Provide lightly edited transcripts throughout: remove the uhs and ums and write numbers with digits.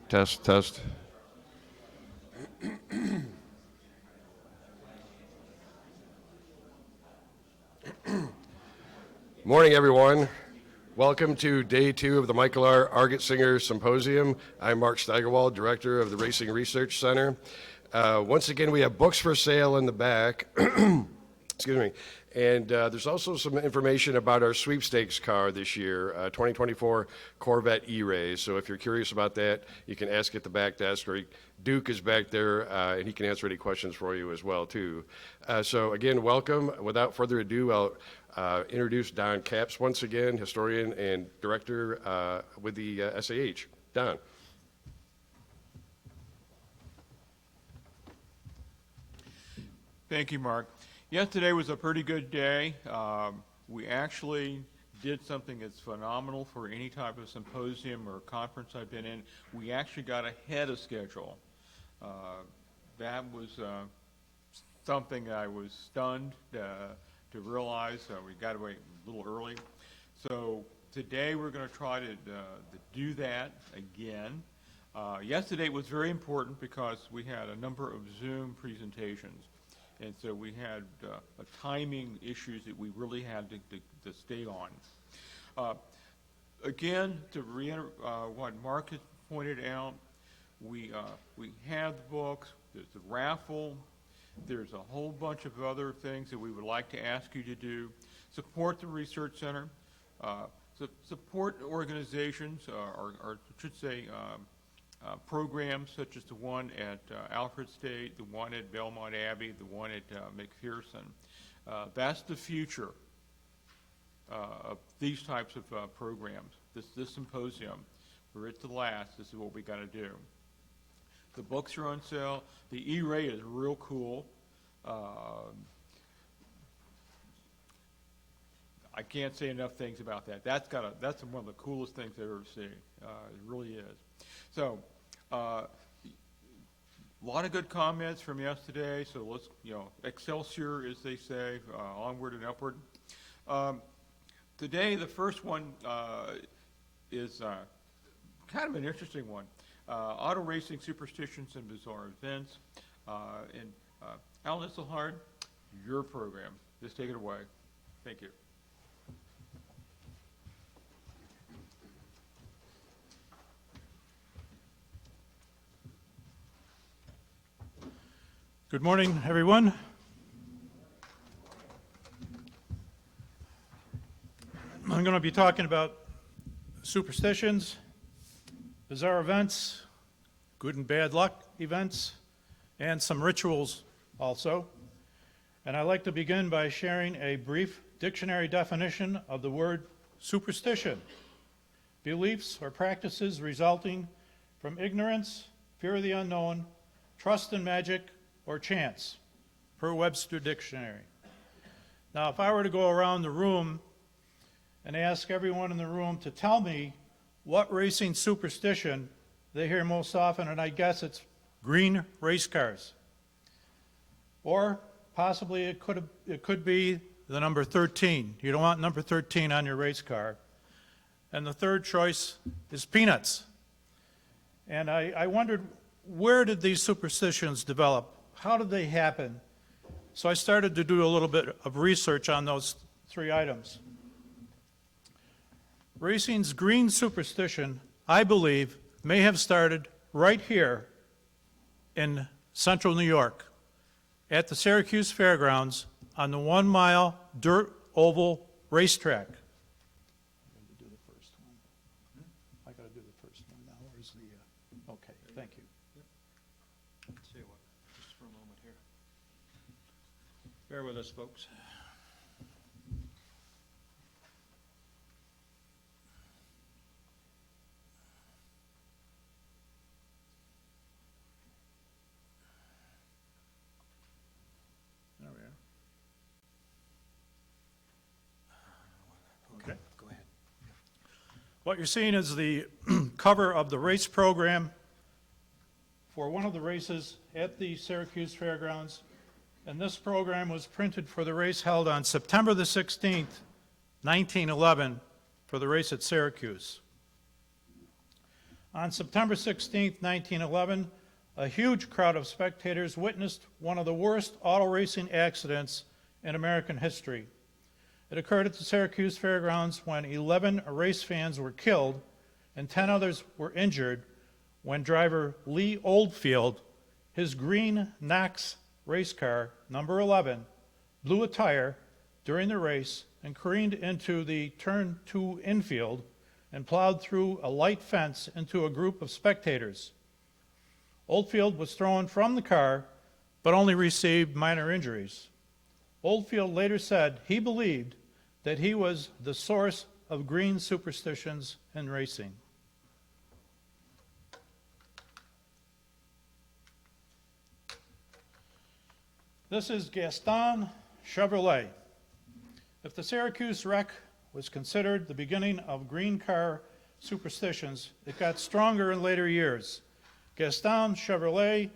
Test, test. Morning, everyone. Welcome to day 2 of the Michael R. Argetsinger Symposium. I'm Mark Steigerwald, Director of the Racing Research Center. Once again, we have books for sale in the back. Excuse me. And there's also some information about our sweepstakes car this year, 2024 Corvette E-Ray. So if you're curious about that, you can ask at the back desk, or Duke is back there, and he can answer any questions for you as well, too. So again, welcome. Without further ado, I'll introduce Don Capps once again, historian and director with the SAH. Don. Thank you, Mark. Yesterday was a pretty good day. We actually did something that's phenomenal for any type of symposium or conference I've been in. We actually got ahead of schedule. That was something I was stunned to realize. We got away a little early. So today we're going to try to do that again. Yesterday was very important because we had a number of Zoom presentations. And so we had timing issues that we really had to stay on. Again, to reiterate what Mark has pointed out, we have the books, there's the raffle, there's a whole bunch of other things that we would like to ask you to do. Support the Research Center, support organizations, or I should say programs such as the one at Alfred State, the one at Belmont Abbey, the one at McPherson. That's the future of these types of programs. This symposium, for it to last, this is what we got to do. The books are on sale. The E-Ray is real cool. I can't say enough things about that. That's one of the coolest things I've ever seen. It really is. So, a lot of good comments from yesterday. So let's, Excelsior, as they say, onward and upward. Today, the first one is kind of an interesting one. Auto racing superstitions and bizarre events. And Alan Isselhard, your program. Just take it away. Thank you. Good morning, everyone. I'm going to be talking about superstitions, bizarre events, good and bad luck events, and some rituals also. And I'd like to begin by sharing a brief dictionary definition of the word superstition: beliefs or practices resulting from ignorance, fear of the unknown, trust in magic, or chance, per Webster Dictionary. Now, if I were to go around the room and ask everyone in the room to tell me what racing superstition they hear most often, and I guess it's green race cars. Or possibly it could be the number 13. You don't want number 13 on your race car. And the third choice is peanuts. And I wondered, where did these superstitions develop? How did they happen? So I started to do a little bit of research on those 3 items. Racing's green superstition, I believe, may have started right here in central New York at the Syracuse Fairgrounds on the 1-mile dirt oval racetrack. I got to do the first one now. Where's the, okay, thank you. Tell you what, just for a moment here. Bear with us, folks. There we are. Okay. Go ahead. What you're seeing is the cover of the race program for one of the races at the Syracuse Fairgrounds. And this program was printed for the race held on September the 16th, 1911, for the race at Syracuse. On September 16, 1911, a huge crowd of spectators witnessed one of the worst auto racing accidents in American history. It occurred at the Syracuse Fairgrounds when 11 race fans were killed and 10 others were injured when driver Lee Oldfield, his green Knox race car, number 11, blew a tire during the race and careened into the turn 2 infield and plowed through a light fence into a group of spectators. Oldfield was thrown from the car, but only received minor injuries. Oldfield later said he believed that he was the source of green superstitions in racing. This is Gaston Chevrolet. If the Syracuse wreck was considered the beginning of green car superstitions, it got stronger in later years. Gaston Chevrolet,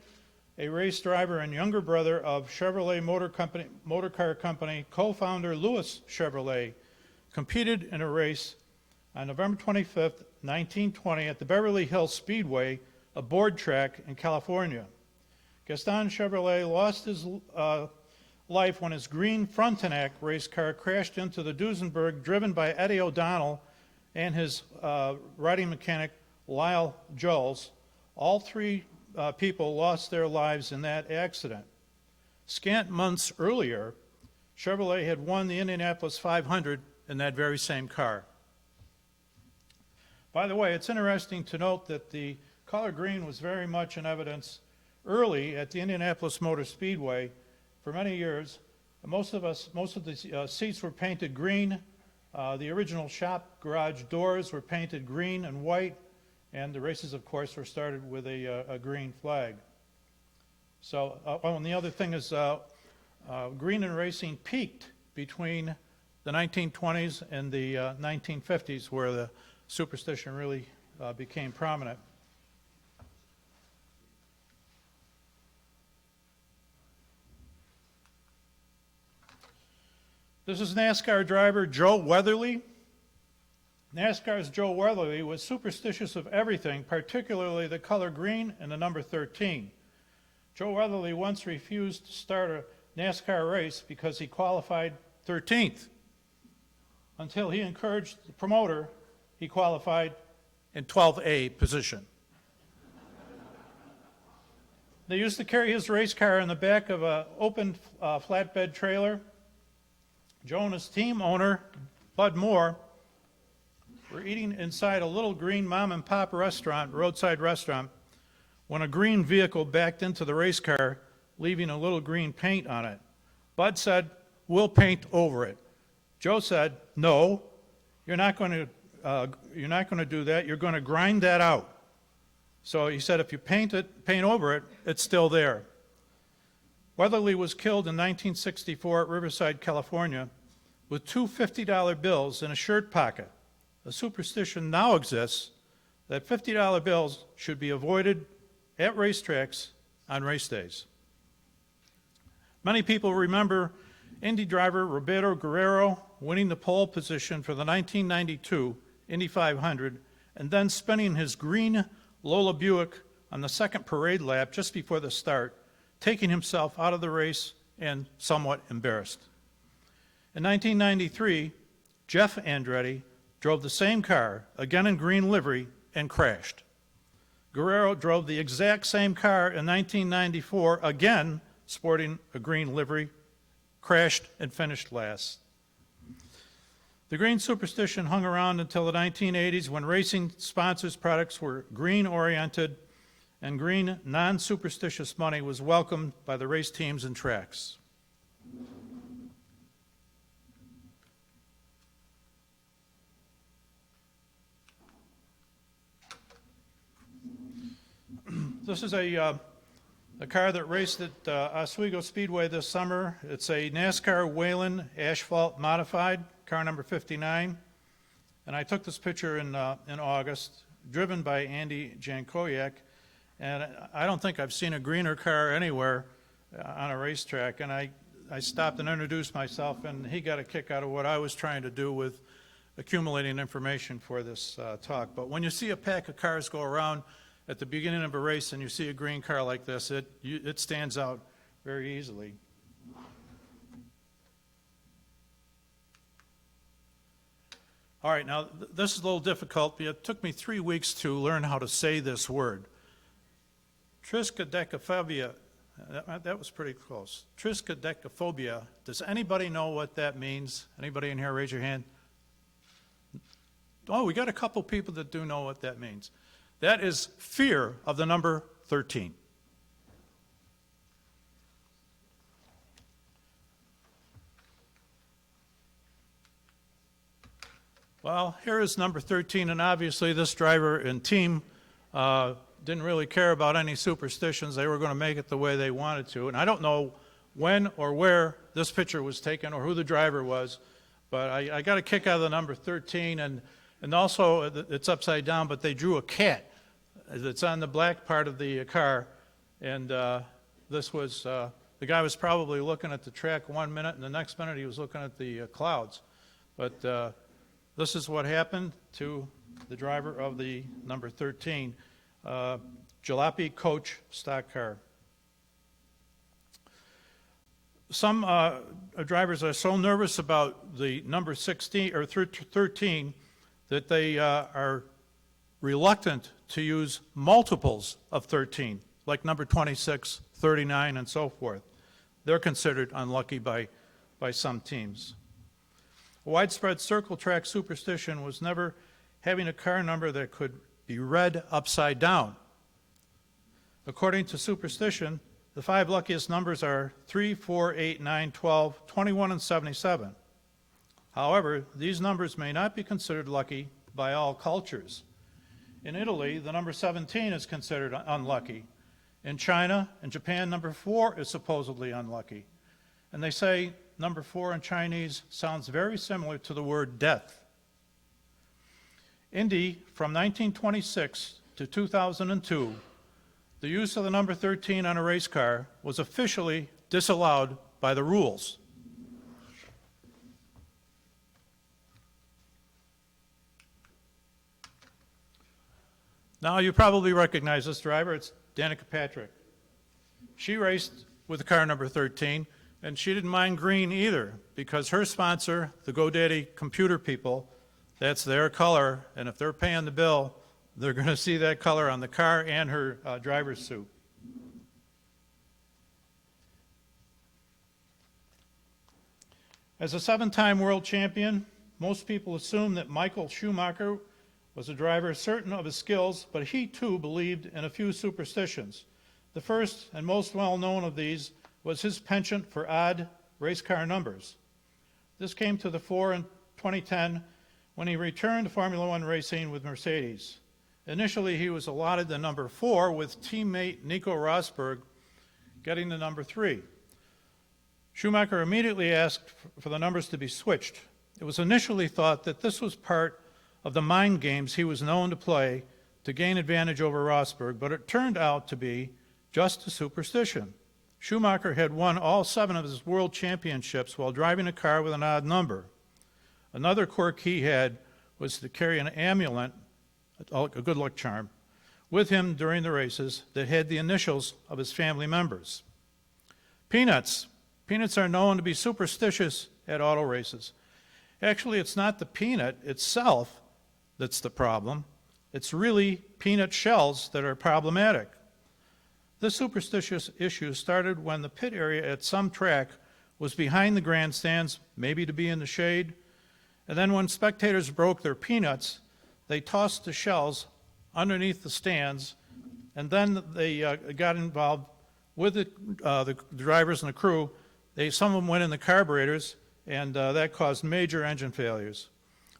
a race driver and younger brother of Chevrolet Motor Car Company co-founder Louis Chevrolet, competed in a race on November 25, 1920 at the Beverly Hills Speedway, a board track in California. Gaston Chevrolet lost his life when his green Frontenac race car crashed into the Duesenberg driven by Eddie O'Donnell and his riding mechanic Lyle Joles. All three people lost their lives in that accident. Scant months earlier, Chevrolet had won the Indianapolis 500 in that very same car. By the way, it's interesting to note that the color green was very much in evidence early at the Indianapolis Motor Speedway for many years. Most of the seats were painted green. The original shop garage doors were painted green and white, and the races, of course, were started with a green flag. So, and the other thing is green in racing peaked between the 1920s and the 1950s, where the superstition really became prominent. This is NASCAR driver Joe Weatherly. NASCAR's Joe Weatherly was superstitious of everything, particularly the color green and the number 13. Joe Weatherly once refused to start a NASCAR race because he qualified 13th. Until he encouraged the promoter, he qualified in 12A position. They used to carry his race car in the back of an open flatbed trailer. Joe and his team owner, Bud Moore, were eating inside a little green mom-and-pop restaurant, roadside restaurant, when a green vehicle backed into the race car, leaving a little green paint on it. Bud said, "We'll paint over it." Joe said, "No, you're not going to do that. You're going to grind that out." So he said, if you paint over it, it's still there. Weatherly was killed in 1964 at Riverside, California, with two $50 bills in a shirt pocket. A superstition now exists that $50 bills should be avoided at racetracks on race days. Many people remember Indy driver Roberto Guerrero winning the pole position for the 1992 Indy 500 and then spinning his green Lola Buick on the second parade lap just before the start, taking himself out of the race and somewhat embarrassed. In 1993, Jeff Andretti drove the same car, again in green livery, and crashed. Guerrero drove the exact same car in 1994, again sporting a green livery, crashed and finished last. The green superstition hung around until the 1980s when racing sponsors' products were green-oriented and green non-superstitious money was welcomed by the race teams and tracks. This is a car that raced at Oswego Speedway this summer. It's a NASCAR Whelen Asphalt Modified, car number 59. And I took this picture in August, driven by Andy Jankowiak. And I don't think I've seen a greener car anywhere on a racetrack. And I stopped and introduced myself, and he got a kick out of what I was trying to do with accumulating information for this talk. But when you see a pack of cars go around at the beginning of a race and you see a green car like this, it stands out very easily. All right, now this is a little difficult, but it took me 3 weeks to learn how to say this word. Triskaidekaphobia, that was pretty close. Triskaidekaphobia, does anybody know what that means? Anybody in here, raise your hand. Oh, we got a couple people that do know what that means. That is fear of the number 13. Well, here is number 13, and obviously this driver and team didn't really care about any superstitions. They were going to make it the way they wanted to. And I don't know when or where this picture was taken or who the driver was, but I got a kick out of the number 13, and also it's upside down, but they drew a cat that's on the black part of the car, and this was, the guy was probably looking at the track 1 minute, and the next minute he was looking at the clouds. But this is what happened to the driver of the number 13 Jalopy Coach stock car. Some drivers are so nervous about the number 16 or 13 that they are reluctant to use multiples of 13, like number 26, 39, and so forth. They're considered unlucky by some teams. A widespread circle track superstition was never having a car number that could be read upside down. According to superstition, the 5 luckiest numbers are 3, 4, 8, 9, 12, 21, and 77. However, these numbers may not be considered lucky by all cultures. In Italy, the number 17 is considered unlucky. In China and Japan, number 4 is supposedly unlucky. And they say number 4 in Chinese sounds very similar to the word death. Indy, from 1926 to 2002, the use of the number 13 on a race car was officially disallowed by the rules. Now you probably recognize this driver. It's Danica Patrick. She raced with the car number 13, and she didn't mind green either, because her sponsor, the GoDaddy computer people, that's their color, and if they're paying the bill, they're going to see that color on the car and her driver's suit. As a 7-time world champion, most people assume that Michael Schumacher was a driver certain of his skills, but he too believed in a few superstitions. The first and most well-known of these was his penchant for odd race car numbers. This came to the fore in 2010 when he returned to Formula One racing with Mercedes. Initially, he was allotted the number 4, with teammate Nico Rosberg getting the number 3. Schumacher immediately asked for the numbers to be switched. It was initially thought that this was part of the mind games he was known to play to gain advantage over Rosberg, but it turned out to be just a superstition. Schumacher had won all 7 of his world championships while driving a car with an odd number. Another quirk he had was to carry an amulet, a good luck charm, with him during the races that had the initials of his family members. Peanuts. Peanuts are known to be superstitious at auto races. Actually, it's not the peanut itself that's the problem. It's really peanut shells that are problematic. This superstitious issue started when the pit area at some track was behind the grandstands, maybe to be in the shade, and then when spectators broke their peanuts, they tossed the shells underneath the stands, and then they got involved with the drivers and the crew. Some of them went in the carburetors, and that caused major engine failures.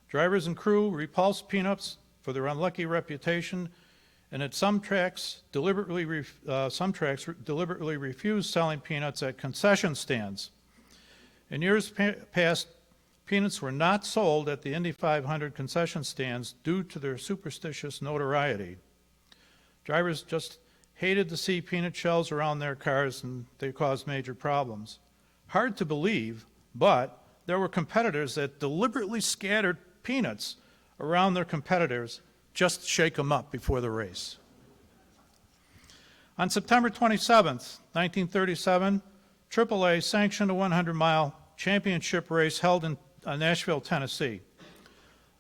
Drivers and crew repulsed peanuts for their unlucky reputation, and at some tracks deliberately refused selling peanuts at concession stands. In years past, peanuts were not sold at the Indy 500 concession stands due to their superstitious notoriety. Drivers just hated to see peanut shells around their cars, and they caused major problems. Hard to believe, but there were competitors that deliberately scattered peanuts around their competitors just to shake them up before the race. On September 27, 1937, AAA sanctioned a 100-mile championship race held in Nashville, Tennessee.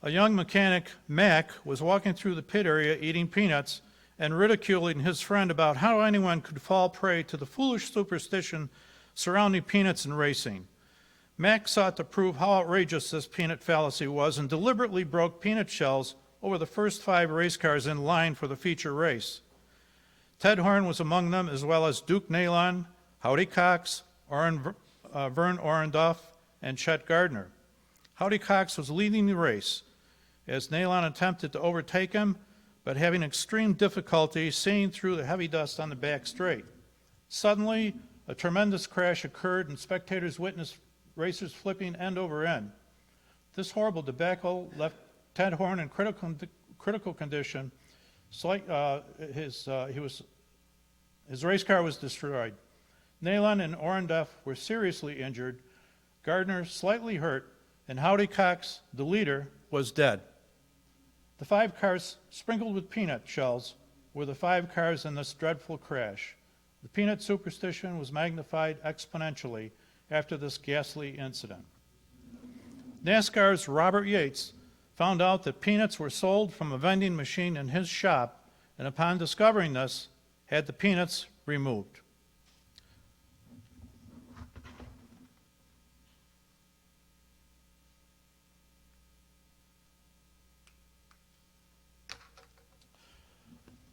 A young mechanic, Mac, was walking through the pit area eating peanuts and ridiculing his friend about how anyone could fall prey to the foolish superstition surrounding peanuts and racing. Mac sought to prove how outrageous this peanut fallacy was and deliberately broke peanut shells over the first 5 race cars in line for the feature race. Ted Horn was among them, as well as Duke Nalon, Howdy Cox, Vern Orendorff, and Chet Gardner. Howdy Cox was leading the race as Nalon attempted to overtake him, but having extreme difficulty seeing through the heavy dust on the back straight. Suddenly, a tremendous crash occurred and spectators witnessed racers flipping end over end. This horrible debacle left Ted Horn in critical condition. His race car was destroyed. Nalon and Orendorff were seriously injured, Gardner slightly hurt, and Howdy Cox, the leader, was dead. The 5 cars sprinkled with peanut shells were the 5 cars in this dreadful crash. The peanut superstition was magnified exponentially after this ghastly incident. NASCAR's Robert Yates found out that peanuts were sold from a vending machine in his shop, and upon discovering this, had the peanuts removed.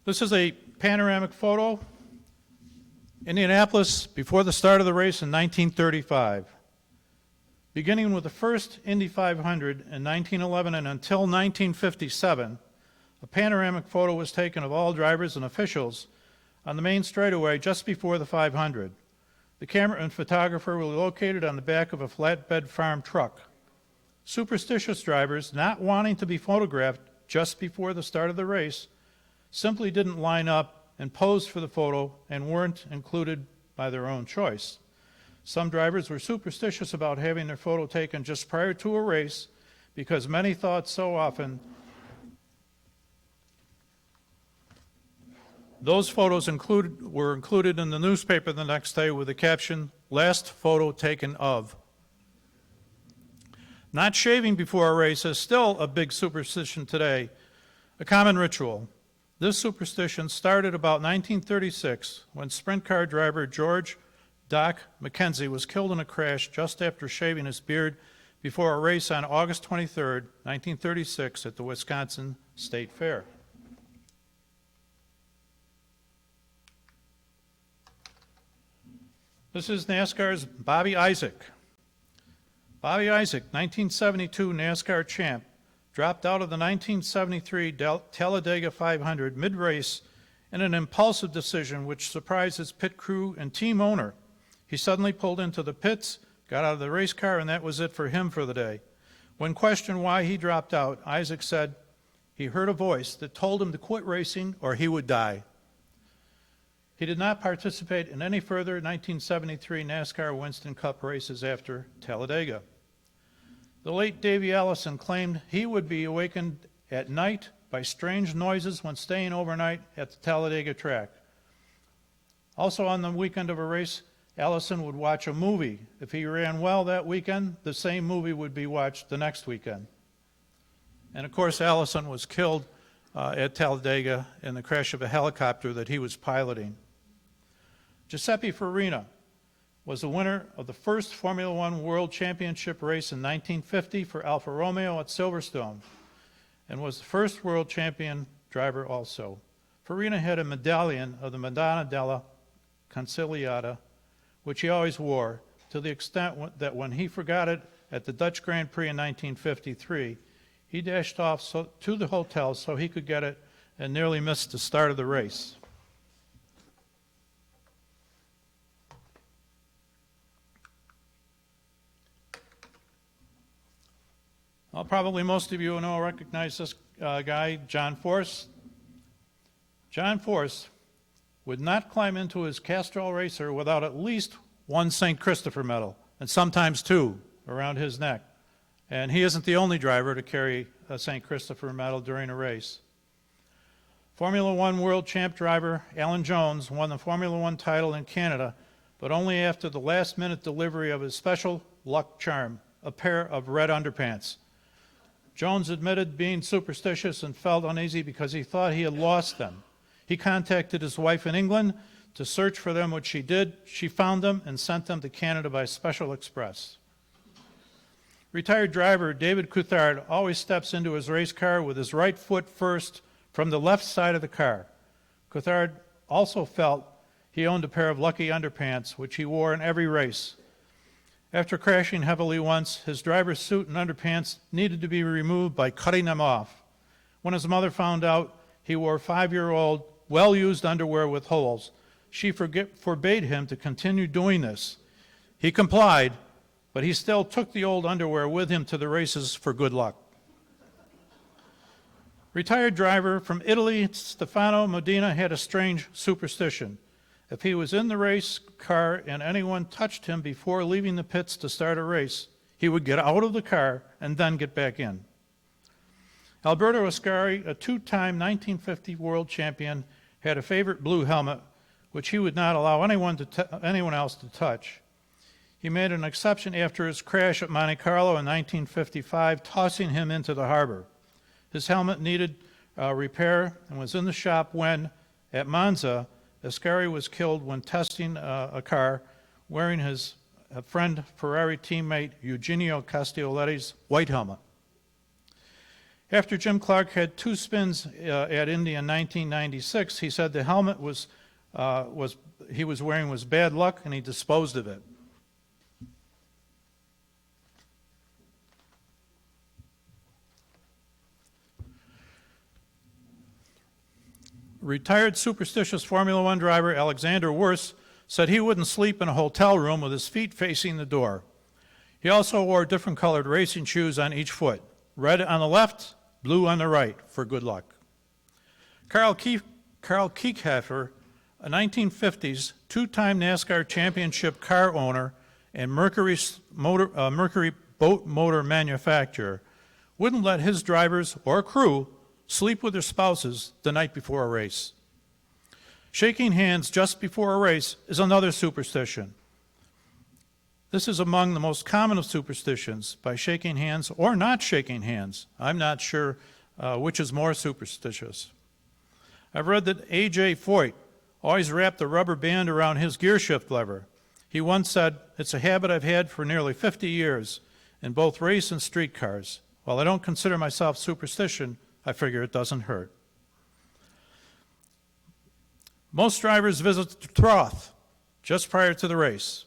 This is a panoramic photo. Indianapolis before the start of the race in 1935. Beginning with the first Indy 500 in 1911 and until 1957, a panoramic photo was taken of all drivers and officials on the main straightaway just before the 500. The camera and photographer were located on the back of a flatbed farm truck. Superstitious drivers, not wanting to be photographed just before the start of the race, simply didn't line up and pose for the photo and weren't included by their own choice. Some drivers were superstitious about having their photo taken just prior to a race because many thought so often those photos were included in the newspaper the next day with the caption, "Last photo taken of." Not shaving before a race is still a big superstition today, a common ritual. This superstition started about 1936 when sprint car driver George Doc McKenzie was killed in a crash just after shaving his beard before a race on August 23, 1936 at the Wisconsin State Fair. This is NASCAR's Bobby Isaac. Bobby Isaac, 1972 NASCAR champ, dropped out of the 1973 Talladega 500 mid-race in an impulsive decision which surprised his pit crew and team owner. He suddenly pulled into the pits, got out of the race car, and that was it for him for the day. When questioned why he dropped out, Isaac said he heard a voice that told him to quit racing or he would die. He did not participate in any further 1973 NASCAR Winston Cup races after Talladega. The late Davey Allison claimed he would be awakened at night by strange noises when staying overnight at the Talladega track. Also on the weekend of a race, Allison would watch a movie. If he ran well that weekend, the same movie would be watched the next weekend. And of course, Allison was killed at Talladega in the crash of a helicopter that he was piloting. Giuseppe Farina was the winner of the first Formula One World Championship race in 1950 for Alfa Romeo at Silverstone, and was the first world champion driver also. Farina had a medallion of the Madonna della Consigliata, which he always wore, to the extent that when he forgot it at the Dutch Grand Prix in 1953, he dashed off to the hotel so he could get it and nearly missed the start of the race. Well, probably most of you recognize this guy, John Force. John Force would not climb into his Castrol racer without at least one St. Christopher medal, and sometimes two, around his neck. And he isn't the only driver to carry a St. Christopher medal during a race. Formula One world champ driver Alan Jones won the Formula One title in Canada, but only after the last-minute delivery of his special luck charm, a pair of red underpants. Jones admitted being superstitious and felt uneasy because he thought he had lost them. He contacted his wife in England to search for them, which she did. She found them and sent them to Canada by special express. Retired driver David Coulthard always steps into his race car with his right foot first from the left side of the car. Coulthard also felt he owned a pair of lucky underpants, which he wore in every race. After crashing heavily once, his driver's suit and underpants needed to be removed by cutting them off. When his mother found out he wore 5-year-old, well-used underwear with holes, she forbade him to continue doing this. He complied, but he still took the old underwear with him to the races for good luck. Retired driver from Italy, Stefano Modena, had a strange superstition. If he was in the race car and anyone touched him before leaving the pits to start a race, he would get out of the car and then get back in. Alberto Ascari, a two-time 1950 world champion, had a favorite blue helmet, which he would not allow anyone else to touch. He made an exception after his crash at Monte Carlo in 1955, tossing him into the harbor. His helmet needed repair and was in the shop when, at Monza, Ascari was killed when testing a car wearing his friend Ferrari teammate Eugenio Castelletti's white helmet. After Jim Clark had 2 spins at Indy in 1996, he said the helmet he was wearing was bad luck, and he disposed of it. Retired superstitious Formula One driver Alexander Wurst said he wouldn't sleep in a hotel room with his feet facing the door. He also wore different colored racing shoes on each foot, red on the left, blue on the right, for good luck. Carl Kiekhaefer, a 1950s two-time NASCAR championship car owner and Mercury boat motor manufacturer, wouldn't let his drivers or crew sleep with their spouses the night before a race. Shaking hands just before a race is another superstition. This is among the most common of superstitions, by shaking hands or not shaking hands. I'm not sure which is more superstitious. I've read that A.J. Foyt always wrapped a rubber band around his gear shift lever. He once said, "It's a habit I've had for nearly 50 years in both race and street cars. While I don't consider myself superstition, I figure it doesn't hurt." Most drivers visit the trough just prior to the race.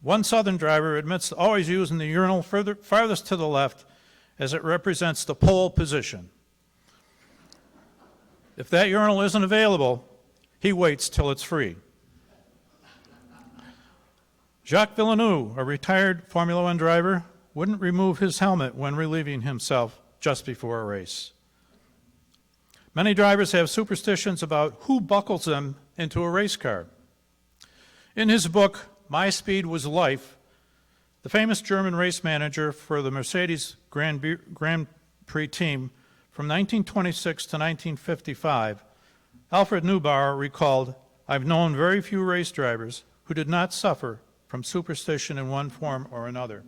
One Southern driver admits to always using the urinal farthest to the left, as it represents the pole position. If that urinal isn't available, he waits till it's free. Jacques Villeneuve, a retired Formula One driver, wouldn't remove his helmet when relieving himself just before a race. Many drivers have superstitions about who buckles them into a race car. In his book, My Speed Was Life, the famous German race manager for the Mercedes Grand Prix team from 1926 to 1955, Alfred Neubauer recalled, "I've known very few race drivers who did not suffer from superstition in one form or another."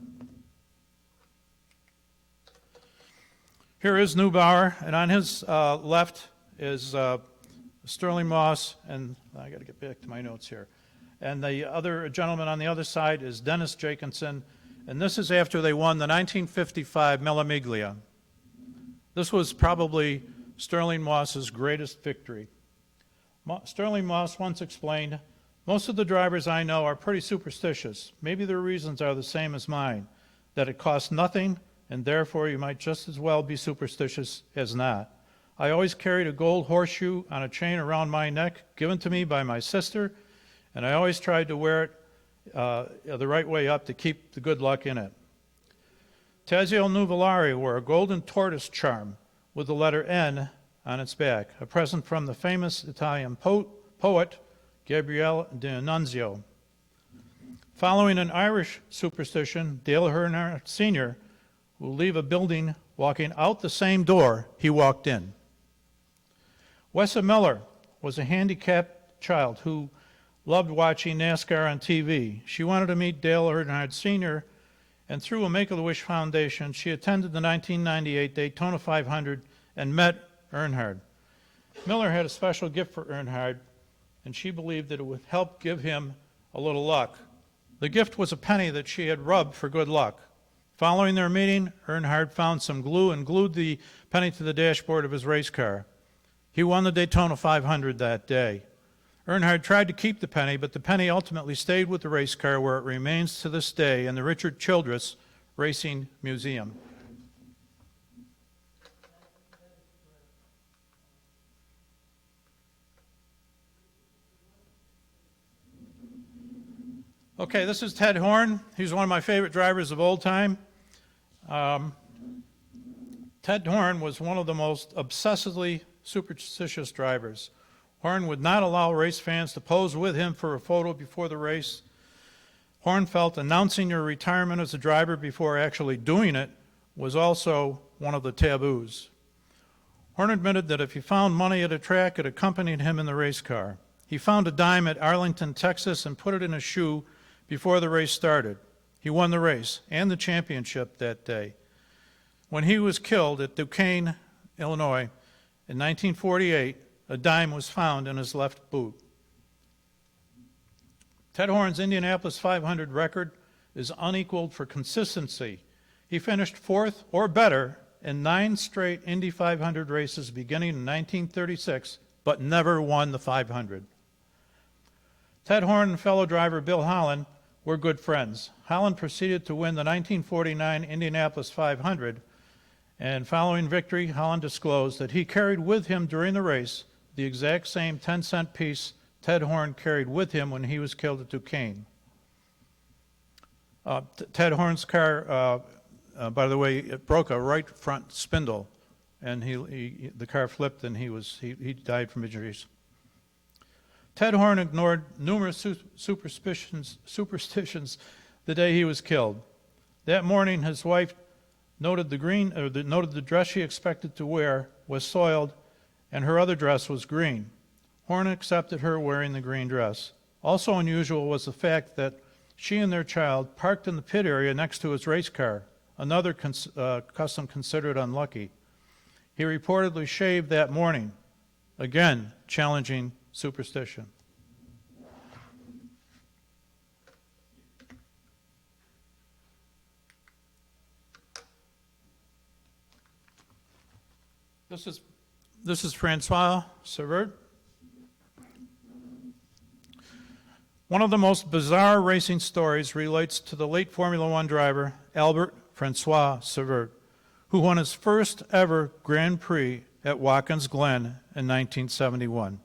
Here is Neubauer, and on his left is Sterling Moss, and I got to get back to my notes here. And the other gentleman on the other side is Dennis Jacobsen, and this is after they won the 1955 Mille Miglia. This was probably Sterling Moss's greatest victory. Sterling Moss once explained, "Most of the drivers I know are pretty superstitious. Maybe their reasons are the same as mine, that it costs nothing, and therefore you might just as well be superstitious as not. I always carried a gold horseshoe on a chain around my neck, given to me by my sister, and I always tried to wear it the right way up to keep the good luck in it." Tazio Nuvolari wore a golden tortoise charm with the letter N on its back, a present from the famous Italian poet Gabriele D'Annunzio. Following an Irish superstition, Dale Earnhardt Sr. will leave a building walking out the same door he walked in. Wessa Miller was a handicapped child who loved watching NASCAR on TV. She wanted to meet Dale Earnhardt Sr., and through a Make-A-Wish Foundation, she attended the 1998 Daytona 500 and met Earnhardt. Miller had a special gift for Earnhardt, and she believed that it would help give him a little luck. The gift was a penny that she had rubbed for good luck. Following their meeting, Earnhardt found some glue and glued the penny to the dashboard of his race car. He won the Daytona 500 that day. Earnhardt tried to keep the penny, but the penny ultimately stayed with the race car, where it remains to this day in the Richard Childress Racing Museum. Okay, this is Ted Horn. He's one of my favorite drivers of old time. Ted Horn was one of the most obsessively superstitious drivers. Horn would not allow race fans to pose with him for a photo before the race. Horn felt announcing your retirement as a driver before actually doing it was also one of the taboos. Horn admitted that if he found money at a track, it accompanied him in the race car. He found a dime at Arlington, Texas, and put it in a shoe before the race started. He won the race and the championship that day. When he was killed at Duquesne, Illinois, in 1948, a dime was found in his left boot. Ted Horn's Indianapolis 500 record is unequaled for consistency. He finished fourth or better in 9 straight Indy 500 races beginning in 1936, but never won the 500. Ted Horn and fellow driver Bill Holland were good friends. Holland proceeded to win the 1949 Indianapolis 500, and following victory, Holland disclosed that he carried with him during the race the exact same 10-cent piece Ted Horn carried with him when he was killed at Duquesne. Ted Horn's car, by the way, it broke a right front spindle, and the car flipped, and he died from injuries. Ted Horn ignored numerous superstitions the day he was killed. That morning, his wife noted the dress she expected to wear was soiled, and her other dress was green. Horn accepted her wearing the green dress. Also unusual was the fact that she and their child parked in the pit area next to his race car, another custom considered unlucky. He reportedly shaved that morning, again challenging superstition. This is Francois Severt. One of the most bizarre racing stories relates to the late Formula One driver, Albert Francois Severt, who won his first ever Grand Prix at Watkins Glen in 1971.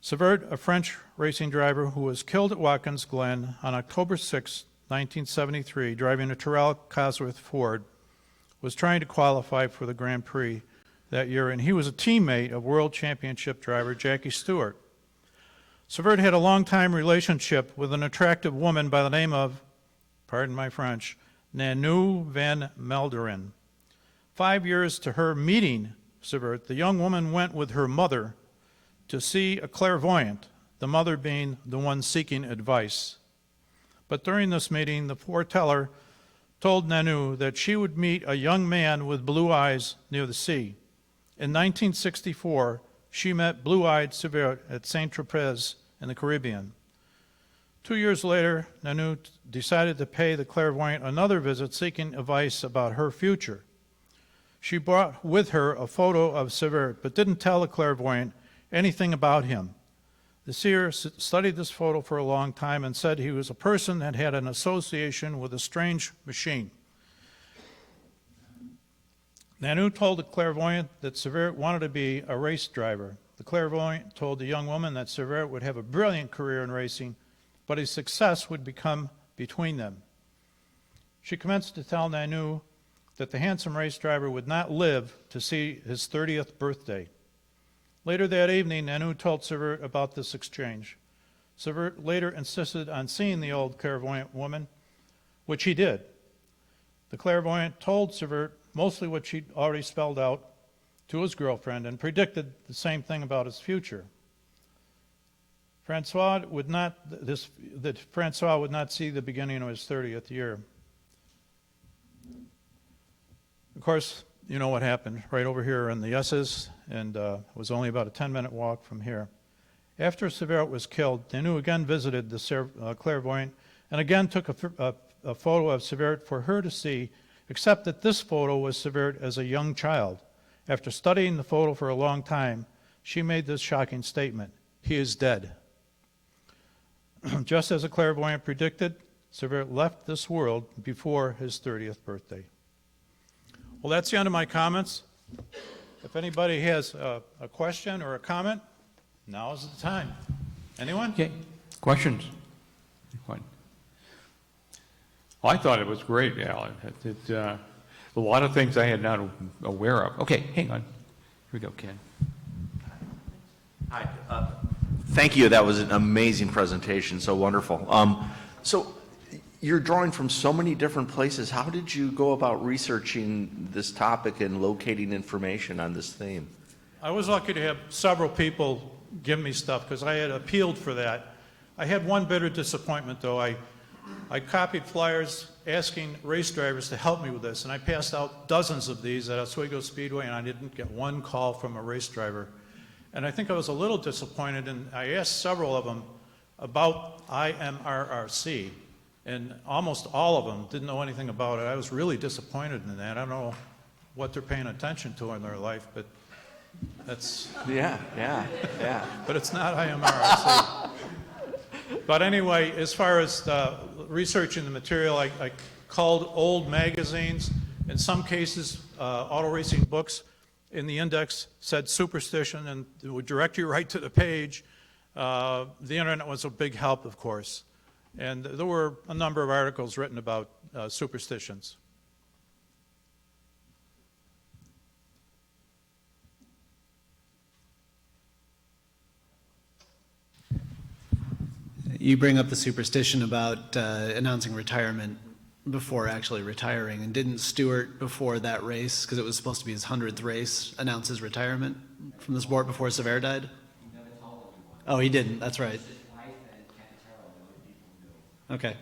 Severt, a French racing driver who was killed at Watkins Glen on October 6, 1973, driving a Tyrrell Cosworth Ford, was trying to qualify for the Grand Prix that year, and he was a teammate of World Championship driver Jackie Stewart. Severt had a long-time relationship with an attractive woman by the name of, pardon my French, Nanou van Melderen. 5 years to her meeting Severt, the young woman went with her mother to see a clairvoyant, the mother being the one seeking advice. But during this meeting, the foreteller told Nanou that she would meet a young man with blue eyes near the sea. In 1964, she met blue-eyed Severt at Saint-Tropez in the Caribbean. 2 years later, Nanou decided to pay the clairvoyant another visit seeking advice about her future. She brought with her a photo of Severt, but didn't tell the clairvoyant anything about him. The seer studied this photo for a long time and said he was a person that had an association with a strange machine. Nanou told the clairvoyant that Severt wanted to be a race driver. The clairvoyant told the young woman that Severt would have a brilliant career in racing, but his success would become between them. She commenced to tell Nanou that the handsome race driver would not live to see his 30th birthday. Later that evening, Nanou told Severt about this exchange. Severt later insisted on seeing the old clairvoyant woman, which he did. The clairvoyant told Severt mostly what she'd already spelled out to his girlfriend and predicted the same thing about his future. Francois would not see the beginning of his 30th year. Of course, you know what happened right over here in the S's, and it was only about a 10-minute walk from here. After Severt was killed, Denis again visited the clairvoyant and again took a photo of Severt for her to see, except that this photo was Severt as a young child. After studying the photo for a long time, she made this shocking statement: "He is dead." Just as a clairvoyant predicted, Severt left this world before his 30th birthday. Well, that's the end of my comments. If anybody has a question or a comment, now is the time. Anyone? Okay, questions? Well, I thought it was great, Alan. A lot of things I had not aware of. Okay, hang on. Here we go, Ken. Hi. Thank you. That was an amazing presentation. So wonderful. So you're drawing from so many different places. How did you go about researching this topic and locating information on this theme? I was lucky to have several people give me stuff because I had appealed for that. I had one bitter disappointment, though. I copied flyers asking race drivers to help me with this, and I passed out dozens of these at Oswego Speedway, and I didn't get one call from a race driver. And I think I was a little disappointed, and I asked several of them about IMRRC, and almost all of them didn't know anything about it. I was really disappointed in that. I don't know what they're paying attention to in their life, but that's... Yeah. But it's not IMRRC. But anyway, as far as researching the material, I culled old magazines. In some cases, auto racing books in the index said superstition, and it would direct you right to the page. The internet was a big help, of course. And there were a number of articles written about superstitions. You bring up the superstition about announcing retirement before actually retiring, and didn't Stewart, before that race, because it was supposed to be his 100th race, announce his retirement from the sport before Severt died? He never told anyone. Oh, he didn't, that's right. His wife and Cannataro, the only people who knew. Okay.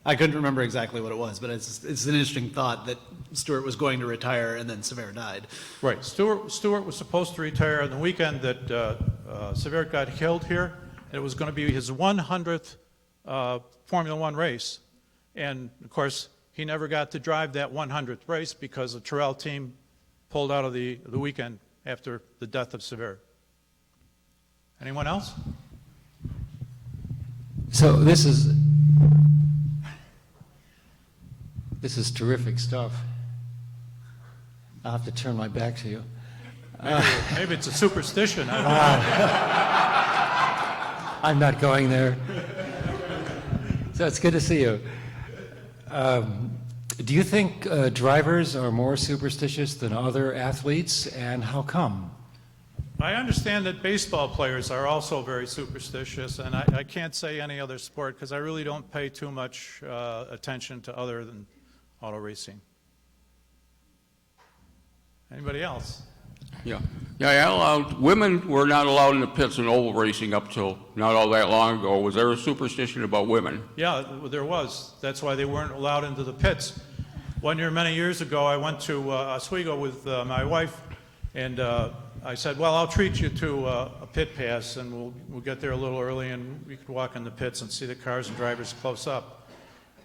I couldn't remember exactly what it was, but it's an interesting thought that Stewart was going to retire and then Severt died. Right. Stewart was supposed to retire on the weekend that Severt got killed here. It was going to be his 100th Formula One race. And, of course, he never got to drive that 100th race because the Terrell team pulled out of the weekend after the death of Severt. Anyone else? So this is terrific stuff. I'll have to turn my back to you. Maybe it's a superstition. I don't know. I'm not going there. So it's good to see you. Do you think drivers are more superstitious than other athletes, and how come? I understand that baseball players are also very superstitious, and I can't say any other sport because I really don't pay too much attention to other than auto racing. Anybody else? Women were not allowed in the pits in oval racing up till not all that long ago. Was there a superstition about women? Yeah, there was. That's why they weren't allowed into the pits. One year, many years ago, I went to Oswego with my wife, and I said, well, I'll treat you to a pit pass, and we'll get there a little early, and we could walk in the pits and see the cars and drivers close up.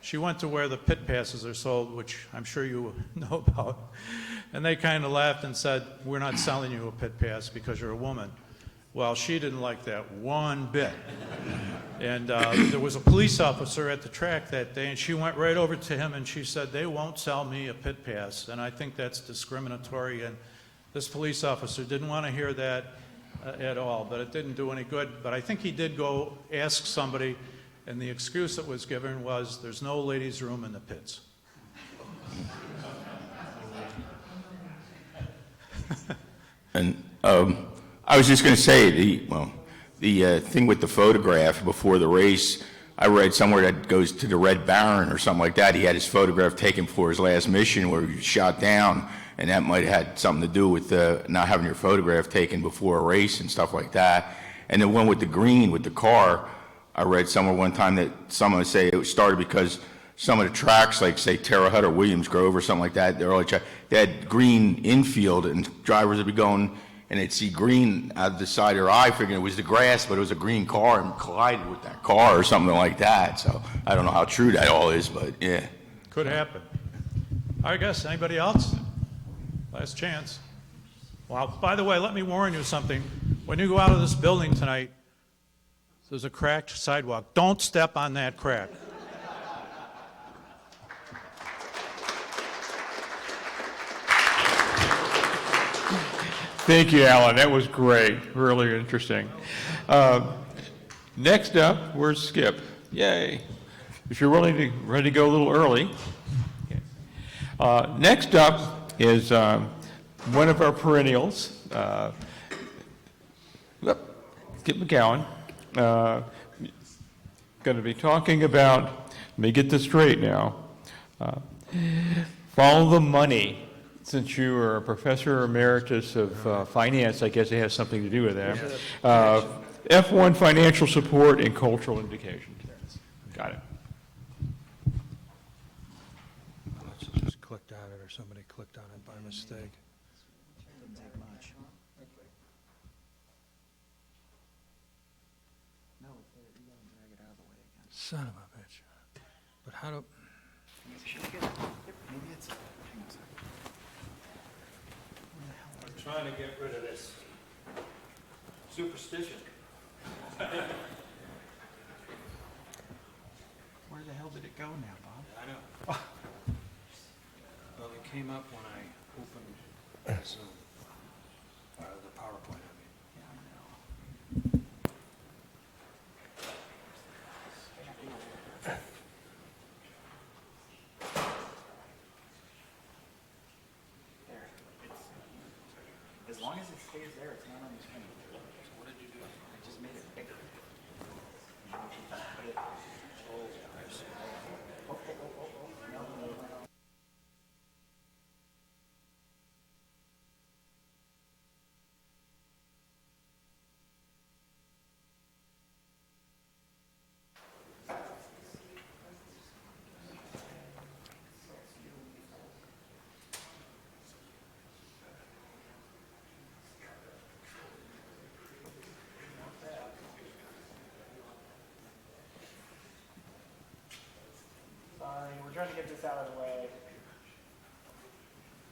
She went to where the pit passes are sold, which I'm sure you know about, and they kind of laughed and said, we're not selling you a pit pass because you're a woman. Well, she didn't like that one bit. And there was a police officer at the track that day, and she went right over to him and she said, they won't sell me a pit pass. And I think that's discriminatory, and this police officer didn't want to hear that at all, but it didn't do any good. But I think he did go ask somebody, and the excuse that was given was, there's no ladies' room in the pits. And I was just going to say, the thing with the photograph before the race I read somewhere that goes to the Red Baron or something like that. He had his photograph taken for his last mission where he was shot down, and that might have had something to do with not having your photograph taken before a race and stuff like that. And the one with the green, with the car, I read somewhere one time that someone say it started because some of the tracks, like say Terre Haute or Williams Grove or something like that, they had green infield, and drivers would be going and they'd see green out of the side of their eye, figuring it was the grass, but it was a green car and collided with that car or something like that. So I don't know how true that all is, but yeah. Could happen. I guess, anybody else? Last chance. Well, by the way, let me warn you something. When you go out of this building tonight, there's a cracked sidewalk. Don't step on that crack. Thank you, Alan. That was great. Really interesting. Next up, where's Skip? Yay. If you're ready to go a little early. Next up is one of our perennials, Skip McGoun. Going to be talking about, let me get this straight now, follow the money. Since you are a professor emeritus of finance, I guess it has something to do with that. F1 financial support and cultural indications. Got it. Unless it just clicked on it or somebody clicked on it by mistake. Doesn't take much. No, you gotta drag it out of the way again. Son of a bitch. But how do, Maybe it's, hang on a second. Trying to get rid of this superstition. Where the hell did it go now, Bob? I know. Well, it came up when I opened Zoom, the PowerPoint, I mean. Yeah, I know. There. As long as it stays there, it's not on the screen. So what did you do? I just made it bigger. Sorry, we're trying to get this out of the way.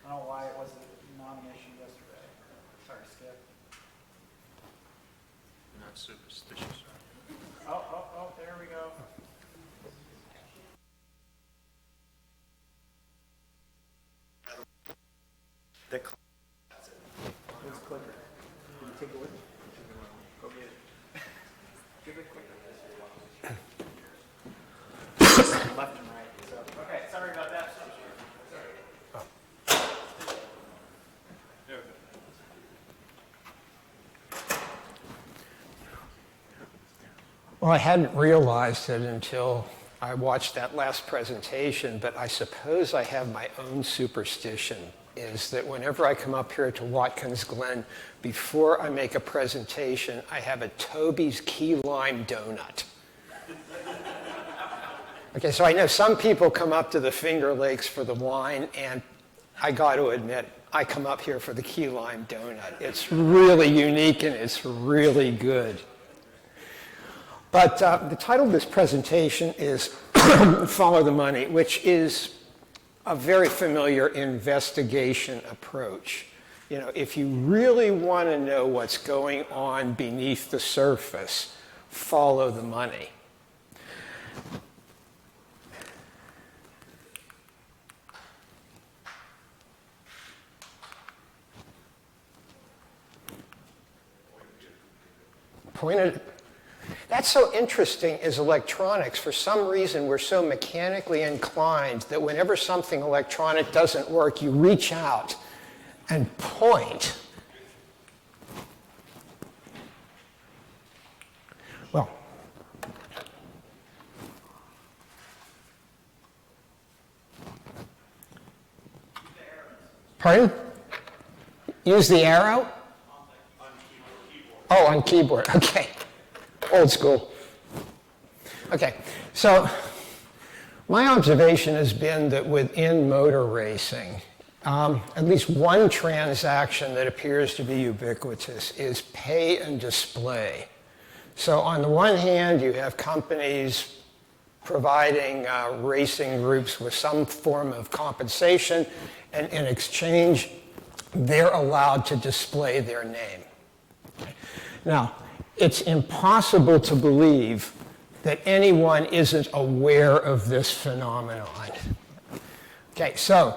I don't know why it wasn't nomination yesterday. Sorry, Skip. Not superstitious, right? Oh, there we go. Where's the clicker? Can you take it with you? Go get it. Give it quicker. Left and right. So, okay, sorry about that. Well, I hadn't realized it until I watched that last presentation, but I suppose I have my own superstition, is that whenever I come up here to Watkins Glen, before I make a presentation, I have a Toby's Key Lime donut. Okay, so I know some people come up to the Finger Lakes for the wine, and I got to admit, I come up here for the key lime donut. It's really unique and it's really good. But the title of this presentation is Follow the Money, which is a very familiar investigation approach. You know, if you really want to know what's going on beneath the surface, follow the money. That's so interesting is electronics. For some reason, we're so mechanically inclined that whenever something electronic doesn't work, you reach out and point. Well, Pardon? Use the arrow? Oh, on keyboard, okay. Old school. Okay, so my observation has been that within motor racing, at least one transaction that appears to be ubiquitous is pay and display. So on the one hand, you have companies providing racing groups with some form of compensation, and in exchange, they're allowed to display their name. Now, it's impossible to believe that anyone isn't aware of this phenomenon. Okay, so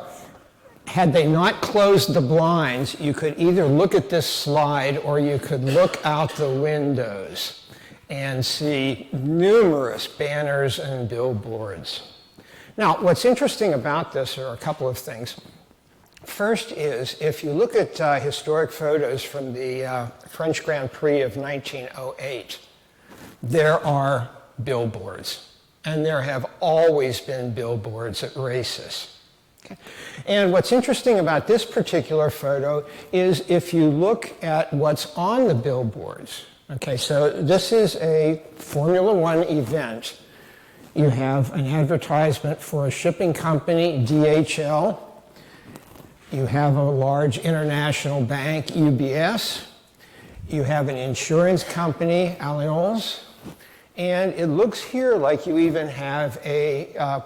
had they not closed the blinds, you could either look at this slide or you could look out the windows and see numerous banners and billboards. Now, what's interesting about this are a couple of things. First is, if you look at historic photos from the French Grand Prix of 1908, there are billboards, and there have always been billboards at races. Okay. And what's interesting about this particular photo is if you look at what's on the billboards. Okay, so this is a Formula One event. You have an advertisement for a shipping company, DHL. You have a large international bank, UBS. You have an insurance company, Allianz. And it looks here like you even have a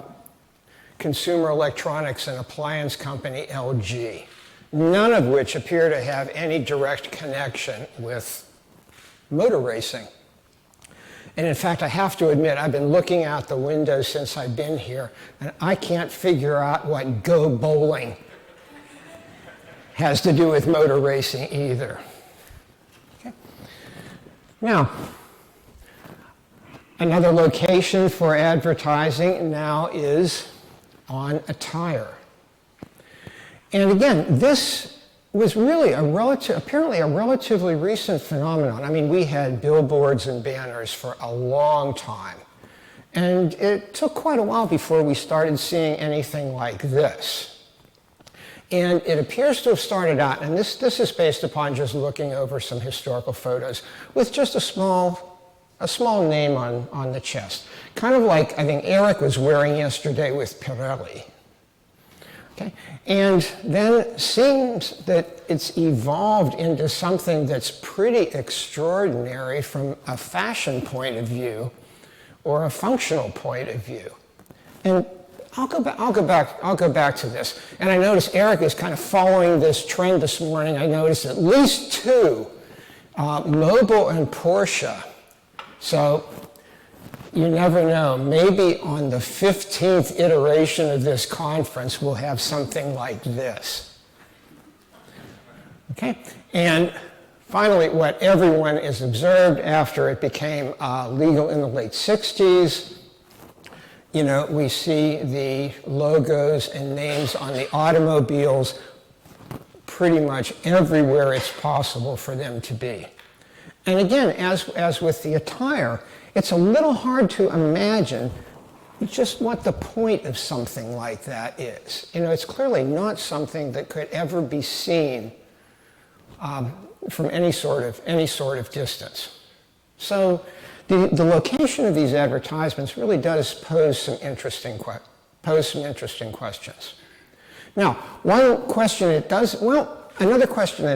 consumer electronics and appliance company, LG, none of which appear to have any direct connection with motor racing. And in fact, I have to admit, I've been looking out the window since I've been here, and I can't figure out what Go Bowling has to do with motor racing either. Okay. Now, another location for advertising now is on a tire. And again, this was really apparently a relatively recent phenomenon. I mean, we had billboards and banners for a long time. And it took quite a while before we started seeing anything like this. And it appears to have started out, and this is based upon just looking over some historical photos, with just a small name on the chest. Kind of like I think Eric was wearing yesterday with Pirelli. Okay? And then it seems that it's evolved into something that's pretty extraordinary from a fashion point of view or a functional point of view. And I'll go back to this. And I noticed Eric is kind of following this trend this morning. I noticed at least two, Mobil and Porsche. So you never know. Maybe on the 15th iteration of this conference, we'll have something like this. Okay? And finally, what everyone has observed after it became legal in the late 60s, you know, we see the logos and names on the automobiles pretty much everywhere it's possible for them to be. And again, as with the attire, it's a little hard to imagine just what the point of something like that is. You know, it's clearly not something that could ever be seen from any sort of distance. So the location of these advertisements really does pose some interesting questions. Now, another question that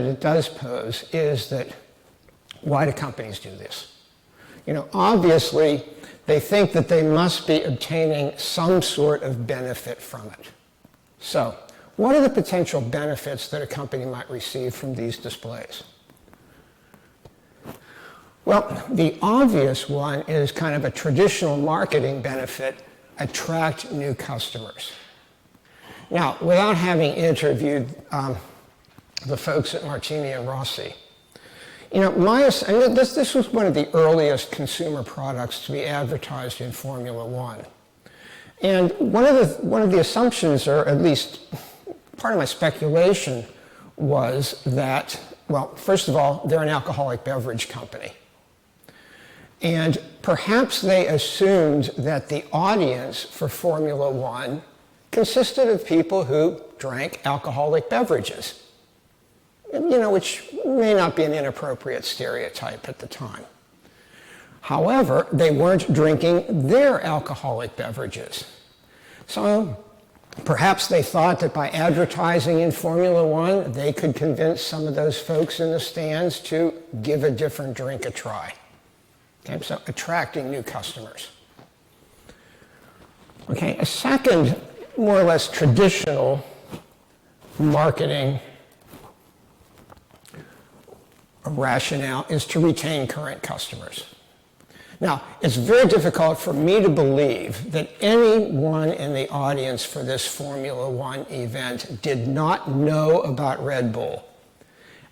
it does pose is that why do companies do this? You know, obviously, they think that they must be obtaining some sort of benefit from it. So, what are the potential benefits that a company might receive from these displays? Well, the obvious one is kind of a traditional marketing benefit, attract new customers. Now, without having interviewed the folks at Martini and Rossi, you know, this was one of the earliest consumer products to be advertised in Formula One. And one of the assumptions, or at least part of my speculation, was that, well, first of all, they're an alcoholic beverage company. And perhaps they assumed that the audience for Formula One consisted of people who drank alcoholic beverages, which may not be an inappropriate stereotype at the time. However, they weren't drinking their alcoholic beverages. So perhaps they thought that by advertising in Formula One, they could convince some of those folks in the stands to give a different drink a try. Okay, so attracting new customers. Okay, a second, more or less traditional marketing rationale is to retain current customers. Now, it's very difficult for me to believe that anyone in the audience for this Formula One event did not know about Red Bull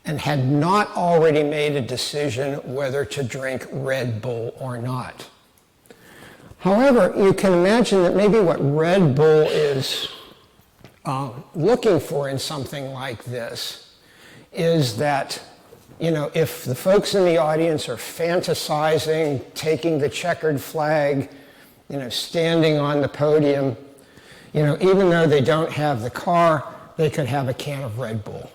and had not already made a decision whether to drink Red Bull or not. However, you can imagine that maybe what Red Bull is looking for in something like this is that, if the folks in the audience are fantasizing, taking the checkered flag, standing on the podium, even though they don't have the car, they could have a can of Red Bull.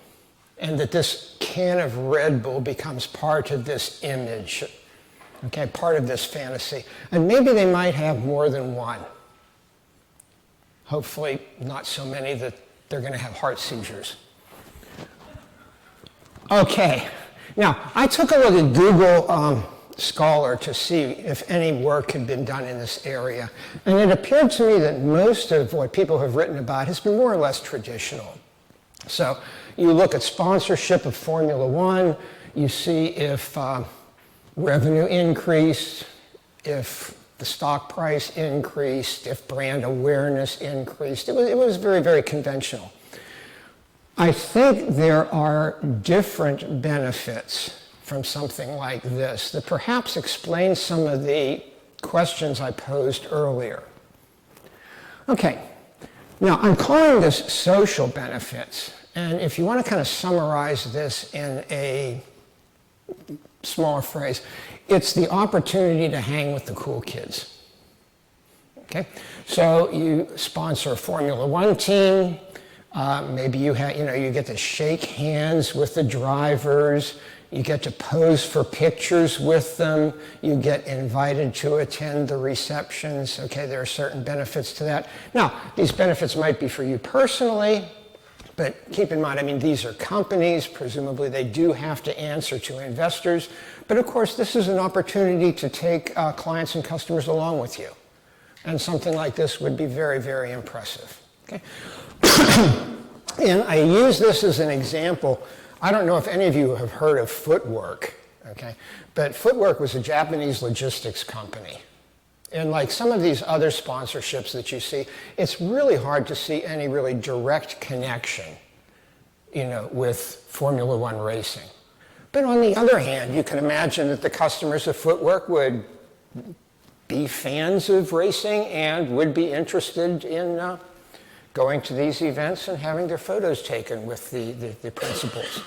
And that this can of Red Bull becomes part of this image, okay, part of this fantasy. And maybe they might have more than one. Hopefully not so many that they're going to have heart seizures. Okay. Now, I took a look at Google Scholar to see if any work had been done in this area, and it appeared to me that most of what people have written about has been more or less traditional. So you look at sponsorship of Formula One, you see if revenue increased, if the stock price increased, if brand awareness increased. It was very, very conventional. I think there are different benefits from something like this that perhaps explain some of the questions I posed earlier. Okay, now I'm calling this social benefits, and if you want to kind of summarize this in a smaller phrase, it's the opportunity to hang with the cool kids. Okay, so you sponsor a Formula One team. Maybe you get to shake hands with the drivers, you get to pose for pictures with them, you get invited to attend the receptions. Okay, there are certain benefits to that. Now, these benefits might be for you personally, but keep in mind, these are companies, presumably they do have to answer to investors, but of course this is an opportunity to take clients and customers along with you. And something like this would be very, very impressive. Okay. And I use this as an example. I don't know if any of you have heard of Footwork, okay? But Footwork was a Japanese logistics company. And like some of these other sponsorships that you see, it's really hard to see any really direct connection, with Formula One racing. But on the other hand, you can imagine that the customers of Footwork would be fans of racing and would be interested in going to these events and having their photos taken with the principals.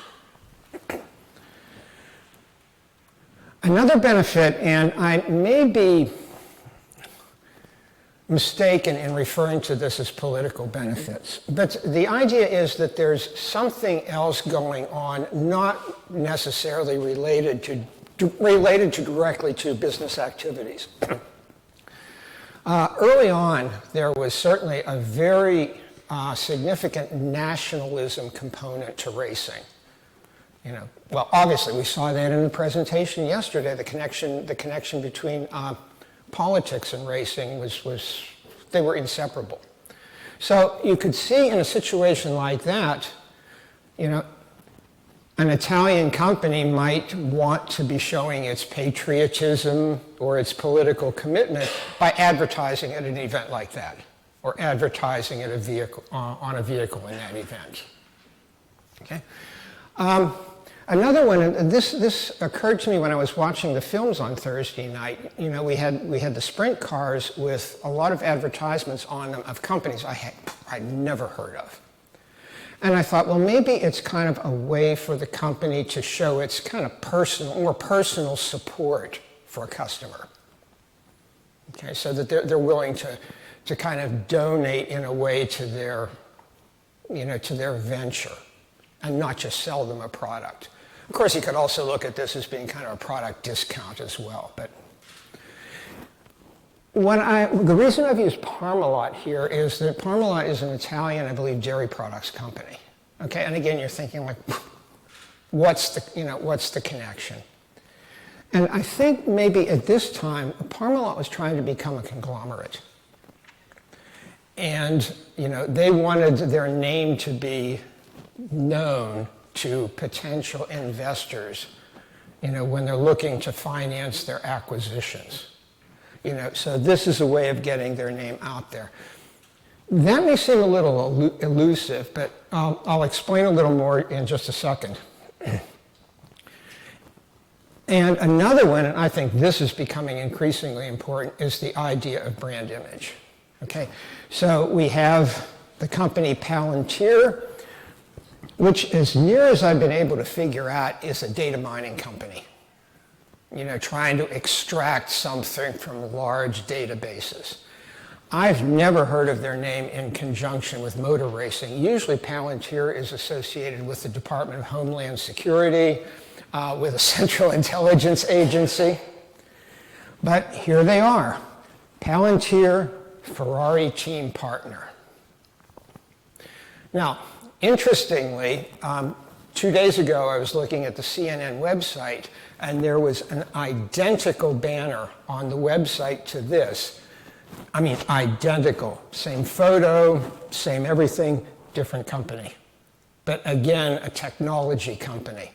Another benefit, and I may be mistaken in referring to this as political benefits, but the idea is that there's something else going on, not necessarily related directly to business activities. Early on, there was certainly a very significant nationalism component to racing. Well, obviously, we saw that in the presentation yesterday. The connection between politics and racing they were inseparable. So you could see in a situation like that, an Italian company might want to be showing its patriotism or its political commitment by advertising at an event like that, or advertising at on a vehicle in that event. Okay. Another one, and this occurred to me when I was watching the films on Thursday night. We had the sprint cars with a lot of advertisements on them of companies I'd never heard of. And I thought, well, maybe it's kind of a way for the company to show its kind of more personal support for a customer. Okay, so that they're willing to kind of donate in a way to their, to their venture and not just sell them a product. Of course, you could also look at this as being kind of a product discount as well. But the reason I've used Parmalat here is that Parmalat is an Italian, I believe, dairy products company. Okay, and again, you're thinking like, what's the connection? And I think maybe at this time, Parmalat was trying to become a conglomerate. And, they wanted their name to be known to potential investors, when they're looking to finance their acquisitions. So this is a way of getting their name out there. That may seem a little elusive, but I'll explain a little more in just a second. And another one, and I think this is becoming increasingly important, is the idea of brand image. Okay, so we have the company Palantir, which, as near as I've been able to figure out, is a data mining company. Trying to extract something from large databases. I've never heard of their name in conjunction with motor racing. Usually Palantir is associated with the Department of Homeland Security, with a Central Intelligence Agency. But here they are, Palantir Ferrari team partner. Now, interestingly, 2 days ago I was looking at the CNN website, and there was an identical banner on the website to this. I mean, identical. Same photo, same everything, different company. But again, a technology company.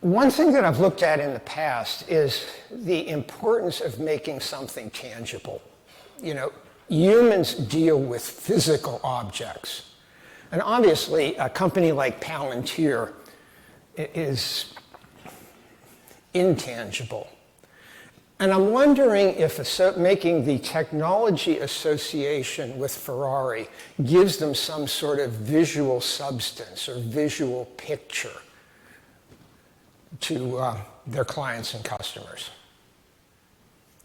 One thing that I've looked at in the past is the importance of making something tangible. Humans deal with physical objects. And obviously, a company like Palantir is intangible. And I'm wondering if making the technology association with Ferrari gives them some sort of visual substance or visual picture to their clients and customers.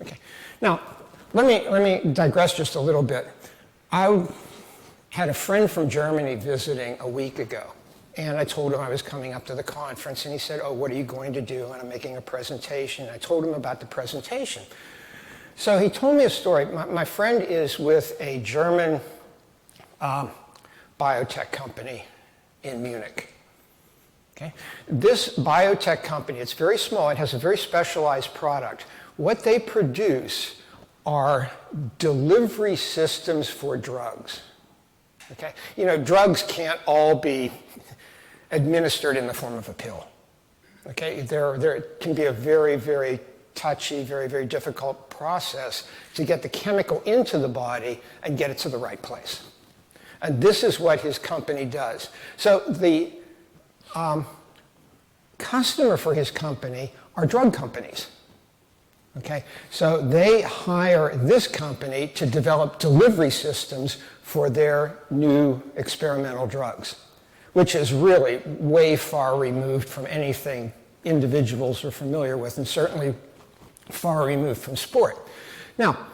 Okay. Now, let me digress just a little bit. I had a friend from Germany visiting a week ago. And I told him I was coming up to the conference, and he said, "Oh, what are you going to do?" And I'm making a presentation. And I told him about the presentation. So he told me a story. My friend is with a German biotech company in Munich. Okay? This biotech company, it's very small. It has a very specialized product. What they produce are delivery systems for drugs. Okay? Drugs can't all be administered in the form of a pill. Okay, there can be a very, very touchy, very, very difficult process to get the chemical into the body and get it to the right place. And this is what his company does. So the customer for his company are drug companies. Okay, so they hire this company to develop delivery systems for their new experimental drugs, which is really way far removed from anything individuals are familiar with, and certainly far removed from sport. Now,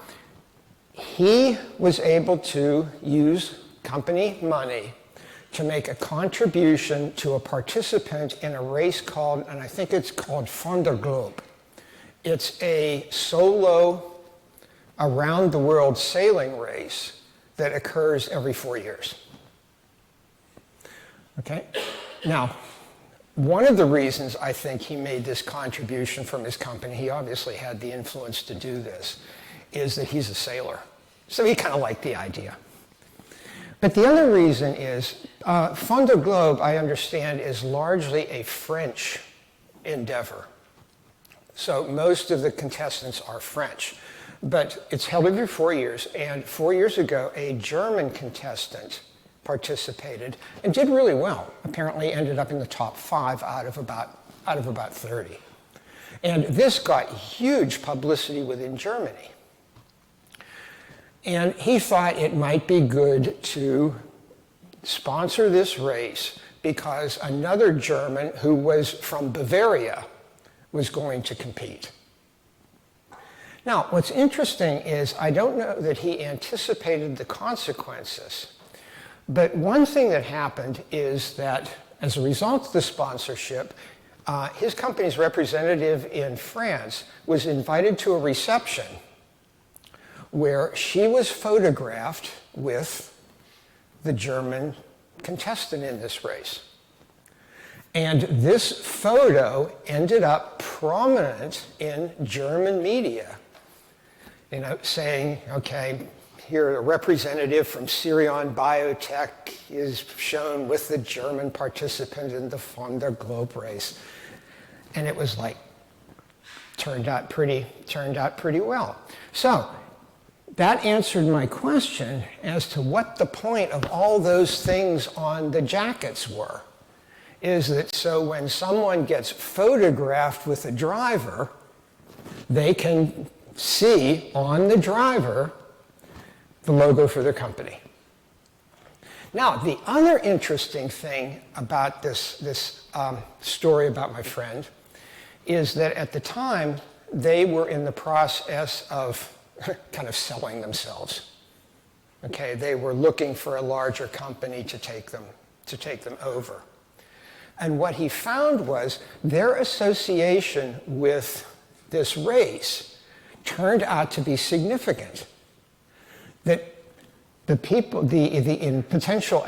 he was able to use company money to make a contribution to a participant in a race called, and I think it's called Van der Globe. It's a solo around the world sailing race that occurs every 4 years. Okay? Now, one of the reasons I think he made this contribution from his company, he obviously had the influence to do this, is that he's a sailor. So he kind of liked the idea. But the other reason is, Van der Globe, I understand, is largely a French endeavor. So most of the contestants are French. But it's held every 4 years, and 4 years ago, a German contestant participated and did really well. Apparently ended up in the top 5 out of about 30. And this got huge publicity within Germany. And he thought it might be good to sponsor this race because another German who was from Bavaria was going to compete. Now, what's interesting is I don't know that he anticipated the consequences, but one thing that happened is that as a result of the sponsorship, his company's representative in France was invited to a reception where she was photographed with the German contestant in this race. And this photo ended up prominent in German media, saying, okay, here a representative from Sirion Biotech is shown with the German participant in the Von der Globe race. And it was like, turned out pretty well. So that answered my question as to what the point of all those things on the jackets were. Is that so when someone gets photographed with a driver, they can see on the driver the logo for their company. Now, the other interesting thing about this story about my friend is that at the time, they were in the process of kind of selling themselves. Okay, they were looking for a larger company to take them over. And what he found was their association with this race turned out to be significant. That the people, the potential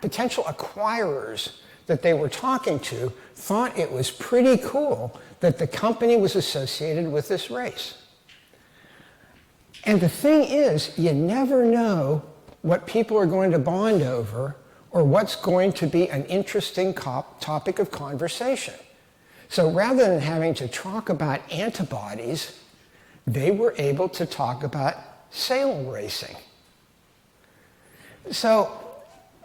acquirers that they were talking to thought it was pretty cool that the company was associated with this race. And the thing is, you never know what people are going to bond over or what's going to be an interesting topic of conversation. So rather than having to talk about antibodies, they were able to talk about sail racing. So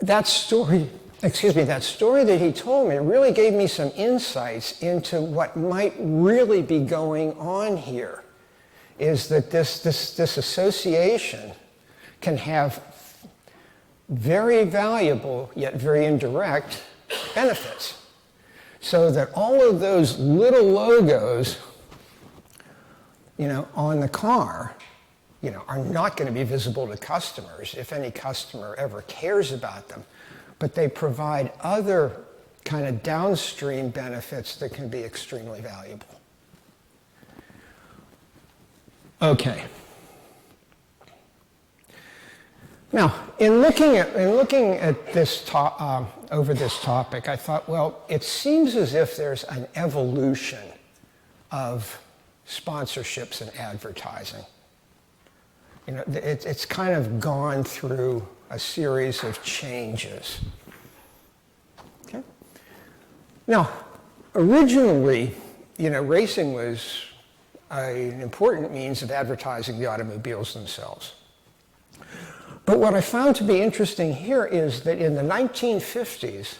that story that he told me really gave me some insights into what might really be going on here, is that this association can have very valuable yet very indirect benefits. So that all of those little logos, on the car, are not going to be visible to customers if any customer ever cares about them. But they provide other kind of downstream benefits that can be extremely valuable. Okay. Now, in looking at this over this topic, I thought, well, it seems as if there's an evolution of sponsorships and advertising. It's kind of gone through a series of changes. Okay. Now, originally, racing was an important means of advertising the automobiles themselves. But what I found to be interesting here is that in the 1950s,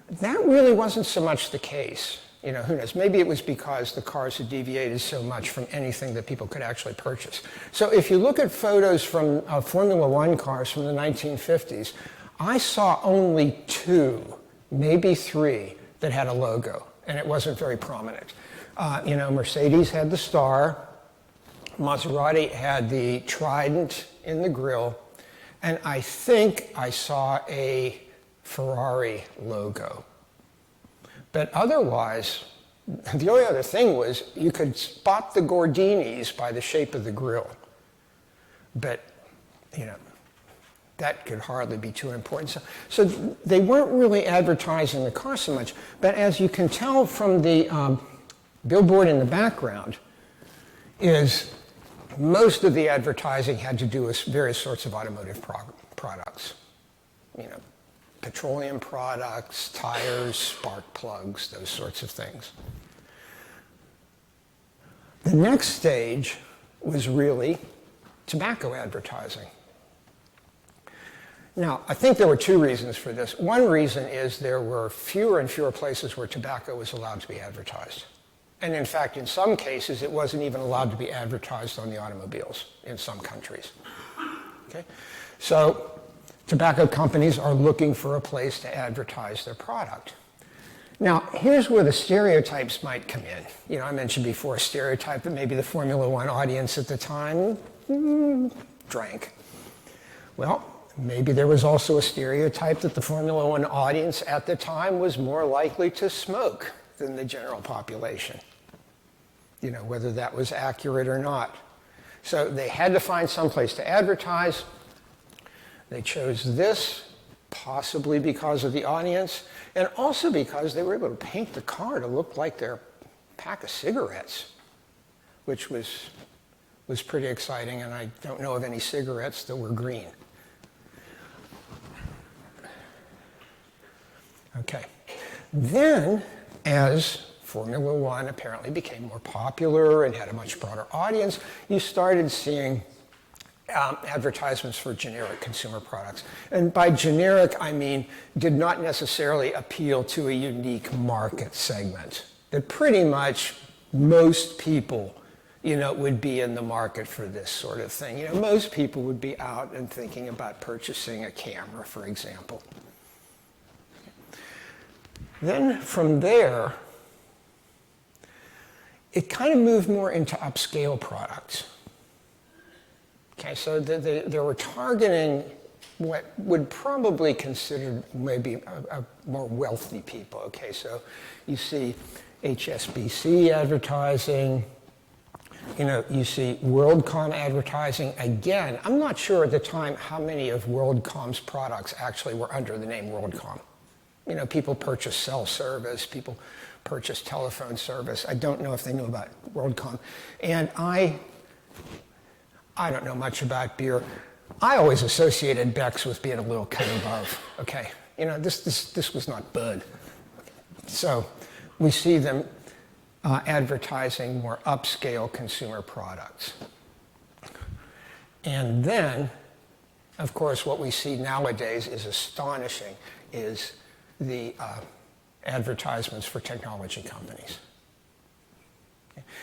that really wasn't so much the case. Who knows? Maybe it was because the cars had deviated so much from anything that people could actually purchase. So if you look at photos from Formula One cars from the 1950s, I saw only 2, maybe 3, that had a logo, and it wasn't very prominent. Mercedes had the star, Maserati had the trident in the grille, and I think I saw a Ferrari logo. But otherwise, the only other thing was you could spot the Gordinis by the shape of the grille. But, that could hardly be too important. So they weren't really advertising the car so much. But as you can tell from the billboard in the background, is most of the advertising had to do with various sorts of automotive products. Petroleum products, tires, spark plugs, those sorts of things. The next stage was really tobacco advertising. Now, I think there were 2 reasons for this. One reason is there were fewer and fewer places where tobacco was allowed to be advertised. And in fact, in some cases, it wasn't even allowed to be advertised on the automobiles in some countries. Okay? So tobacco companies are looking for a place to advertise their product. Now, here's where the stereotypes might come in. You know, I mentioned before a stereotype that maybe the Formula One audience at the time drank. Well, maybe there was also a stereotype that the Formula One audience at the time was more likely to smoke than the general population. You know, whether that was accurate or not. So they had to find some place to advertise. They chose this, possibly because of the audience, and also because they were able to paint the car to look like their pack of cigarettes, which was pretty exciting, and I don't know of any cigarettes that were green. Okay. Then, as Formula One apparently became more popular and had a much broader audience, you started seeing advertisements for generic consumer products. And by generic, I mean did not necessarily appeal to a unique market segment. That pretty much most people, you know, would be in the market for this sort of thing. You know, most people would be out and thinking about purchasing a camera, for example. Then from there, it kind of moved more into upscale products. Okay, so they were targeting what would probably consider maybe a more wealthy people. Okay, so you see HSBC advertising, you know, you see WorldCom advertising. Again, I'm not sure at the time how many of WorldCom's products actually were under the name WorldCom. You know, people purchase cell service, people purchase telephone service. I don't know if they knew about WorldCom. And I don't know much about beer. I always associated Beck's with being a little cut above. Okay, you know, this was not Bud. So we see them advertising more upscale consumer products. And then, of course, what we see nowadays is astonishing, is the advertisements for technology companies.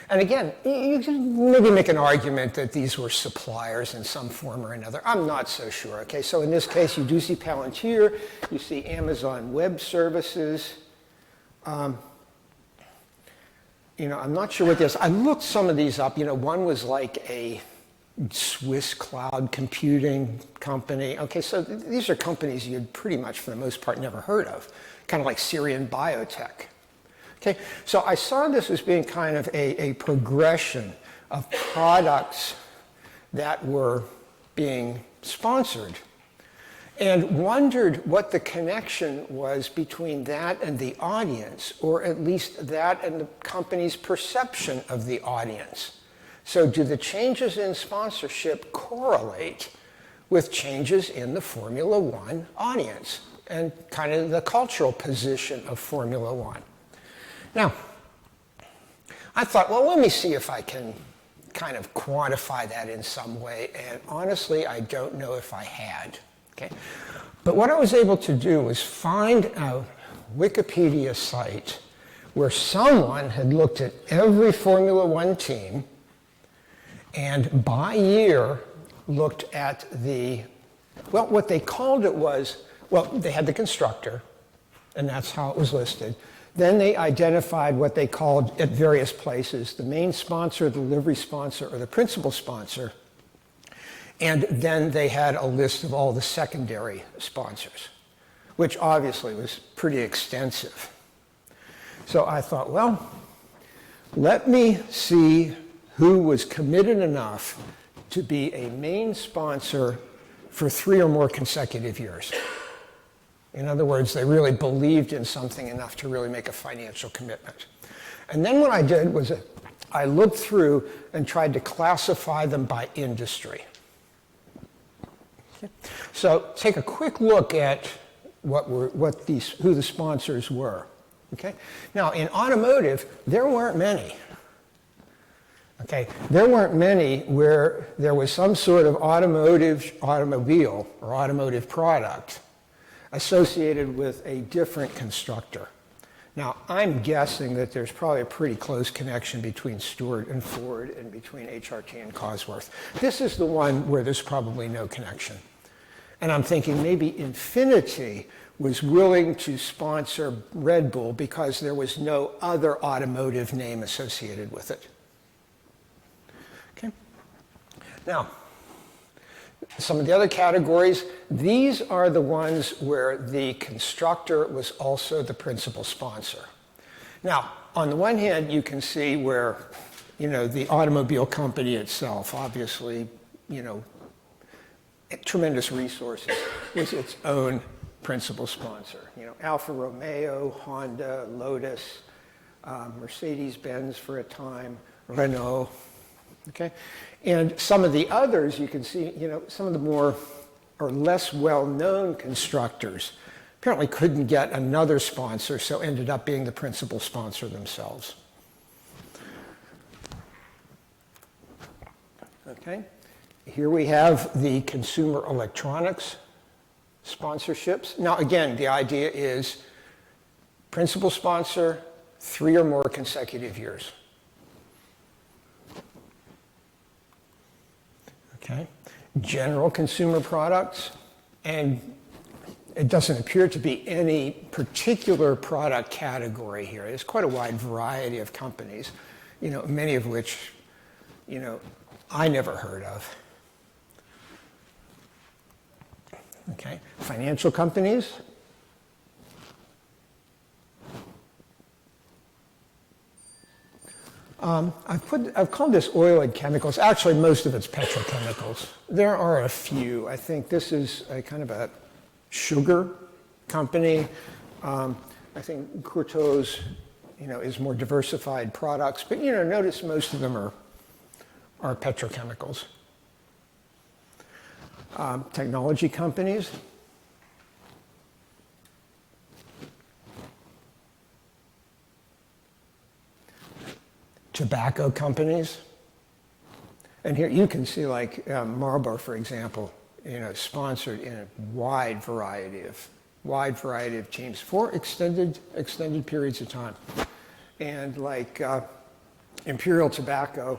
And again, you can maybe make an argument that these were suppliers in some form or another. I'm not so sure. Okay, so in this case, you do see Palantir, you see Amazon Web Services. You know, I'm not sure what this. I looked some of these up. You know, one was like a Swiss cloud computing company. Okay, so these are companies you'd pretty much, for the most part, never heard of. Kind of like Syrian biotech. Okay, so I saw this as being kind of a progression of products that were being sponsored, and wondered what the connection was between that and the audience, or at least that and the company's perception of the audience. So do the changes in sponsorship correlate with changes in the Formula One audience and kind of the cultural position of Formula One? Now, I thought, well, let me see if I can kind of quantify that in some way, and honestly, I don't know if I had. Okay? But what I was able to do was find a Wikipedia site where someone had looked at every Formula One team and by year looked at the, well, what they called it was, well, they had the constructor, and that's how it was listed. Then they identified what they called at various places the main sponsor, the livery sponsor, or the principal sponsor. And then they had a list of all the secondary sponsors, which obviously was pretty extensive. So I thought, well, let me see who was committed enough to be a main sponsor for 3 or more consecutive years. In other words, they really believed in something enough to really make a financial commitment. And then what I did was I looked through and tried to classify them by industry. So take a quick look at who the sponsors were. Okay? Now, in automotive, there weren't many. Okay? There weren't many where there was some sort of automobile or automotive product associated with a different constructor. Now, I'm guessing that there's probably a pretty close connection between Stewart and Ford and between HRT and Cosworth. This is the one where there's probably no connection. And I'm thinking maybe Infiniti was willing to sponsor Red Bull because there was no other automotive name associated with it. Okay. Now, some of the other categories, these are the ones where the constructor was also the principal sponsor. Now, on the one hand, you can see where, the automobile company itself, obviously, tremendous resources, was its own principal sponsor. Alfa Romeo, Honda, Lotus, Mercedes-Benz for a time, Renault, okay? And some of the others, you can see, some of the more or less well-known constructors apparently couldn't get another sponsor, so ended up being the principal sponsor themselves. Okay, here we have the consumer electronics sponsorships. Now again, the idea is principal sponsor, 3 or more consecutive years. Okay, general consumer products, and it doesn't appear to be any particular product category here. There's quite a wide variety of companies, many of which, I never heard of. Okay, financial companies. I've called this oil and chemicals. Actually, most of it's petrochemicals. There are a few. I think this is a kind of a sugar company. I think Courteau's, is more diversified products. But, notice most of them are petrochemicals. Technology companies. Tobacco companies. And here you can see like Marlboro, for example, sponsored in a wide variety of teams for extended periods of time. And like Imperial Tobacco,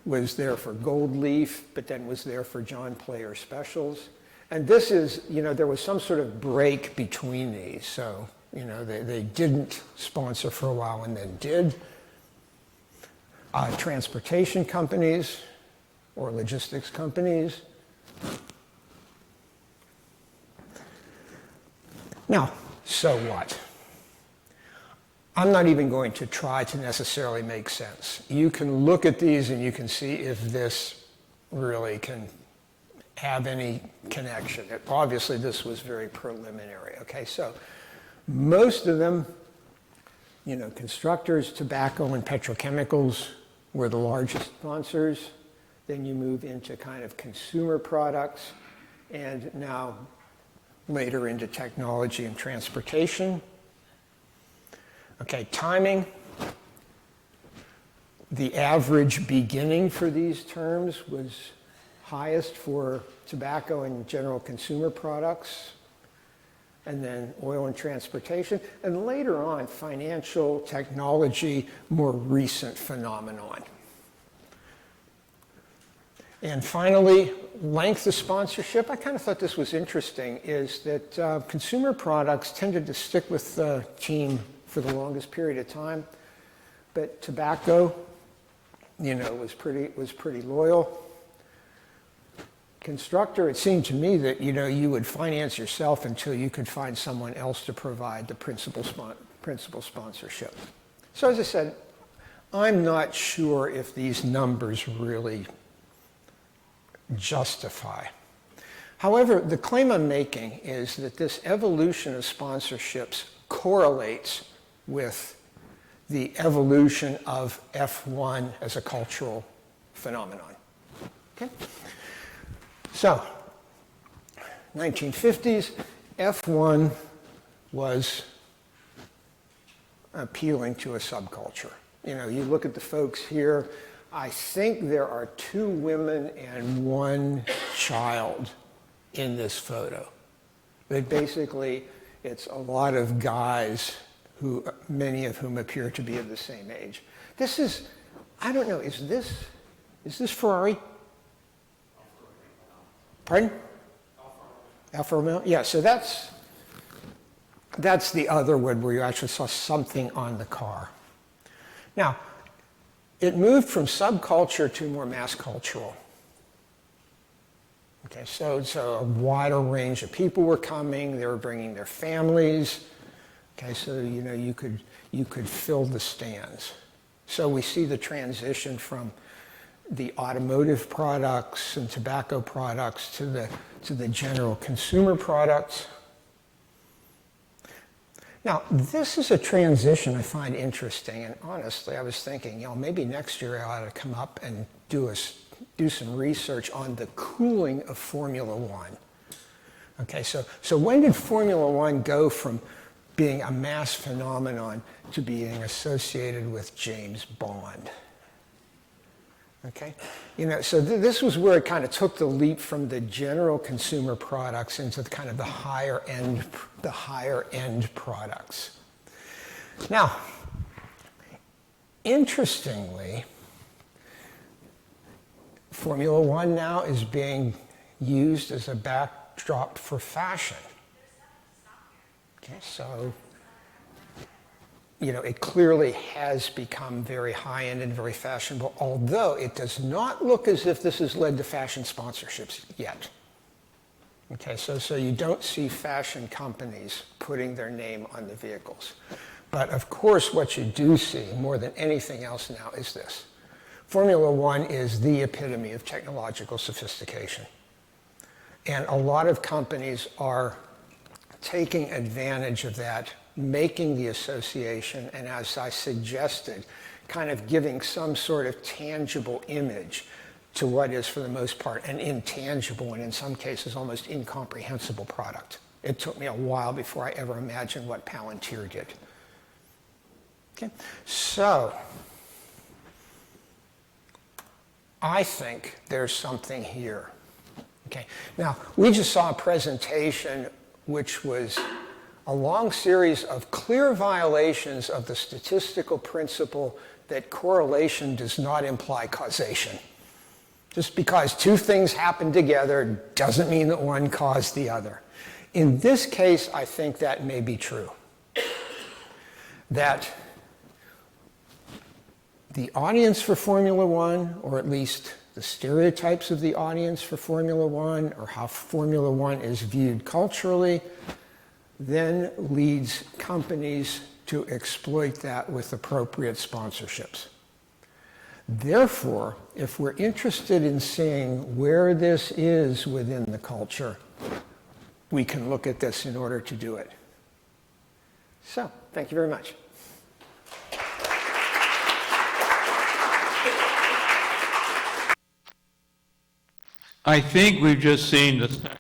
was there for Gold Leaf, but then was there for John Player Specials. And this is, there was some sort of break between these. So, they didn't sponsor for a while and then did. Transportation companies or logistics companies. Now, so what? I'm not even going to try to necessarily make sense. You can look at these and you can see if this really can have any connection. Obviously, this was very preliminary. Okay, so most of them, constructors, tobacco, and petrochemicals were the largest sponsors. Then you move into kind of consumer products, and now later into technology and transportation. Okay, timing. The average beginning for these terms was highest for tobacco and general consumer products, and then oil and transportation, and later on, financial, technology, more recent phenomenon. And finally, length of sponsorship. I kind of thought this was interesting, is that consumer products tended to stick with the team for the longest period of time, but tobacco, was pretty loyal. Constructor, it seemed to me that, you would finance yourself until you could find someone else to provide the principal sponsorship. So as I said, I'm not sure if these numbers really justify. However, the claim I'm making is that this evolution of sponsorships correlates with the evolution of F1 as a cultural phenomenon. Okay? So, 1950s, F1 was appealing to a subculture. You look at the folks here, I think there are 2 women and 1 child in this photo. But basically, it's a lot of guys who, many of whom appear to be of the same age. This is, I don't know, is this Ferrari? Pardon? Alfa Romeo? Yeah, so that's the other one where you actually saw something on the car. Now, it moved from subculture to more mass cultural. Okay, so a wider range of people were coming. They were bringing their families. Okay, so you could fill the stands. So we see the transition from the automotive products and tobacco products to the general consumer products. Now, this is a transition I find interesting, and honestly, I was thinking, maybe next year I ought to come up and do some research on the cooling of Formula One. Okay, so when did Formula One go from being a mass phenomenon to being associated with James Bond? Okay, so this was where it kind of took the leap from the general consumer products into the kind of the higher end products. Now, interestingly, Formula One now is being used as a backdrop for fashion. Okay, so it clearly has become very high-end and very fashionable, although it does not look as if this has led to fashion sponsorships yet. Okay, so you don't see fashion companies putting their name on the vehicles. But of course, what you do see more than anything else now is this. Formula One is the epitome of technological sophistication. And a lot of companies are taking advantage of that, making the association, and as I suggested, kind of giving some sort of tangible image to what is, for the most part, an intangible and in some cases almost incomprehensible product. It took me a while before I ever imagined what Palantir did. Okay, so I think there's something here. Okay, now we just saw a presentation which was a long series of clear violations of the statistical principle that correlation does not imply causation. Just because two things happen together doesn't mean that one caused the other. In this case, I think that may be true. That the audience for Formula One, or at least the stereotypes of the audience for Formula One, or how Formula One is viewed culturally, then leads companies to exploit that with appropriate sponsorships. Therefore, if we're interested in seeing where this is within the culture, we can look at this in order to do it. So, thank you very much. I think we've just seen the,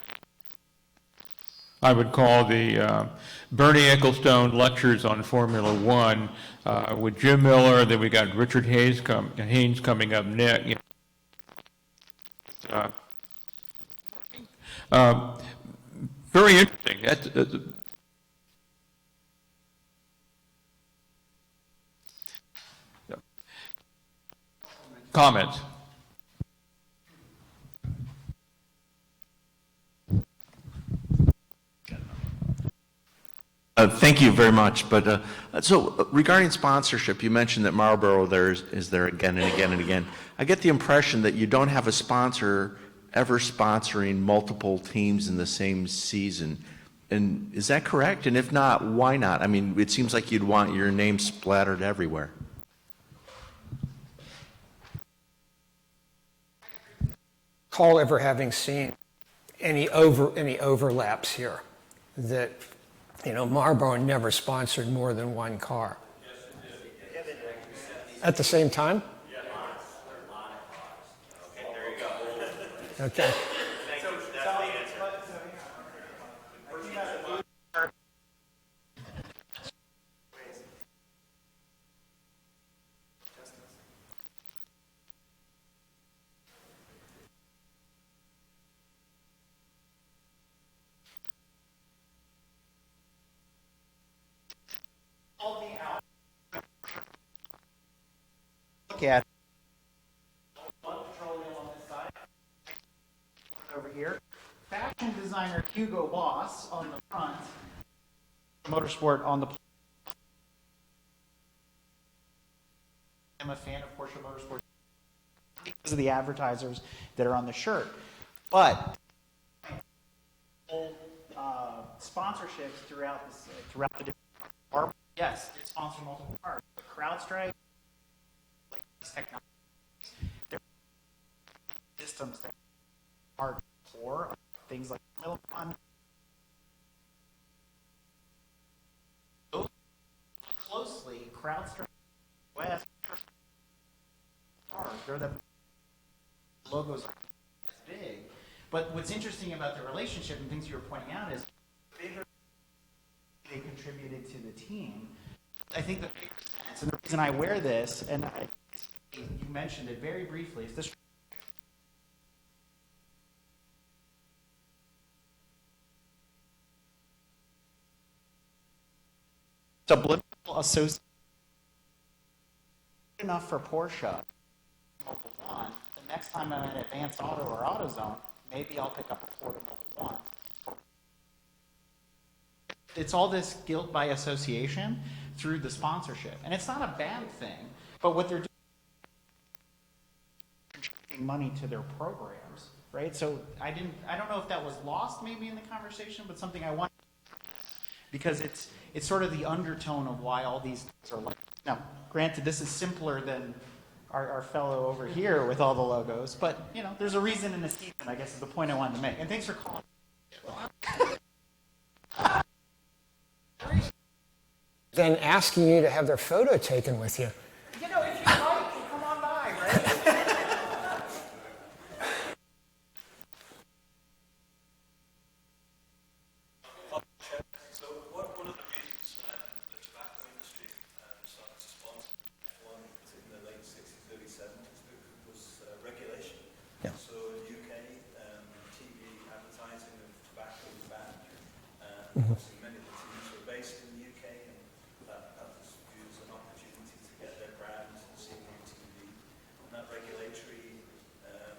I would call the Bernie Ecclestone lectures on Formula One with Jim Miller. Then we got Richard Haynes coming up next. Very interesting. Comments? Thank you very much. But so regarding sponsorship, you mentioned that Marlboro is there again and again and again. I get the impression that you don't have a sponsor ever sponsoring multiple teams in the same season. And is that correct? And if not, why not? I mean, it seems like you'd want your name splattered everywhere. Recall ever having seen any overlaps here that Marlboro never sponsored more than one car. At the same time? Okay. Look at one petroleum on this side, one over here, designer Hugo Boss on the front, Motorsport on the. I'm a fan of Porsche Motorsport because of the advertisers that are on the shirt, but sponsorships throughout the different. Yes, it sponsors multiple cars. But CrowdStrike, like these technologies, there are systems that are core things like Millicon. Closely, CrowdStrike, West, they're the logos are big. But what's interesting about the relationship and things you were pointing out is bigger they contributed to the team. I think the bigger sense, and the reason I wear this, and you mentioned it very briefly, is this. Subliminal association enough for Porsche. Mobil One. The next time I'm at Advanced Auto or AutoZone, maybe I'll pick up a Ford Mobil One. It's all this guilt by association through the sponsorship, and it's not a bad thing. But what they're doing is contributing money to their programs, right? So I don't know if that was lost maybe in the conversation, but something I want. Because it's sort of the undertone of why all these things are like. Now, granted, this is simpler than our fellow over here with all the logos, but you know, there's a reason and a season, I guess, is the point I wanted to make. And thanks for calling. Then asking you to have their photo taken with you. You know, if you like, come on by, right? Obviously, many of the teams were based in the UK, and that was viewed as an opportunity to get their brand seen on TV. And that regulatory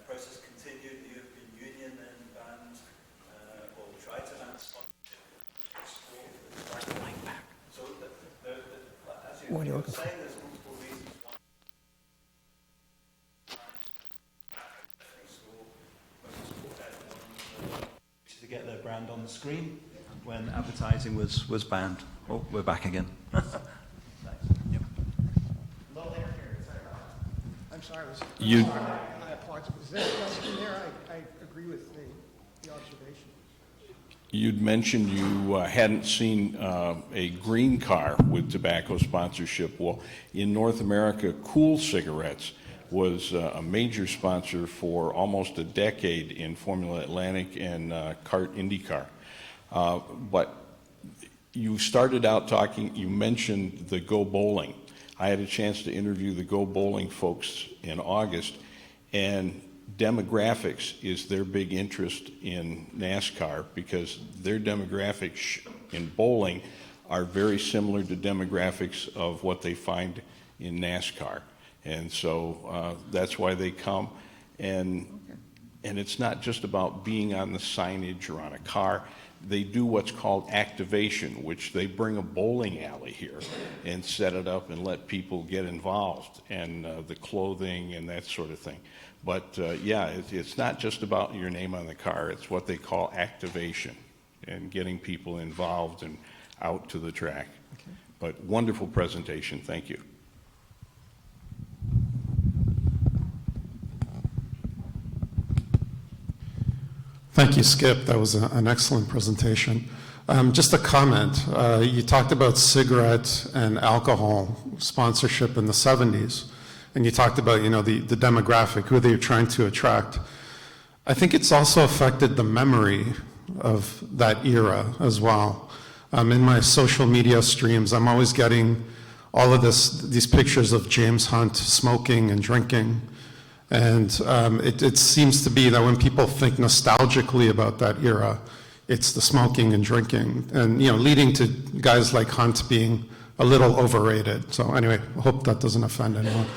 process continued. The European Union then banned, or tried to ban sponsorship. So, as you were saying, there's multiple reasons why. To get their brand on the screen when advertising was banned. Oh, we're back again. Thanks. Yep. I'm sorry, I apologize. Was there a question there? I agree with the observation. You'd mentioned you hadn't seen a green car with tobacco sponsorship. Well, in North America, Cool Cigarettes was a major sponsor for almost a decade in Formula Atlantic and kart IndyCar. But you started out talking, you mentioned the Go Bowling. I had a chance to interview the Go Bowling folks in August, and demographics is their big interest in NASCAR because their demographics in bowling are very similar to demographics of what they find in NASCAR. And so that's why they come. And it's not just about being on the signage or on a car. They do what's called activation, which they bring a bowling alley here and set it up and let people get involved, and the clothing and that sort of thing. But yeah, it's not just about your name on the car. It's what they call activation and getting people involved and out to the track. Okay. But wonderful presentation. Thank you. Thank you, Skip. That was an excellent presentation. Just a comment. You talked about cigarette and alcohol sponsorship in the 70s, and you talked about, you know, the demographic, who they're trying to attract. I think it's also affected the memory of that era as well. In my social media streams, I'm always getting all of these pictures of James Hunt smoking and drinking. And it seems to be that when people think nostalgically about that era, it's the smoking and drinking, and you know, leading to guys like Hunt being a little overrated. So anyway, I hope that doesn't offend anyone.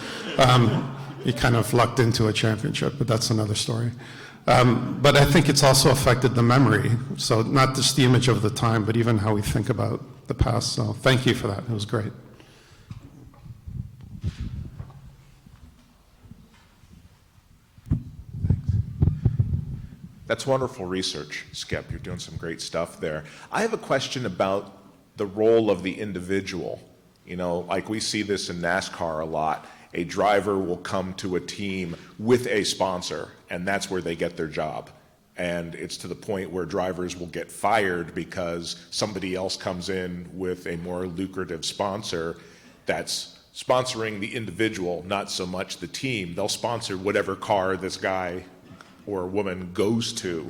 He kind of lucked into a championship, but that's another story. But I think it's also affected the memory. So not just the image of the time, but even how we think about the past. So thank you for that. It was great. That's wonderful research, Skip. You're doing some great stuff there. I have a question about the role of the individual. You know, like we see this in NASCAR a lot. A driver will come to a team with a sponsor, and that's where they get their job. And it's to the point where drivers will get fired because somebody else comes in with a more lucrative sponsor that's sponsoring the individual, not so much the team. They'll sponsor whatever car this guy or woman goes to.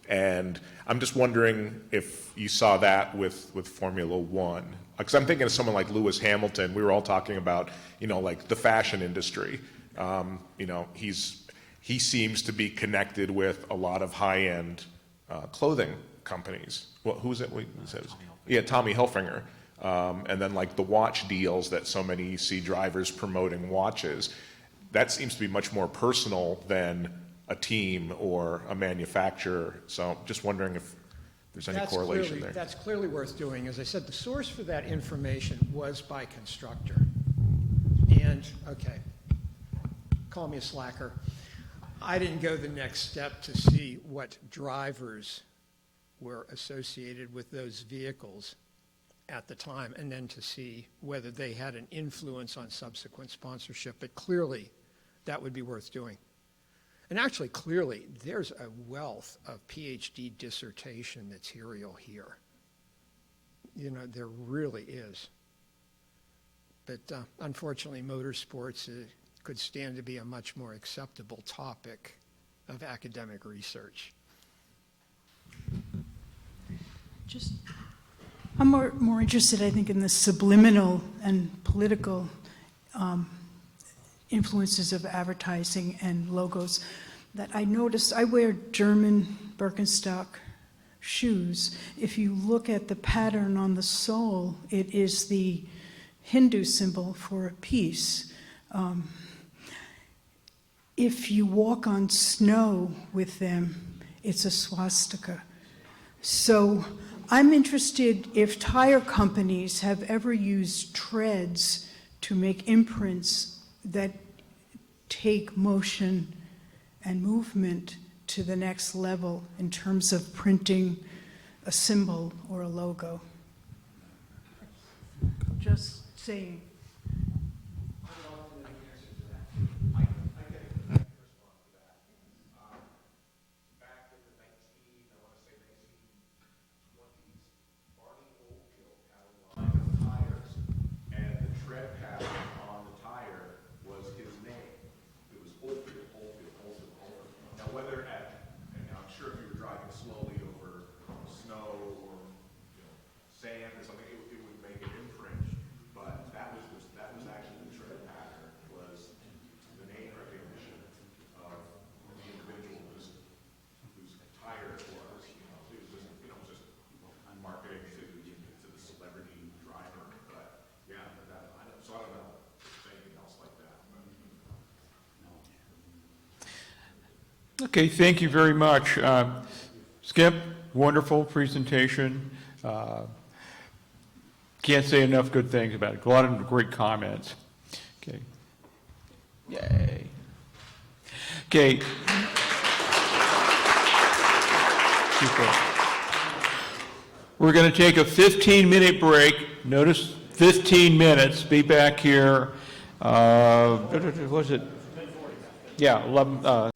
And I'm just wondering if you saw that with Formula One. Because I'm thinking of someone like Lewis Hamilton. We were all talking about, you know, like the fashion industry. You know, he seems to be connected with a lot of high-end clothing companies. Well, who's it? Yeah, Tommy Hilfiger. And then like the watch deals that so many see drivers promoting watches. That seems to be much more personal than a team or a manufacturer. So just wondering if there's any correlation there. That's clearly worth doing. As I said, the source for that information was by constructor. And, okay, call me a slacker. I didn't go the next step to see what drivers were associated with those vehicles at the time, and then to see whether they had an influence on subsequent sponsorship. But clearly, that would be worth doing. And actually, clearly, there's a wealth of PhD dissertation material here. You know, there really is. But unfortunately, motorsports could stand to be a much more acceptable topic of academic research. I'm more interested, I think, in the subliminal and political influences of advertising and logos that I noticed. I wear German Birkenstock shoes. If you look at the pattern on the sole, it is the Hindu symbol for peace. If you walk on snow with them, it's a swastika. So I'm interested if tire companies have ever used treads to make imprints that take motion and movement to the next level in terms of printing a symbol or a logo. Just saying. Okay, thank you very much. Skip, wonderful presentation. Can't say enough good things about it. A lot of great comments. Okay. Yay. Okay. Super. We're going to take a 15-minute break. Notice 15 minutes. Be back here. What was it? Yeah, 11.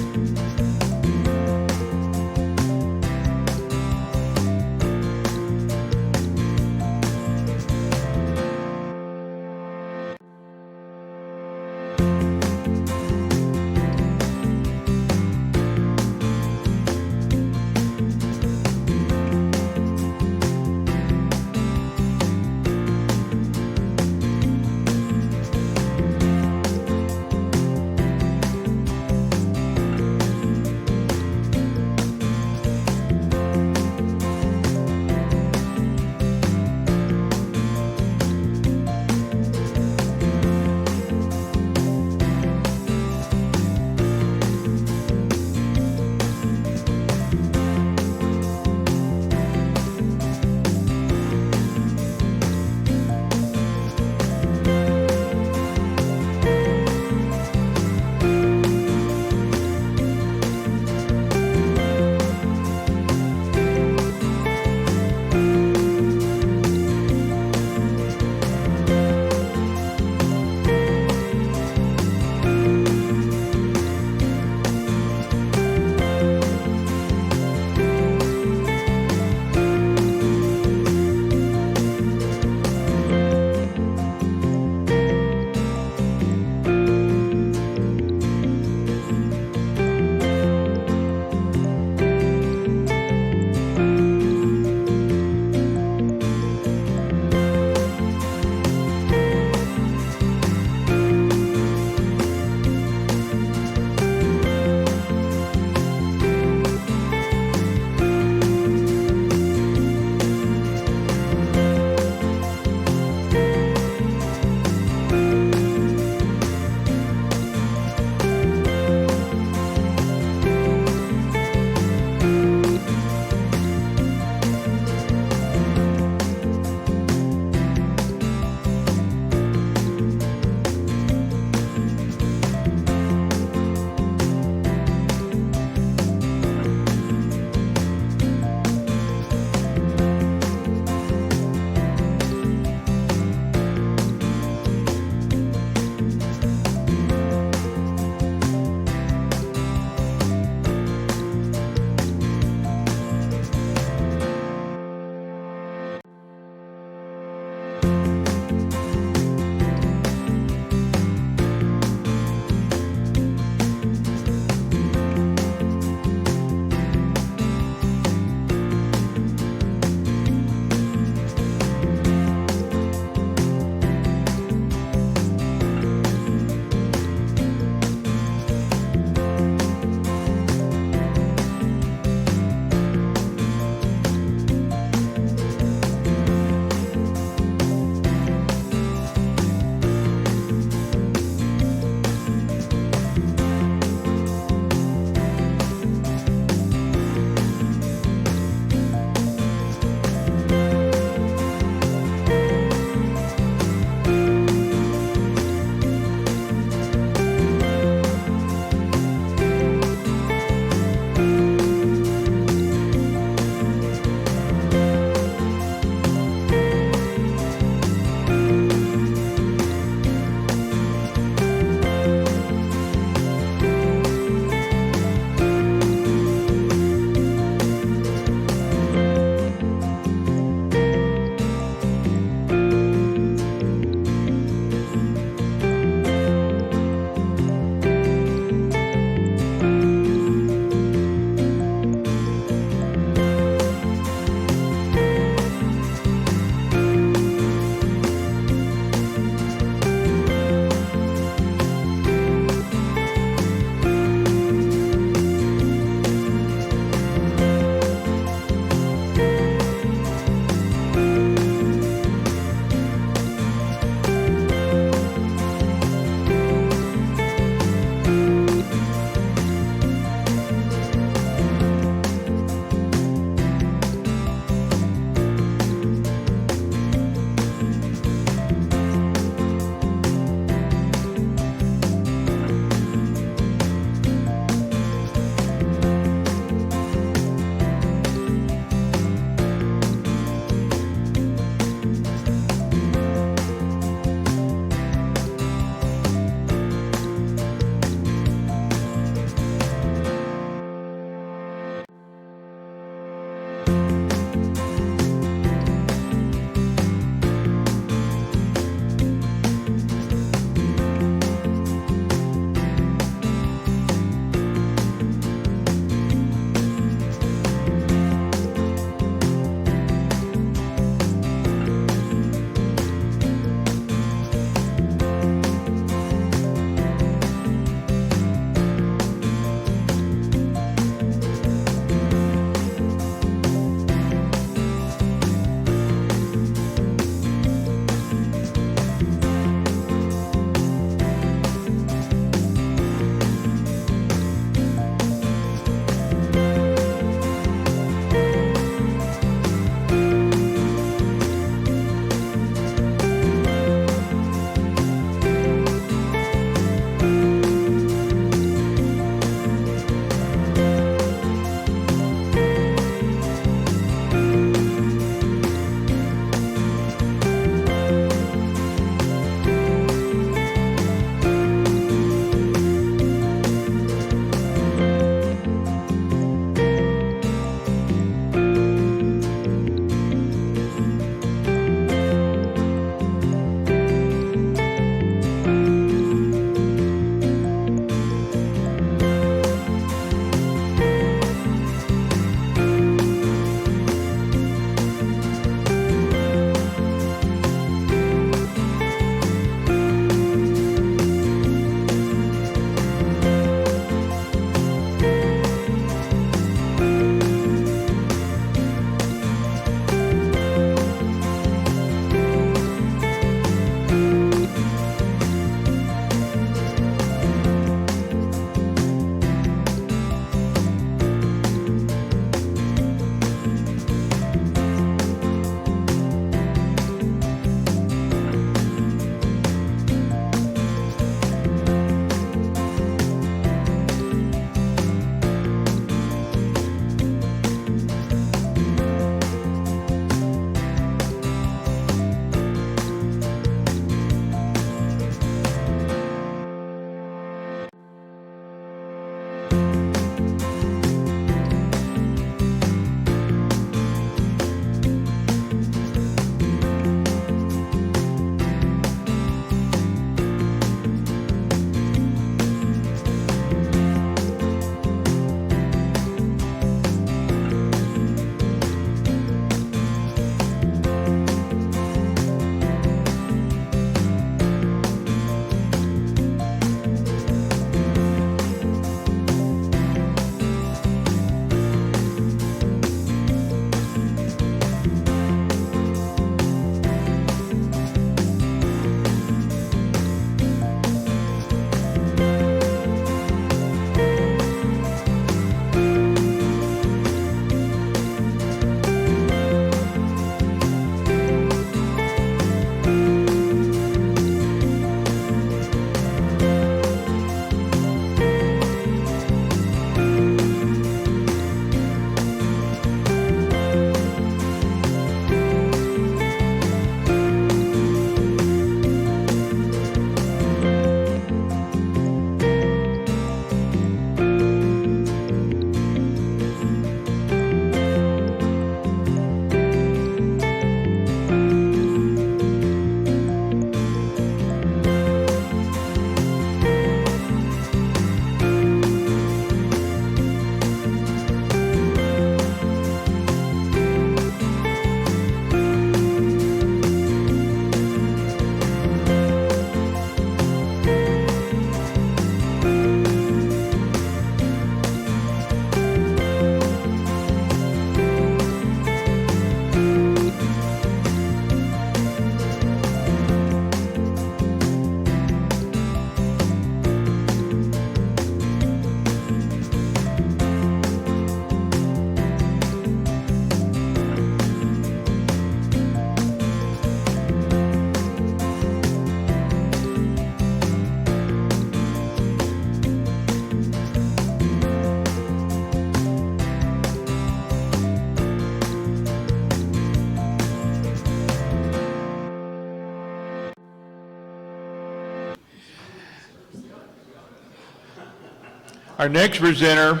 Our next presenter,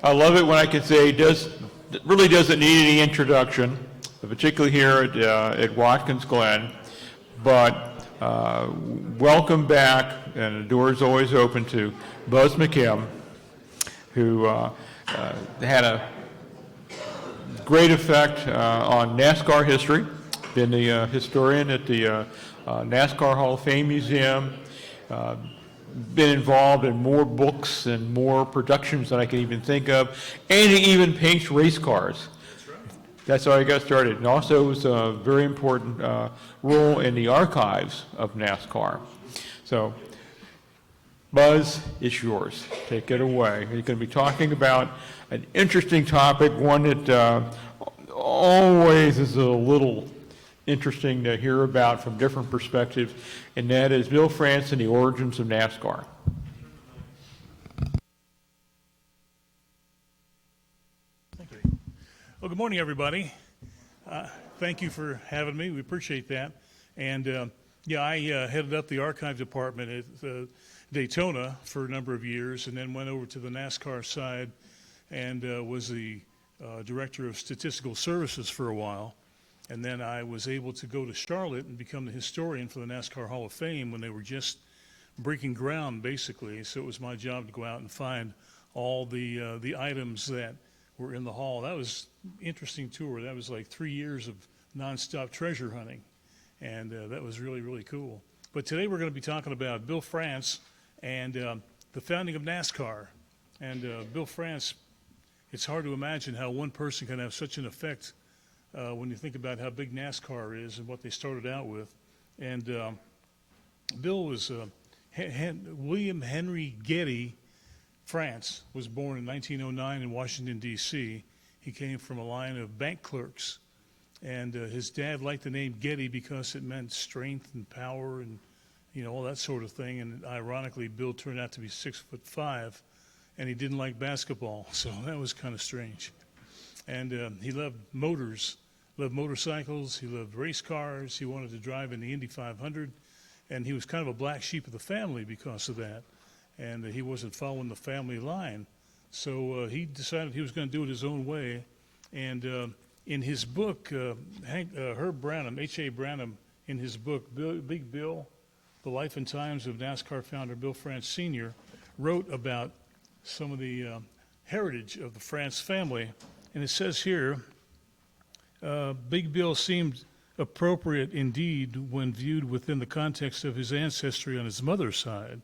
I love it when I can say really doesn't need any introduction, particularly here at Watkins Glen. But welcome back, and the door is always open to Buzz McKim, who had a great effect on NASCAR history, been the historian at the NASCAR Hall of Fame Museum, been involved in more books and more productions than I can even think of, and he even paints race cars. That's how I got started. And also was a very important role in the archives of NASCAR. So, Buzz, it's yours. Take it away. You're going to be talking about an interesting topic, one that always is a little interesting to hear about from different perspectives, and that is Bill France and the origins of NASCAR. Well, good morning, everybody. Thank you for having me. We appreciate that. And I headed up the archive department at Daytona for a number of years, and then went over to the NASCAR side and was the director of statistical services for a while. And then I was able to go to Charlotte and become the historian for the NASCAR Hall of Fame when they were just breaking ground, basically. So it was my job to go out and find all the items that were in the hall. That was an interesting tour. That was like 3 years of nonstop treasure hunting, and that was really, really cool. But today we're going to be talking about Bill France and the founding of NASCAR. And Bill France, it's hard to imagine how one person can have such an effect when you think about how big NASCAR is and what they started out with. And Bill was William Henry Getty France was born in 1909 in Washington, D.C. He came from a line of bank clerks. And his dad liked the name Getty because it meant strength and power and, all that sort of thing. And ironically, Bill turned out to be 6'5", and he didn't like basketball. So that was kind of strange. And he loved motors, loved motorcycles. He loved race cars. He wanted to drive in the Indy 500. And he was kind of a black sheep of the family because of that. And he wasn't following the family line. So he decided he was going to do it his own way. And in his book, Herb Branham, H.A. Branham, in his book, Big Bill, The Life and Times of NASCAR founder Bill France Sr., wrote about some of the heritage of the France family. And it says here, Big Bill seemed appropriate indeed when viewed within the context of his ancestry on his mother's side.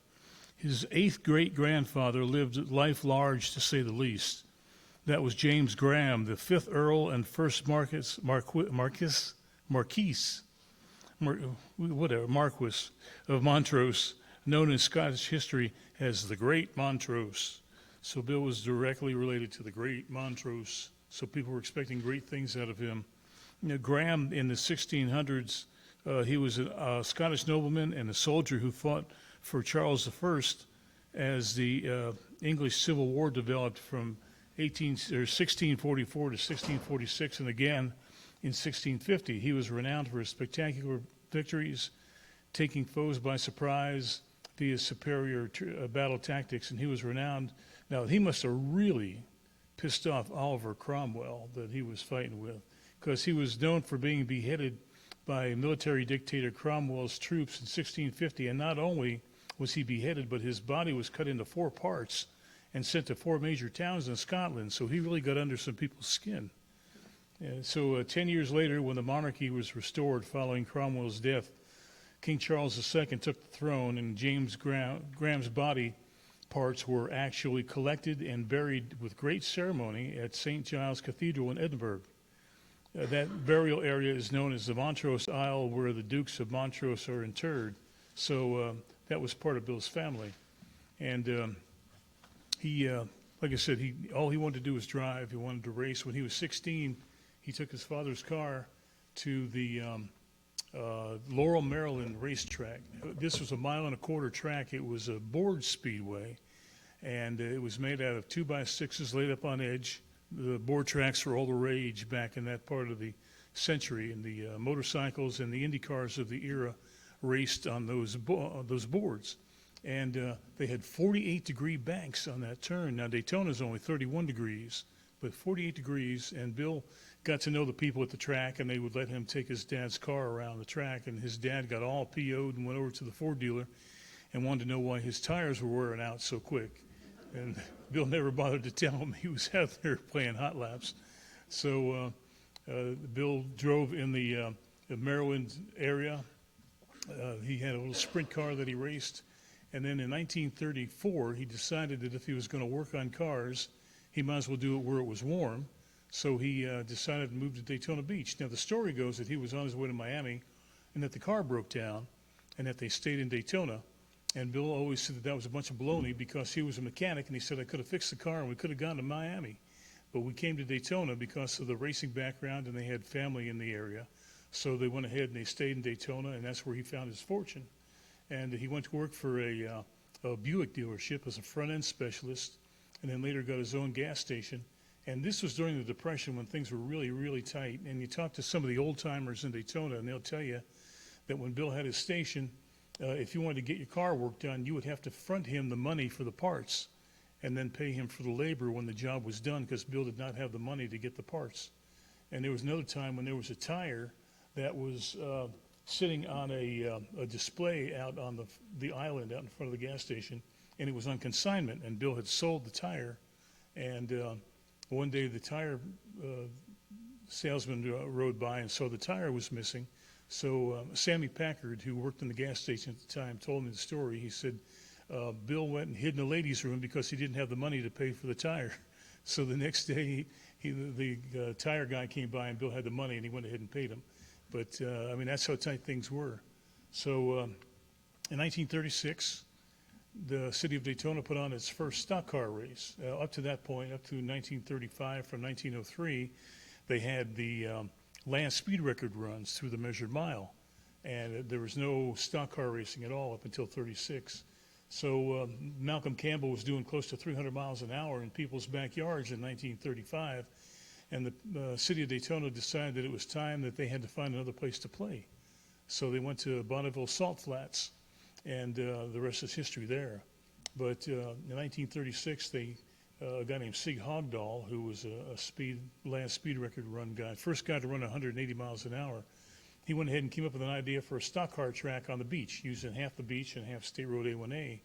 His 8th great-grandfather lived life large, to say the least. That was James Graham, the 5th Earl and 1st Marquis of Montrose, known in Scottish history as the Great Montrose. So Bill was directly related to the Great Montrose, so people were expecting great things out of him. Graham, in the 1600s, he was a Scottish nobleman and a soldier who fought for Charles I as the English Civil War developed from 1644 to 1646, and again in 1650. He was renowned for his spectacular victories, taking foes by surprise via superior battle tactics, and he was renowned. Now, he must have really pissed off Oliver Cromwell that he was fighting with, because he was known for being beheaded by military dictator Cromwell's troops in 1650, and not only was he beheaded, but his body was cut into 4 parts and sent to 4 major towns in Scotland, so he really got under some people's skin. So 10 years later, when the monarchy was restored following Cromwell's death, King Charles II took the throne, and James Graham's body parts were actually collected and buried with great ceremony at St. Giles Cathedral in Edinburgh. That burial area is known as the Montrose Isle, where the Dukes of Montrose are interred. So that was part of Bill's family. And he, like I said, all he wanted to do was drive. He wanted to race. When he was 16, he took his father's car to the Laurel, Maryland racetrack. This was a 1.25 mile track. It was a board speedway, and it was made out of 2x6s laid up on edge. The board tracks were all the rage back in that part of the century, and the motorcycles and the Indy cars of the era raced on those boards. And they had 48-degree banks on that turn. Now, Daytona's only 31 degrees, but 48 degrees, and Bill got to know the people at the track, and they would let him take his dad's car around the track, and his dad got all PO'd and went over to the Ford dealer and wanted to know why his tires were wearing out so quick. And Bill never bothered to tell him. He was out there playing hot laps. So Bill drove in the Maryland area. He had a little sprint car that he raced. And then in 1934, he decided that if he was going to work on cars, he might as well do it where it was warm. So he decided to move to Daytona Beach. Now, the story goes that he was on his way to Miami and that the car broke down and that they stayed in Daytona. And Bill always said that that was a bunch of baloney because he was a mechanic, and he said, I could have fixed the car and we could have gone to Miami. But we came to Daytona because of the racing background, and they had family in the area. So they went ahead and they stayed in Daytona, and that's where he found his fortune. And he went to work for a Buick dealership as a front-end specialist, and then later got his own gas station. And this was during the Depression when things were really, really tight. And you talk to some of the old-timers in Daytona, and they'll tell you that when Bill had his station, if you wanted to get your car work done, you would have to front him the money for the parts and then pay him for the labor when the job was done, because Bill did not have the money to get the parts. And there was another time when there was a tire that was sitting on a display out on the island out in front of the gas station, and it was on consignment, and Bill had sold the tire. And one day the tire salesman rode by and saw the tire was missing. So Sammy Packard, who worked in the gas station at the time, told me the story. He said Bill went and hid in the ladies' room because he didn't have the money to pay for the tire. So the next day, the tire guy came by, and Bill had the money, and he went ahead and paid him. But, I mean, that's how tight things were. So in 1936, the city of Daytona put on its first stock car race. Up to that point, up to 1935, from 1903, they had the land speed record runs through the measured mile. And there was no stock car racing at all up until 36. So Malcolm Campbell was doing close to 300 miles an hour in people's backyards in 1935. And the city of Daytona decided that it was time that they had to find another place to play. So they went to Bonneville Salt Flats, and the rest is history there. But in 1936, a guy named Sig Hogdahl, who was a land speed record run guy, first guy to run 180 miles an hour, he went ahead and came up with an idea for a stock car track on the beach, using half the beach and half State Road A1A.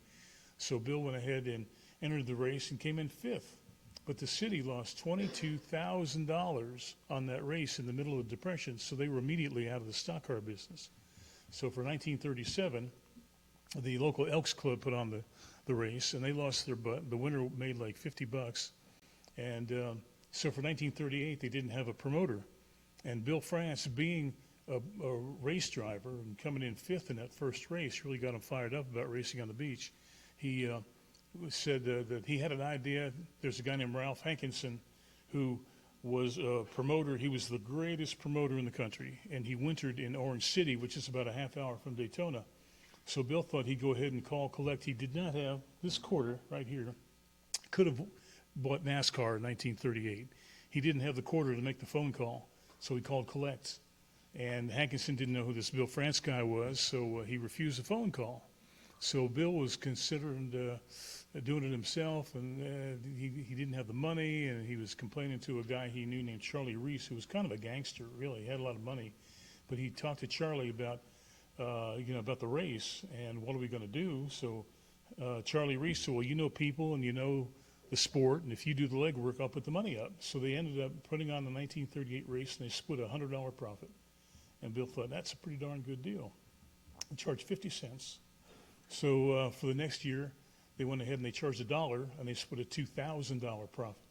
So Bill went ahead and entered the race and came in fifth. But the city lost $22,000 on that race in the middle of the Depression, so they were immediately out of the stock car business. So for 1937, the local Elks Club put on the race, and they lost their butt. The winner made like $50. And so for 1938, they didn't have a promoter. And Bill France, being a race driver and coming in fifth in that first race, really got him fired up about racing on the beach. He said that he had an idea. There's a guy named Ralph Hankinson who was a promoter. He was the greatest promoter in the country, and he wintered in Orange City, which is about a half hour from Daytona. So Bill thought he'd go ahead and call collect. He did not have this quarter right here. Could have bought NASCAR in 1938. He didn't have the quarter to make the phone call, so he called collect. And Hankinson didn't know who this Bill France guy was, so he refused the phone call. So Bill was considering doing it himself, and he didn't have the money, and he was complaining to a guy he knew named Charlie Reese, who was kind of a gangster, really. He had a lot of money. But he talked to Charlie about the race, and what are we going to do? So Charlie Reese said, well, you know people, and you know the sport, and if you do the legwork, I'll put the money up. So they ended up putting on the 1938 race, and they split a $100 profit. And Bill thought, that's a pretty darn good deal. He charged 50 cents. So for the next year, they went ahead and they charged $1, and they split a $2,000 profit.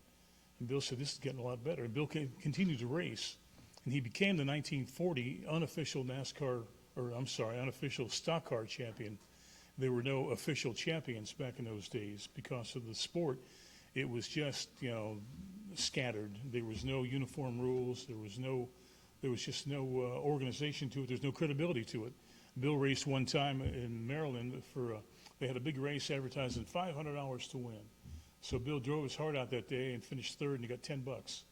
And Bill said, this is getting a lot better. And Bill continued to race, and he became the 1940 unofficial unofficial stock car champion. There were no official champions back in those days because of the sport. It was just, scattered. There was no uniform rules. There was just no organization to it. There's no credibility to it. Bill raced one time in Maryland they had a big race advertising $500 to win. So Bill drove his heart out that day and finished third, and he got $10.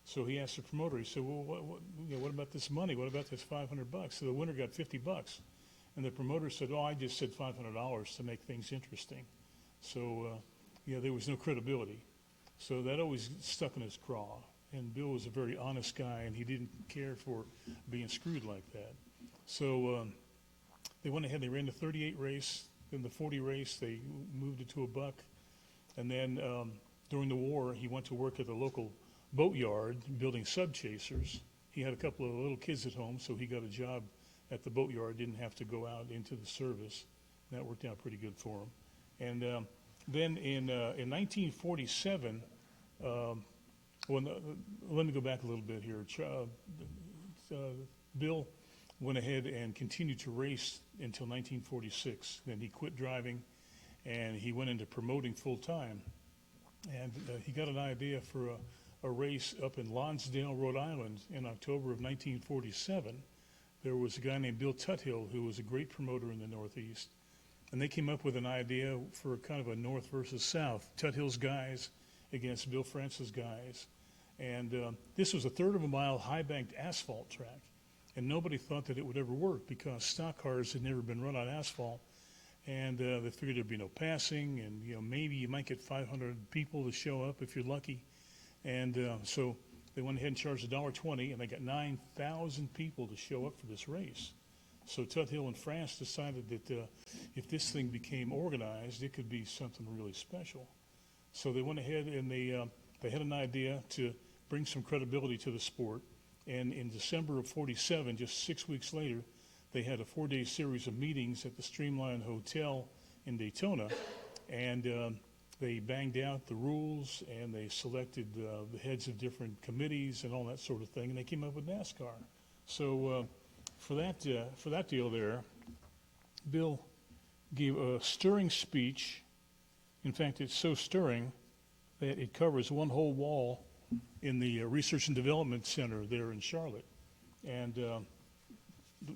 So he asked the promoter, he said, well, what about this money? What about this $500? So the winner got $50. And the promoter said, oh, I just said $500 to make things interesting. So, yeah, there was no credibility. So that always stuck in his craw. And Bill was a very honest guy, and he didn't care for being screwed like that. So they went ahead, they ran the 38 race, then the 40 race, they moved it to a buck. And then during the war, he went to work at the local boatyard building sub chasers. He had a couple of little kids at home, so he got a job at the boatyard, didn't have to go out into the service. That worked out pretty good for him. And then in 1947, let me go back a little bit here. Bill went ahead and continued to race until 1946. Then he quit driving, and he went into promoting full time. And he got an idea for a race up in Lonsdale, Rhode Island in October of 1947. There was a guy named Bill Tuthill who was a great promoter in the Northeast. And they came up with an idea for kind of a North versus South. Tuthill's guys against Bill Francis' guys. And this was a third of a mile high-banked asphalt track. And nobody thought that it would ever work because stock cars had never been run on asphalt. And they figured there'd be no passing, and maybe you might get 500 people to show up if you're lucky. And so they went ahead and charged $1.20, and they got 9,000 people to show up for this race. So Tuthill and France decided that if this thing became organized, it could be something really special. So they went ahead and they had an idea to bring some credibility to the sport. And in December of 47, just 6 weeks later, they had a 4-day series of meetings at the Streamline Hotel in Daytona. And they banged out the rules, and they selected the heads of different committees and all that sort of thing, and they came up with NASCAR. So for that deal there, Bill gave a stirring speech. In fact, it's so stirring that it covers one whole wall in the Research and Development Center there in Charlotte. And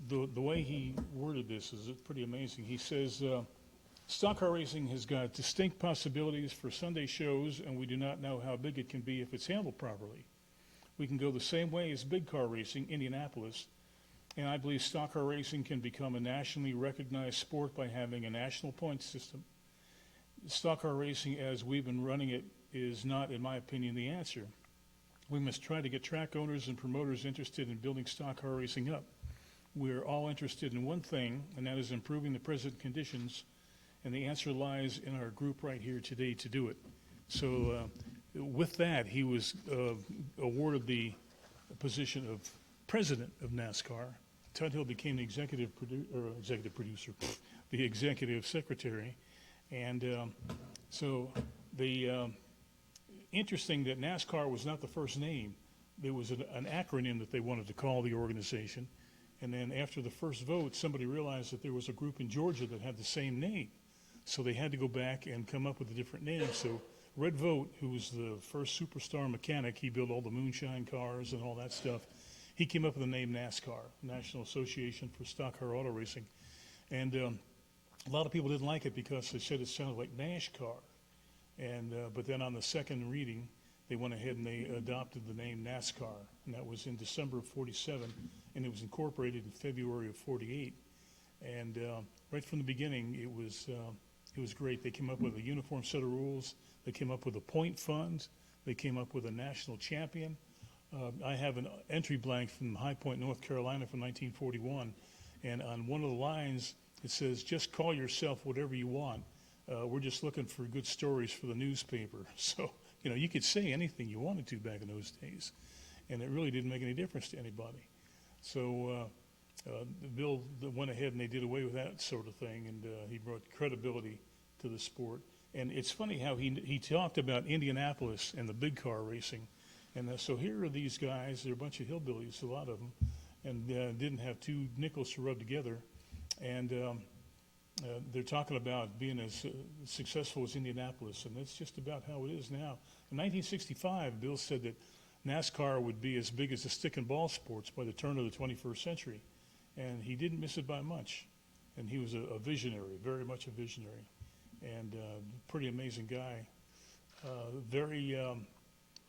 the way he worded this is pretty amazing. He says, stock car racing has got distinct possibilities for Sunday shows, and we do not know how big it can be if it's handled properly. We can go the same way as big car racing, Indianapolis, and I believe stock car racing can become a nationally recognized sport by having a national point system. Stock car racing, as we've been running it, is not, in my opinion, the answer. We must try to get track owners and promoters interested in building stock car racing up. We're all interested in one thing, and that is improving the present conditions, and the answer lies in our group right here today to do it. So with that, he was awarded the position of president of NASCAR. Tuthill became the executive producer, the executive secretary. And so interesting that NASCAR was not the first name. There was an acronym that they wanted to call the organization. And then after the first vote, somebody realized that there was a group in Georgia that had the same name. So they had to go back and come up with a different name. So Red Vogt, who was the first superstar mechanic, he built all the moonshine cars and all that stuff. He came up with the name NASCAR, National Association for Stock Car Auto Racing. And a lot of people didn't like it because they said it sounded like NASCAR. And but then on the second reading, they went ahead and they adopted the name NASCAR. And that was in December of 47, and it was incorporated in February of 48. And right from the beginning, it was great. They came up with a uniform set of rules. They came up with a point fund. They came up with a national champion. I have an entry blank from High Point, North Carolina from 1941. And on one of the lines, it says, just call yourself whatever you want. We're just looking for good stories for the newspaper. So, you could say anything you wanted to back in those days. And it really didn't make any difference to anybody. So Bill went ahead and they did away with that sort of thing, and he brought credibility to the sport. And it's funny how he talked about Indianapolis and the big car racing. And so here are these guys, they're a bunch of hillbillies, a lot of them, and didn't have two nickels to rub together. And they're talking about being as successful as Indianapolis, and that's just about how it is now. In 1965, Bill said that NASCAR would be as big as the stick and ball sports by the turn of the 21st century, and he didn't miss it by much. And he was a visionary, very much a visionary, and pretty amazing guy. Very,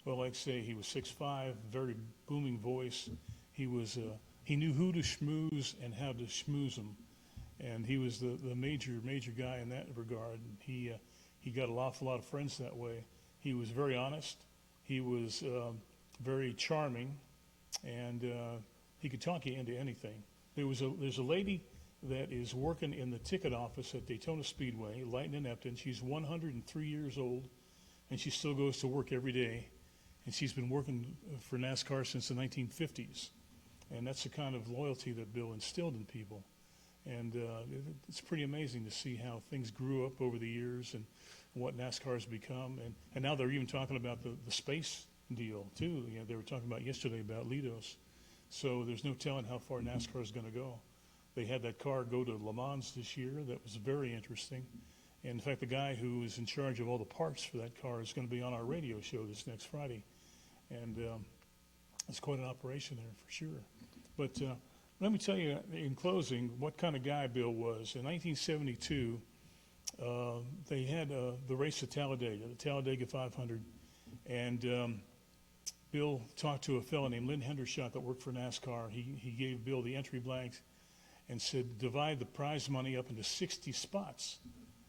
well, like I say, he was 6'5", very booming voice. He knew who to schmooze and how to schmooze him. And he was the major guy in that regard. And he got an awful lot of friends that way. He was very honest. He was very charming, and he could talk you into anything. There's a lady that is working in the ticket office at Daytona Speedway, Lighton and Epton. She's 103 years old, and she still goes to work every day. And she's been working for NASCAR since the 1950s. And that's the kind of loyalty that Bill instilled in people. And it's pretty amazing to see how things grew up over the years and what NASCAR has become. And now they're even talking about the space deal, too. You know, they were talking about yesterday about Lidos. So there's no telling how far NASCAR is going to go. They had that car go to Le Mans this year. That was very interesting. And in fact, the guy who is in charge of all the parts for that car is going to be on our radio show this next Friday. And it's quite an operation there for sure. But let me tell you in closing what kind of guy Bill was. In 1972, they had the race at Talladega, the Talladega 500. And Bill talked to a fellow named Lynn Hendershot that worked for NASCAR. He gave Bill the entry blanks and said, divide the prize money up into 60 spots.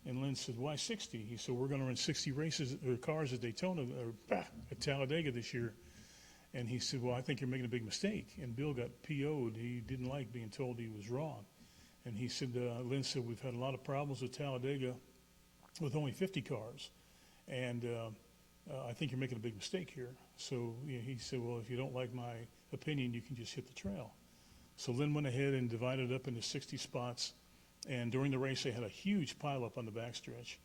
And Lynn said, why 60? He said, we're going to run 60 races or cars at Daytona or at Talladega this year. And he said, well, I think you're making a big mistake. And Bill got PO'd. He didn't like being told he was wrong. And he said, Lynn said, we've had a lot of problems with Talladega with only 50 cars. And I think you're making a big mistake here. So he said, well, if you don't like my opinion, you can just hit the trail. So Lynn went ahead and divided it up into 60 spots. And during the race, they had a huge pileup on the backstretch.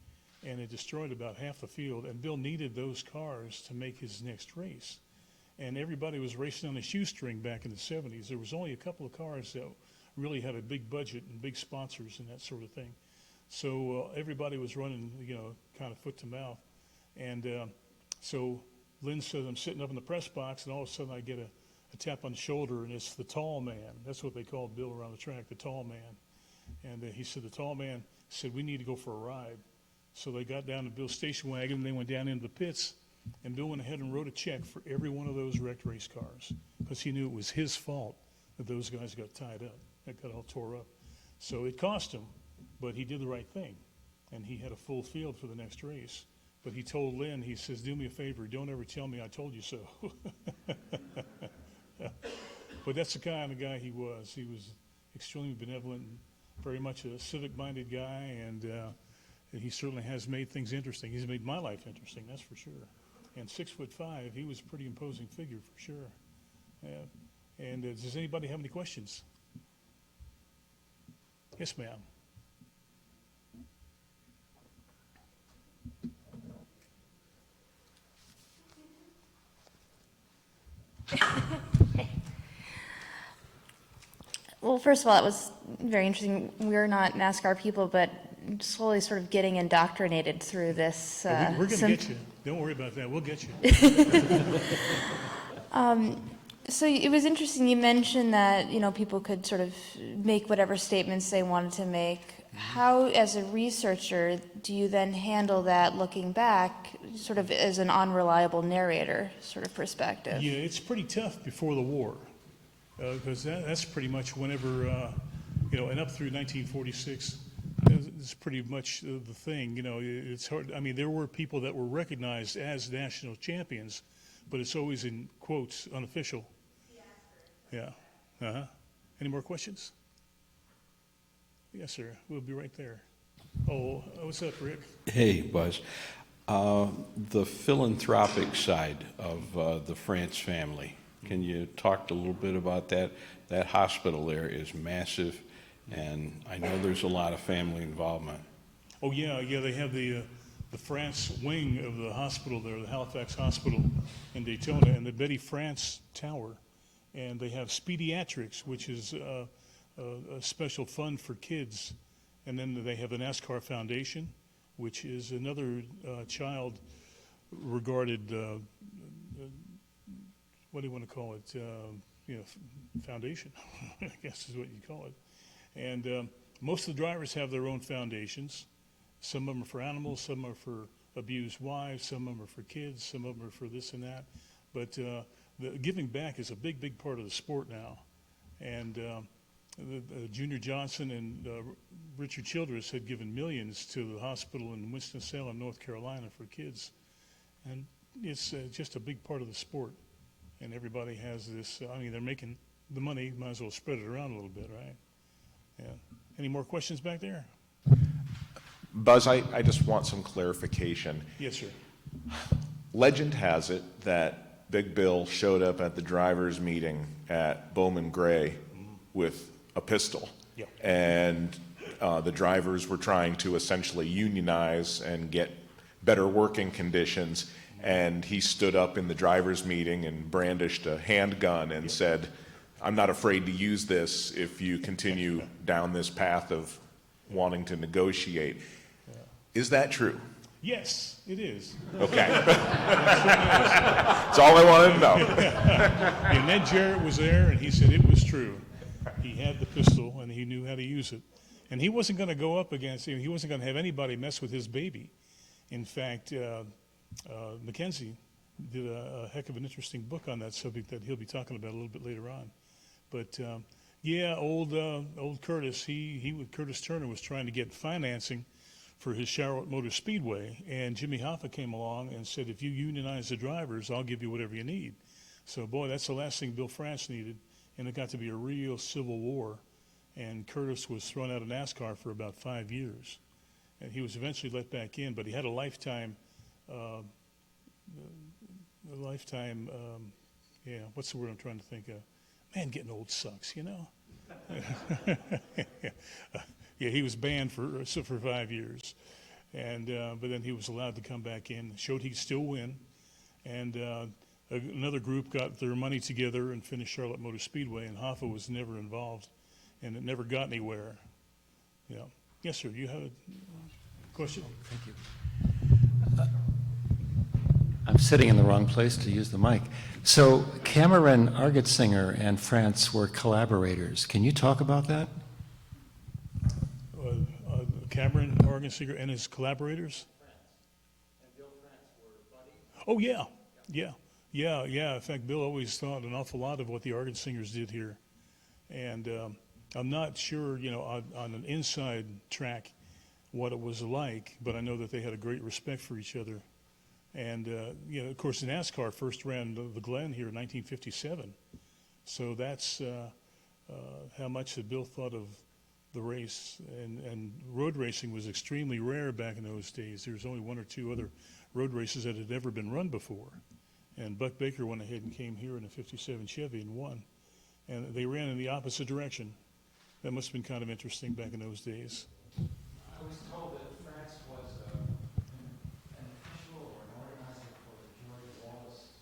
And it destroyed about half the field. And Bill needed those cars to make his next race. And everybody was racing on a shoestring back in the 70s. There was only a couple of cars that really had a big budget and big sponsors and that sort of thing. So everybody was running, kind of foot to mouth. And so Lynn said, I'm sitting up in the press box, and all of a sudden I get a tap on the shoulder, and it's the tall man. That's what they called Bill around the track, the tall man. And he said, the tall man said, we need to go for a ride. So they got down to Bill's station wagon, and they went down into the pits, and Bill went ahead and wrote a check for every one of those wrecked race cars because he knew it was his fault that those guys got tied up, that got all tore up. So it cost him, but he did the right thing, and he had a full field for the next race. But he told Lynn, he says, do me a favor, don't ever tell me I told you so. But that's the kind of guy he was. He was extremely benevolent, and very much a civic-minded guy, and he certainly has made things interesting. He's made my life interesting, that's for sure. And 6'5", he was a pretty imposing figure for sure. And does anybody have any questions? Yes, ma'am. Well, first of all, it was very interesting. We're not NASCAR people, but slowly sort of getting indoctrinated through this. We're going to get you. Don't worry about that. We'll get you. So it was interesting. You mentioned that, people could sort of make whatever statements they wanted to make. How, as a researcher, do you then handle that looking back, sort of as an unreliable narrator sort of perspective? Yeah, it's pretty tough before the war. Because that's pretty much whenever, and up through 1946, it's pretty much the thing. It's hard. I mean, there were people that were recognized as national champions, but it's always in quotes, unofficial. Yeah. Uh-huh. Any more questions? Yes, sir. We'll be right there. Oh, what's up, Rick? Hey, Buzz. The philanthropic side of the France family. Can you talk a little bit about that? That hospital there is massive, and I know there's a lot of family involvement. Oh, yeah, they have the France wing of the hospital there, the Halifax Hospital in Daytona, and the Betty France Tower. And they have Speediatrics, which is a special fund for kids. And then they have the NASCAR Foundation, which is another child-regarded what do you want to call it? Foundation, I guess is what you call it. And most of the drivers have their own foundations. Some of them are for animals, some are for abused wives, some of them are for kids, some of them are for this and that. But the giving back is a big, big part of the sport now. And Junior Johnson and Richard Childress had given millions to the hospital in Winston-Salem, North Carolina for kids. And it's just a big part of the sport. And everybody has this, I mean, they're making the money, might as well spread it around a little bit, right? Yeah. Any more questions back there? Buzz, I just want some clarification. Yes, sir. Legend has it that Big Bill showed up at the drivers' meeting at Bowman Gray with a pistol. Yeah. And the drivers were trying to essentially unionize and get better working conditions. And he stood up in the drivers' meeting and brandished a handgun and said, "I'm not afraid to use this if you continue down this path of wanting to negotiate." Is that true? Yes, it is. Okay. That's all I wanted to know. And Ned Jarrett was there, and he said it was true. He had the pistol, and he knew how to use it. And he wasn't going to go up against him. He wasn't going to have anybody mess with his baby. In fact, Mackenzie did a heck of an interesting book on that subject that he'll be talking about a little bit later on. But yeah, old Curtis, Curtis Turner was trying to get financing for his Charlotte Motor Speedway, and Jimmy Hoffa came along and said, "If you unionize the drivers, I'll give you whatever you need." So boy, that's the last thing Bill France needed, and it got to be a real civil war. And Curtis was thrown out of NASCAR for about 5 years, and he was eventually let back in, but he had a lifetime. Yeah, what's the word I'm trying to think of? Man, getting old sucks, you know? Yeah, he was banned for 5 years. And, but then he was allowed to come back in, showed he could still win. And another group got their money together and finished Charlotte Motor Speedway, and Hoffa was never involved, and it never got anywhere. Yeah. Yes, sir, you have a question? Thank you. I'm sitting in the wrong place to use the mic. So Cameron Argetsinger and France were collaborators. Can you talk about that? Cameron Argetsinger and his collaborators? Oh, yeah. In fact, Bill always thought an awful lot of what the Argetsingers did here. And I'm not sure, you know, on an inside track what it was like, but I know that they had a great respect for each other. And, you know, of course, NASCAR first ran the Glen here in 1957. So that's how much that Bill thought of the race. And road racing was extremely rare back in those days. There was only one or two other road races that had ever been run before. And Buck Baker went ahead and came here in a 57 Chevy and won. And they ran in the opposite direction. That must have been kind of interesting back in those days. I was told that France was an official or an organizer for the George Wallace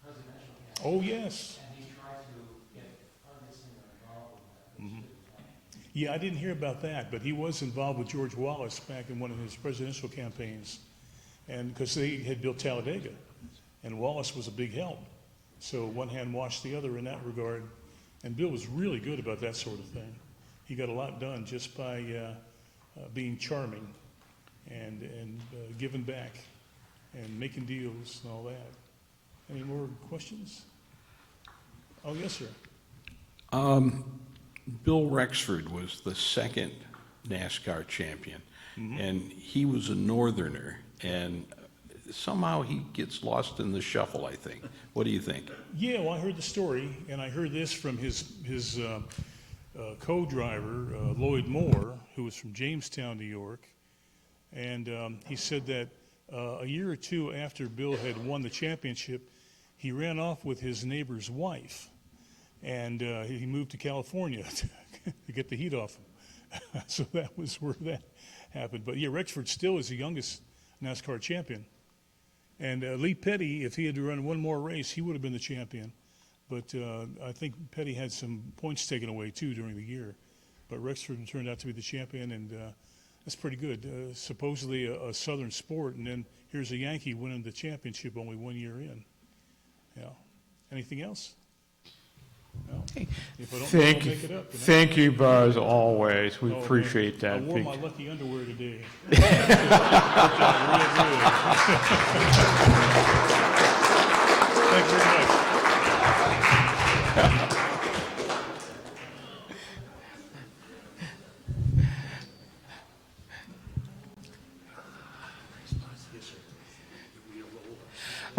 presidential campaign. Oh, yes. And he tried to get Argetsinger involved with that. Yeah, I didn't hear about that, but he was involved with George Wallace back in one of his presidential campaigns, and because they had built Talladega, and Wallace was a big help. So one hand washed the other in that regard, and Bill was really good about that sort of thing. He got a lot done just by being charming and giving back and making deals and all that. Any more questions? Oh, yes, sir. Bill Rexford was the second NASCAR champion, and he was a northerner, and somehow he gets lost in the shuffle, I think. What do you think? Yeah, well, I heard the story, and I heard this from his co-driver, Lloyd Moore, who was from Jamestown, New York, and he said that a year or two after Bill had won the championship, he ran off with his neighbor's wife. And he moved to California to get the heat off him. So that was where that happened. But yeah, Rexford still is the youngest NASCAR champion. And Lee Petty, if he had to run one more race, he would have been the champion. But I think Petty had some points taken away too during the year. But Rexford turned out to be the champion, and that's pretty good. Supposedly a Southern sport, and then here's a Yankee winning the championship only 1 year in. Yeah. Anything else? No. If I don't know, I'll make it up, you know? Thank you, Buzz, always. We appreciate that. I wore my lucky underwear today. Thank you very much.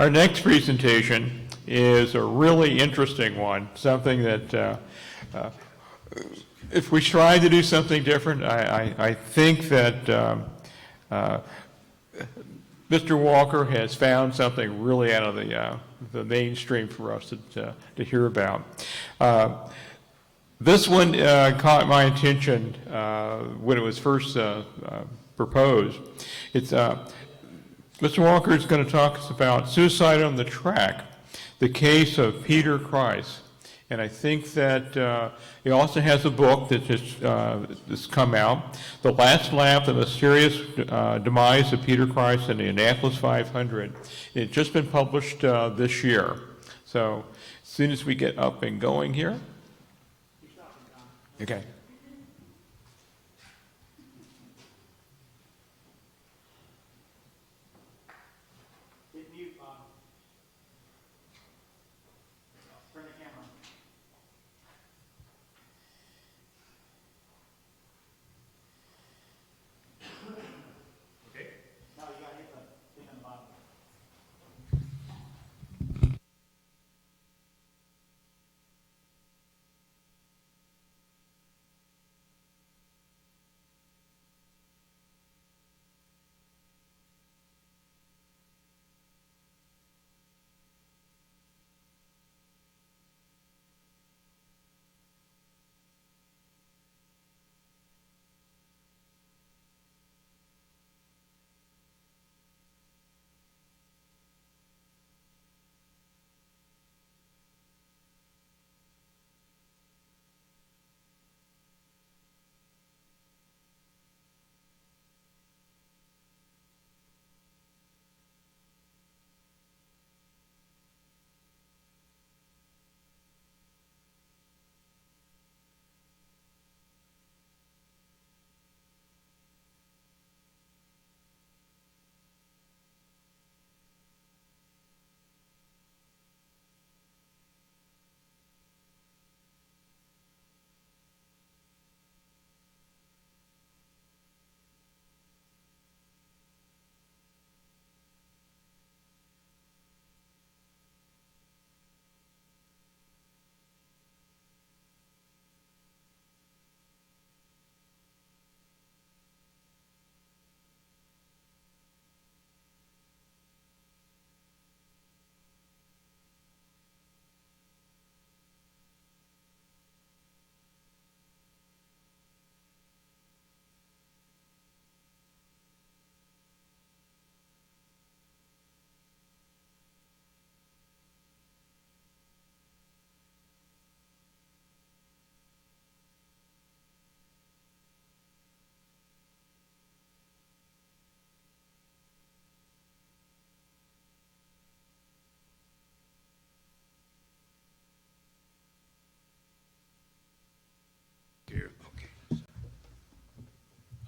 Our next presentation is a really interesting one, something that if we try to do something different, I think that Mr. Walker has found something really out of the mainstream for us to hear about. This one caught my attention when it was first proposed. It's Mr. Walker is going to talk to us about Suicide on the Track, the case of Peter Kreis. And I think that he also has a book that has come out, The Last Lap, The Mysterious Demise of Peter Kreis and the Indianapolis 500. It's just been published this year. So as soon as we get up and going here. Okay.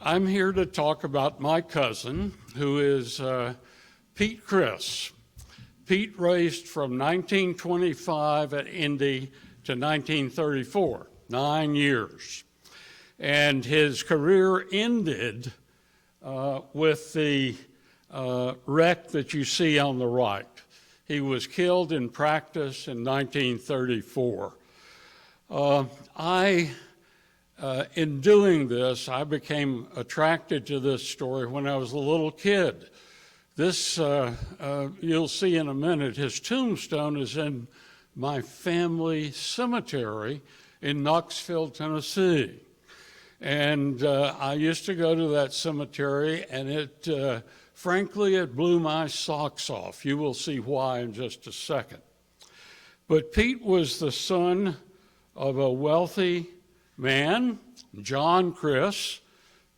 I'm here to talk about my cousin, who is Pete Kreis. Pete raced from 1925 at Indy to 1934, 9 years. And his career ended with the wreck that you see on the right. He was killed in practice in 1934. In doing this, I became attracted to this story when I was a little kid. This, you'll see in a minute, his tombstone is in my family cemetery in Knoxville, Tennessee. And I used to go to that cemetery, and it, frankly, it blew my socks off. You will see why in just a second. But Pete was the son of a wealthy man, John Kreis,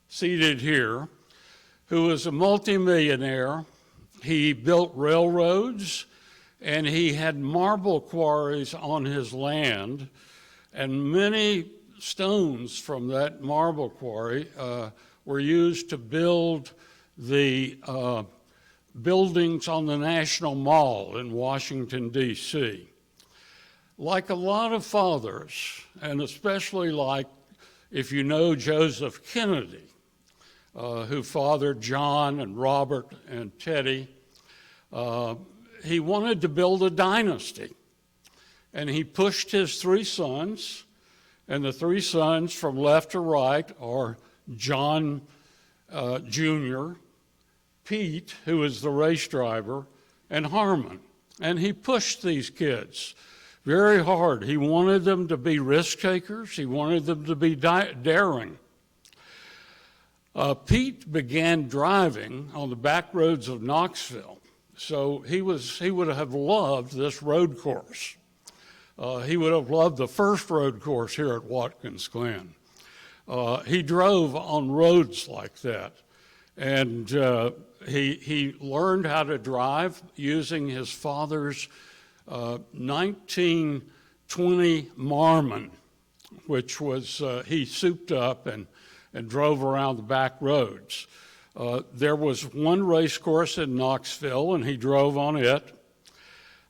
seated here, who was a multimillionaire. He built railroads, and he had marble quarries on his land, and many stones from that marble quarry were used to build the buildings on the National Mall in Washington, D.C. Like a lot of fathers, and especially like, if you know Joseph Kennedy, who fathered John and Robert and Teddy, he wanted to build a dynasty. And he pushed his three sons, and the three sons from left to right are John Jr., Pete, who is the race driver, and Harmon. And he pushed these kids very hard. He wanted them to be risk takers. He wanted them to be daring. Pete began driving on the back roads of Knoxville. So he would have loved this road course. He would have loved the first road course here at Watkins Glen. He drove on roads like that. And he learned how to drive using his father's 1920 Marmon, which was, he souped up and drove around the back roads. There was one race course in Knoxville, and he drove on it.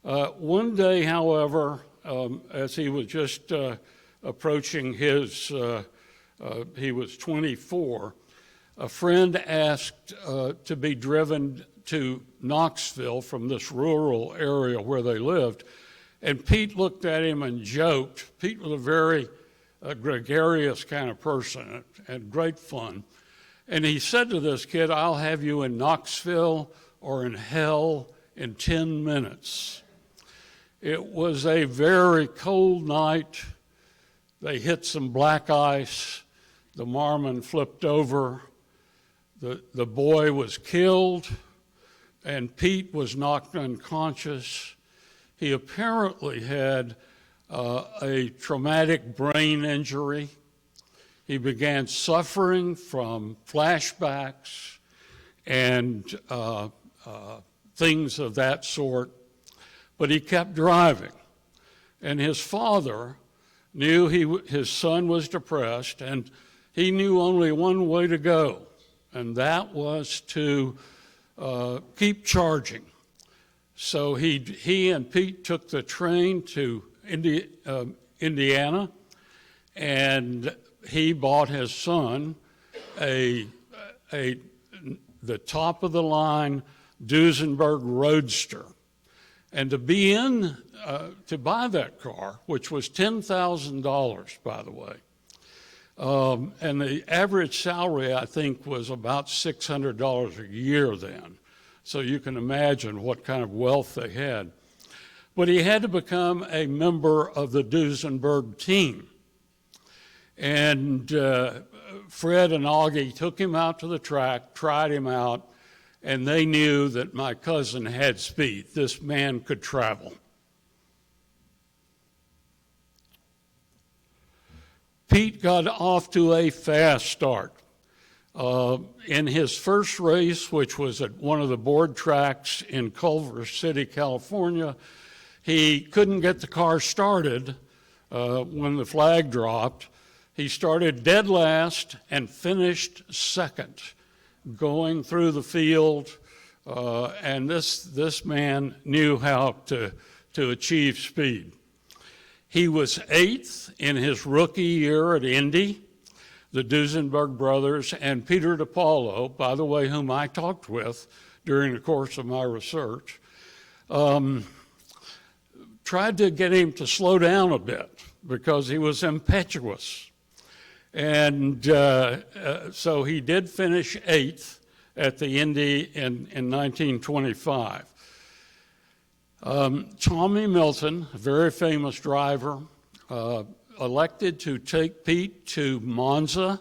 One day, however, as he was just approaching his, he was 24, a friend asked to be driven to Knoxville from this rural area where they lived, and Pete looked at him and joked. Pete was a very gregarious kind of person and great fun. And he said to this kid, "I'll have you in Knoxville or in hell in 10 minutes. It was a very cold night. They hit some black ice. The Marmon flipped over. The boy was killed, and Pete was knocked unconscious. He apparently had a traumatic brain injury. He began suffering from flashbacks and things of that sort, but he kept driving. And his father knew his son was depressed, and he knew only one way to go, and that was to keep charging. So he and Pete took the train to Indiana, and he bought his son the top of the line Duesenberg Roadster. And to buy that car, which was $10,000, by the way, and the average salary, I think, was about $600 a year then. So you can imagine what kind of wealth they had. But he had to become a member of the Duesenberg team. And Fred and Augie took him out to the track, tried him out, and they knew that my cousin had speed. This man could travel. Pete got off to a fast start. In his first race, which was at one of the board tracks in Culver City, California, he couldn't get the car started when the flag dropped. He started dead last and finished second, going through the field, and this man knew how to achieve speed. He was 8th in his rookie year at Indy. The Duesenberg brothers and Peter DiPaolo, by the way, whom I talked with during the course of my research, tried to get him to slow down a bit because he was impetuous. And so he did finish 8th at the Indy in 1925. Tommy Milton, a very famous driver, elected to take Pete to Monza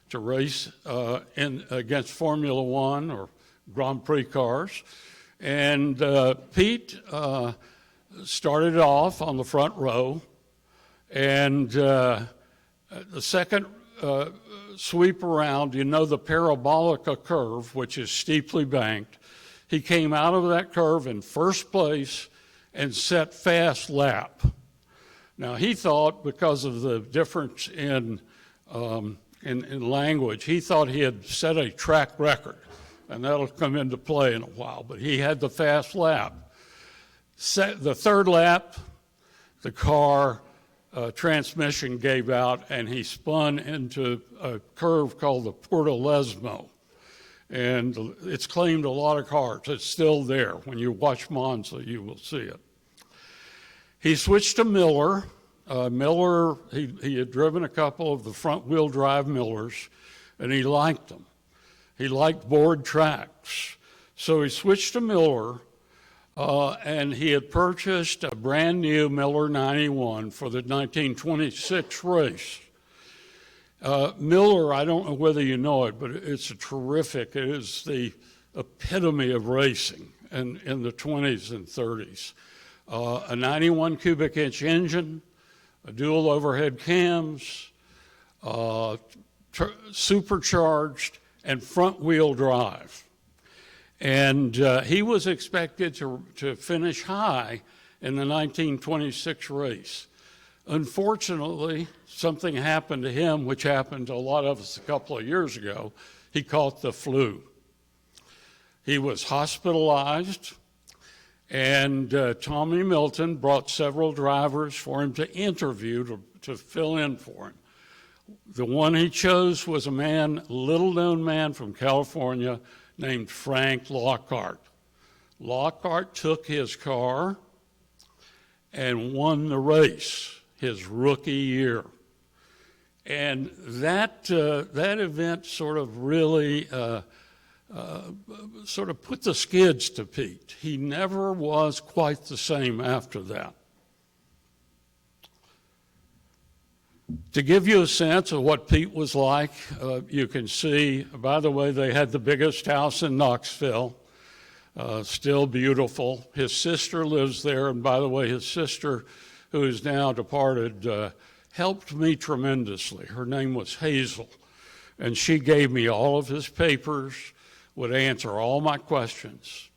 to race against Formula One or Grand Prix cars. And Pete started off on the front row, and the second sweep around, you know the Parabolica curve, which is steeply banked. He came out of that curve in first place and set fast lap. Now, he thought, because of the difference in language, he thought he had set a track record, and that'll come into play in a while, but he had the fast lap. The third lap, the car transmission gave out, and he spun into a curve called the Portalesmo. and it's claimed a lot of cars. It's still there. When you watch Monza, you will see it. He switched to Miller. Miller, he had driven a couple of the front-wheel drive Millers, and he liked them. He liked board tracks. So he switched to Miller, and he had purchased a brand new Miller 91 for the 1926 race. Miller, I don't know whether you know it, but it's a terrific, it is the epitome of racing in the 20s and 30s. A 91 cubic inch engine, a dual overhead cams, supercharged, and front wheel drive. And he was expected to finish high in the 1926 race. Unfortunately, something happened to him, which happened to a lot of us a couple of years ago. He caught the flu. He was hospitalized, and Tommy Milton brought several drivers for him to interview to fill in for him. The one he chose was a little-known man from California named Frank Lockhart. Lockhart took his car and won the race his rookie year. And that event sort of really sort of put the skids to Pete. He never was quite the same after that. To give you a sense of what Pete was like, you can see, by the way, they had the biggest house in Knoxville, still beautiful. His sister lives there, and by the way, his sister, who is now departed, helped me tremendously. Her name was Hazel, and she gave me all of his papers, would answer all my questions.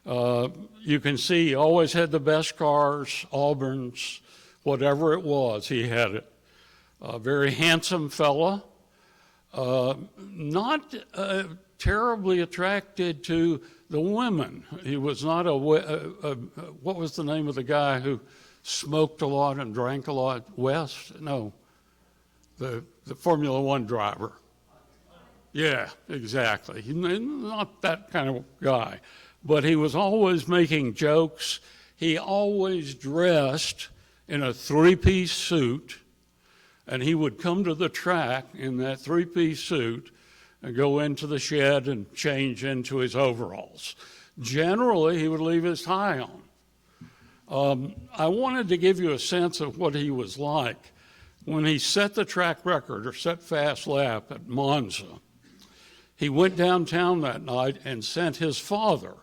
You can see he always had the best cars, Auburns, whatever it was, he had it. A very handsome fella, not terribly attracted to the women. He was not what was the name of the guy who smoked a lot and drank a lot? West? No, the Formula One driver. Yeah, exactly. He's not that kind of guy, but he was always making jokes. He always dressed in a three-piece suit, and he would come to the track in that three-piece suit and go into the shed and change into his overalls. Generally, he would leave his tie on. I wanted to give you a sense of what he was like. When he set the track record or set fast lap at Monza, he went downtown that night and sent his father,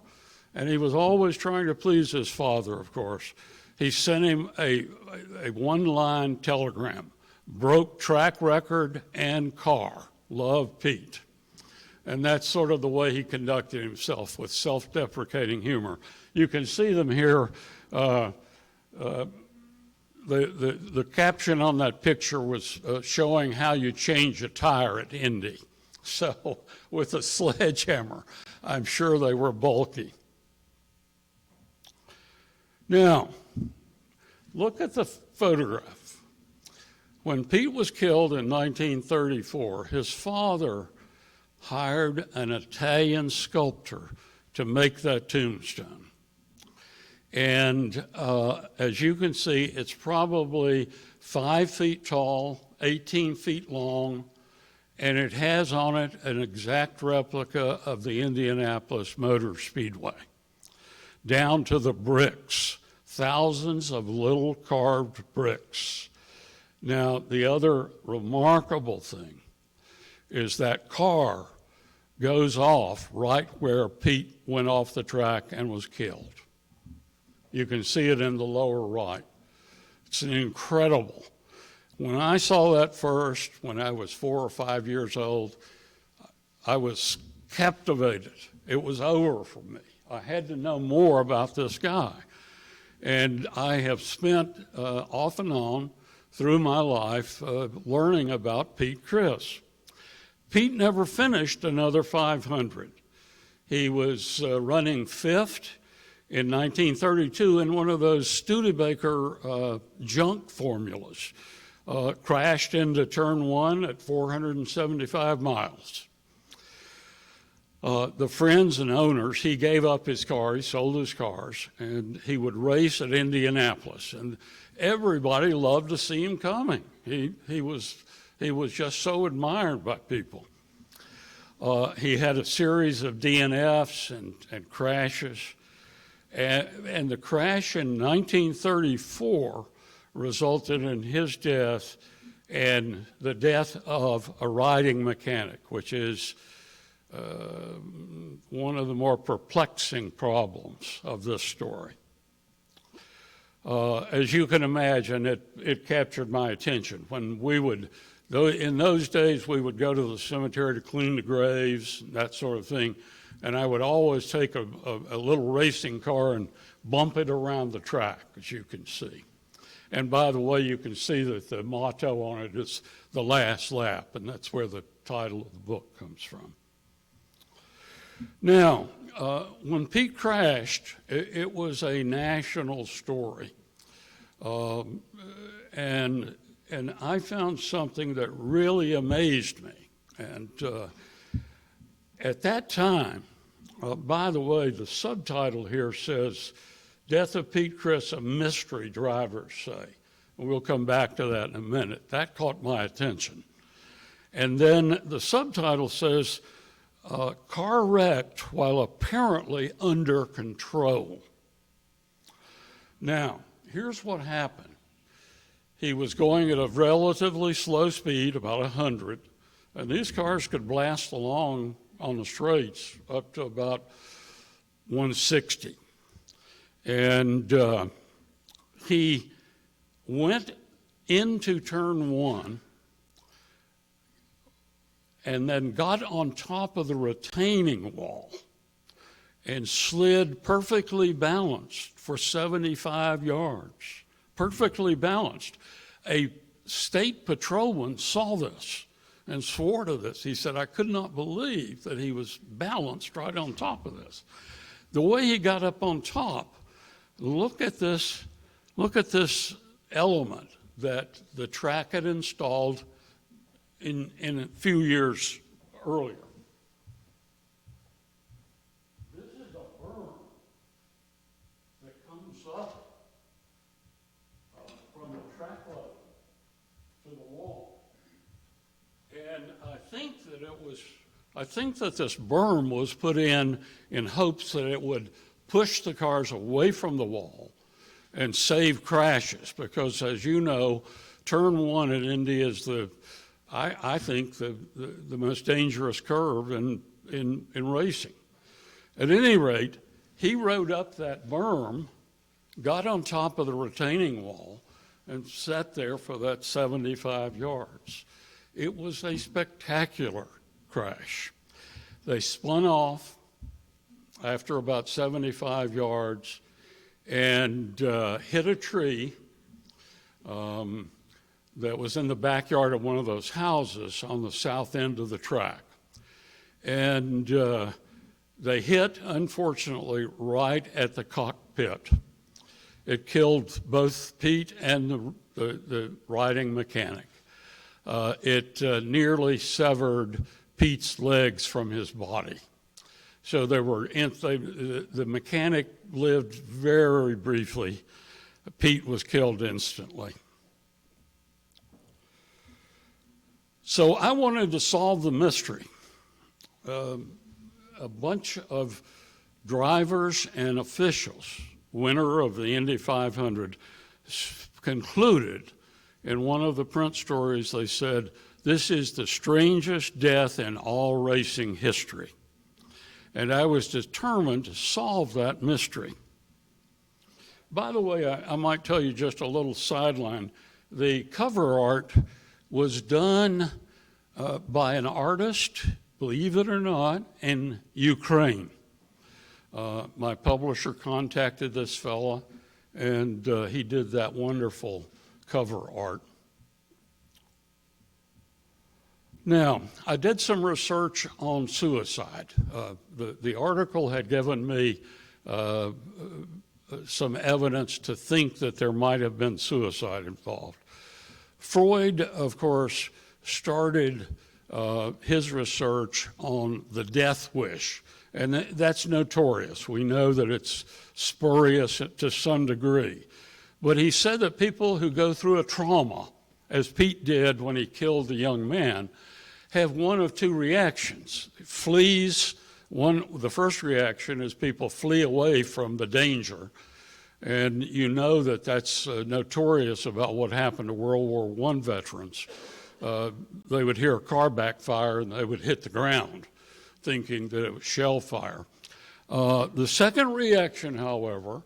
and he was always trying to please his father, of course. He sent him a one-line telegram: broke track record and car. Love, Pete. And that's sort of the way he conducted himself, with self-deprecating humor. You can see them here. The caption on that picture was showing how you change a tire at Indy. So with a sledgehammer, I'm sure they were bulky. Now, look at the photograph. When Pete was killed in 1934, his father hired an Italian sculptor to make that tombstone. And as you can see, it's probably 5 feet tall, 18 feet long, and it has on it an exact replica of the Indianapolis Motor Speedway, down to the bricks, thousands of little carved bricks. Now, the other remarkable thing is that car goes off right where Pete went off the track and was killed. You can see it in the lower right. It's incredible. When I saw that first, when I was 4 or 5 years old, I was captivated. It was over for me. I had to know more about this guy. And I have spent off and on through my life learning about Pete Kreis. Pete never finished another 500. He was running fifth in 1932 in one of those Studebaker junk formulas. Crashed into turn 1 at 475 miles. the friends and owners, he gave up his car, he sold his cars, and he would race at Indianapolis. And everybody loved to see him coming. He was just so admired by people. He had a series of DNFs and crashes. And the crash in 1934 resulted in his death and the death of a riding mechanic, which is one of the more perplexing problems of this story. As you can imagine, it captured my attention. When we would, in those days, we would go to the cemetery to clean the graves, that sort of thing, and I would always take a little racing car and bump it around the track, as you can see. And by the way, you can see that the motto on it is "The Last Lap," and that's where the title of the book comes from. Now, when Pete crashed, it was a national story. And I found something that really amazed me. And at that time, by the way, the subtitle here says, "Death of Pete Kreis, a mystery, drivers say." And we'll come back to that in a minute. That caught my attention. And then the subtitle says, "Car wrecked while apparently under control." Now, here's what happened. He was going at a relatively slow speed, about 100, and these cars could blast along on the straights up to about 160. And he went into turn one and then got on top of the retaining wall and slid perfectly balanced for 75 yards. Perfectly balanced. A state patrolman saw this and swore to this. He said, "I could not believe that he was balanced right on top of this." The way he got up on top, look at this element that the track had installed in a few years earlier. This is a berm that comes up from the track level to the wall. And I think that this berm was put in hopes that it would push the cars away from the wall and save crashes, because as you know, turn one at Indy is I think the most dangerous curve in racing. At any rate, he rode up that berm, got on top of the retaining wall, and sat there for that 75 yards. It was a spectacular crash. They spun off after about 75 yards and hit a tree that was in the backyard of one of those houses on the south end of the track. And they hit, unfortunately, right at the cockpit. It killed both Pete and the riding mechanic. It nearly severed Pete's legs from his body. So the mechanic lived very briefly. Pete was killed instantly. So I wanted to solve the mystery. A bunch of drivers and officials, winner of the Indy 500, concluded in one of the print stories, they said, "This is the strangest death in all racing history." And I was determined to solve that mystery. By the way, I might tell you just a little sideline. The cover art was done by an artist, believe it or not, in Ukraine. My publisher contacted this fella, and he did that wonderful cover art. Now, I did some research on suicide. The article had given me some evidence to think that there might have been suicide involved. Freud, of course, started his research on the death wish. And that's notorious. We know that it's spurious to some degree. But he said that people who go through a trauma, as Pete did when he killed the young man, have one of two reactions. Flees, the first reaction is people flee away from the danger. And you know that that's notorious about what happened to World War I veterans. They would hear a car backfire and they would hit the ground, thinking that it was shell fire. The second reaction, however,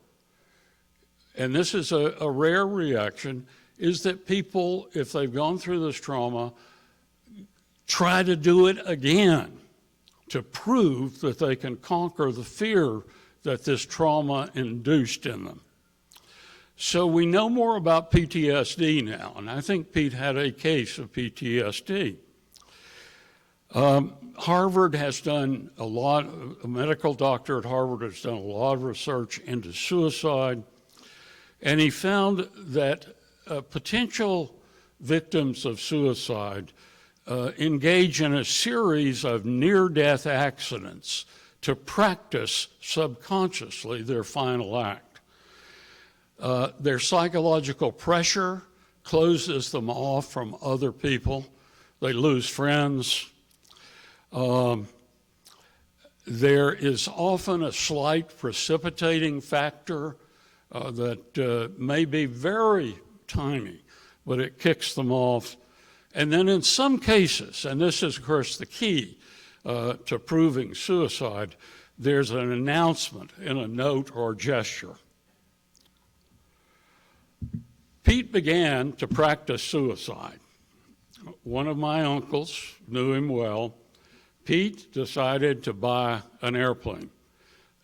and this is a rare reaction, is that people, if they've gone through this trauma, try to do it again to prove that they can conquer the fear that this trauma induced in them. So we know more about PTSD now, and I think Pete had a case of PTSD. Harvard has done a medical doctor at Harvard has done a lot of research into suicide, and he found that potential victims of suicide engage in a series of near-death accidents to practice subconsciously their final act. Their psychological pressure closes them off from other people. They lose friends. There is often a slight precipitating factor that may be very tiny, but it kicks them off. And then in some cases, and this is of course the key to proving suicide, there's an announcement in a note or gesture. Pete began to practice suicide. One of my uncles knew him well. Pete decided to buy an airplane.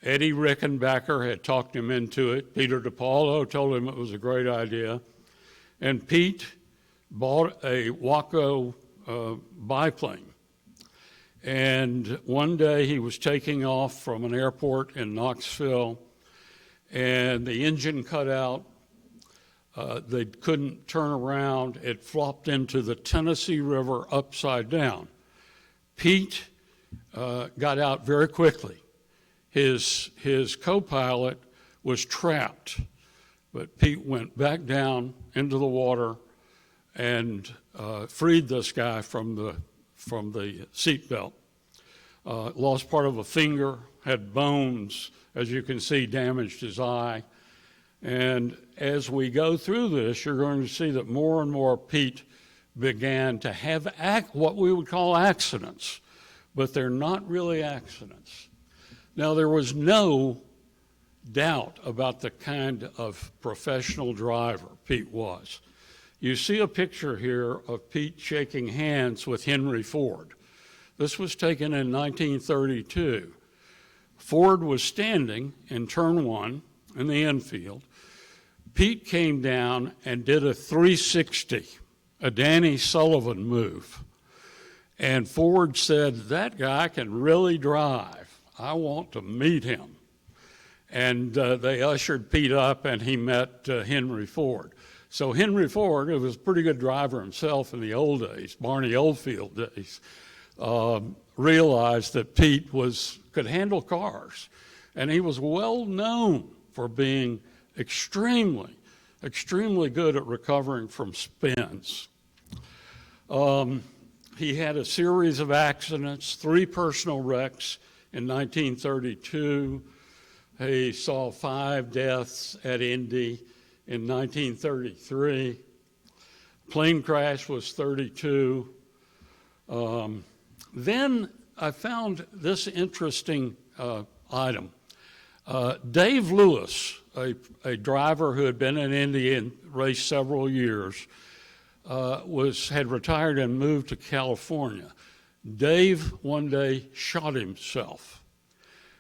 Eddie Rickenbacker had talked him into it. Peter DiPaolo told him it was a great idea. And Pete bought a Waco biplane. And one day he was taking off from an airport in Knoxville, and the engine cut out. They couldn't turn around. It flopped into the Tennessee River upside down. Pete got out very quickly. His co-pilot was trapped, but Pete went back down into the water and freed this guy from the seatbelt. Lost part of a finger, had bones, as you can see, damaged his eye. And as we go through this, you're going to see that more and more Pete began to have what we would call accidents, but they're not really accidents. Now, there was no doubt about the kind of professional driver Pete was. You see a picture here of Pete shaking hands with Henry Ford. This was taken in 1932. Ford was standing in turn one in the infield. Pete came down and did a 360, a Danny Sullivan move. And Ford said, "That guy can really drive. I want to meet him." And they ushered Pete up and he met Henry Ford. So Henry Ford, who was a pretty good driver himself in the old days, Barney Oldfield days, realized that Pete could handle cars. And he was well known for being extremely good at recovering from spins. He had a series of accidents, 3 personal wrecks in 1932. He saw 5 deaths at Indy in 1933. Plane crash was 32. Then I found this interesting item. Dave Lewis, a driver who had been in Indy and raced several years, had retired and moved to California. Dave one day shot himself.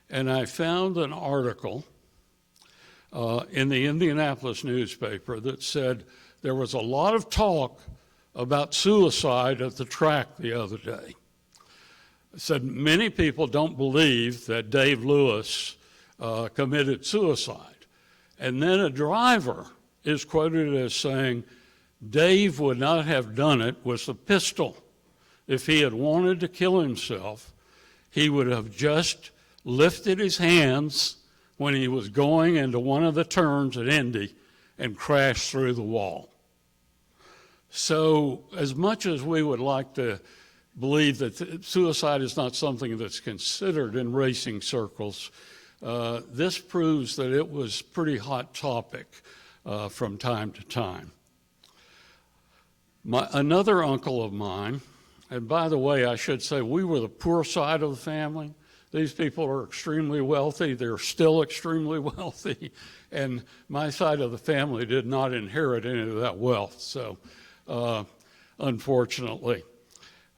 And I found an article in the Indianapolis newspaper that said there was a lot of talk about suicide at the track the other day. It said many people don't believe that Dave Lewis committed suicide. And then a driver is quoted as saying, "Dave would not have done it with a pistol. if he had wanted to kill himself, he would have just lifted his hands when he was going into one of the turns at Indy and crashed through the wall. So as much as we would like to believe that suicide is not something that's considered in racing circles, this proves that it was a pretty hot topic from time to time. Another uncle of mine, and by the way, I should say we were the poor side of the family. These people are extremely wealthy. They're still extremely wealthy. And my side of the family did not inherit any of that wealth, so unfortunately.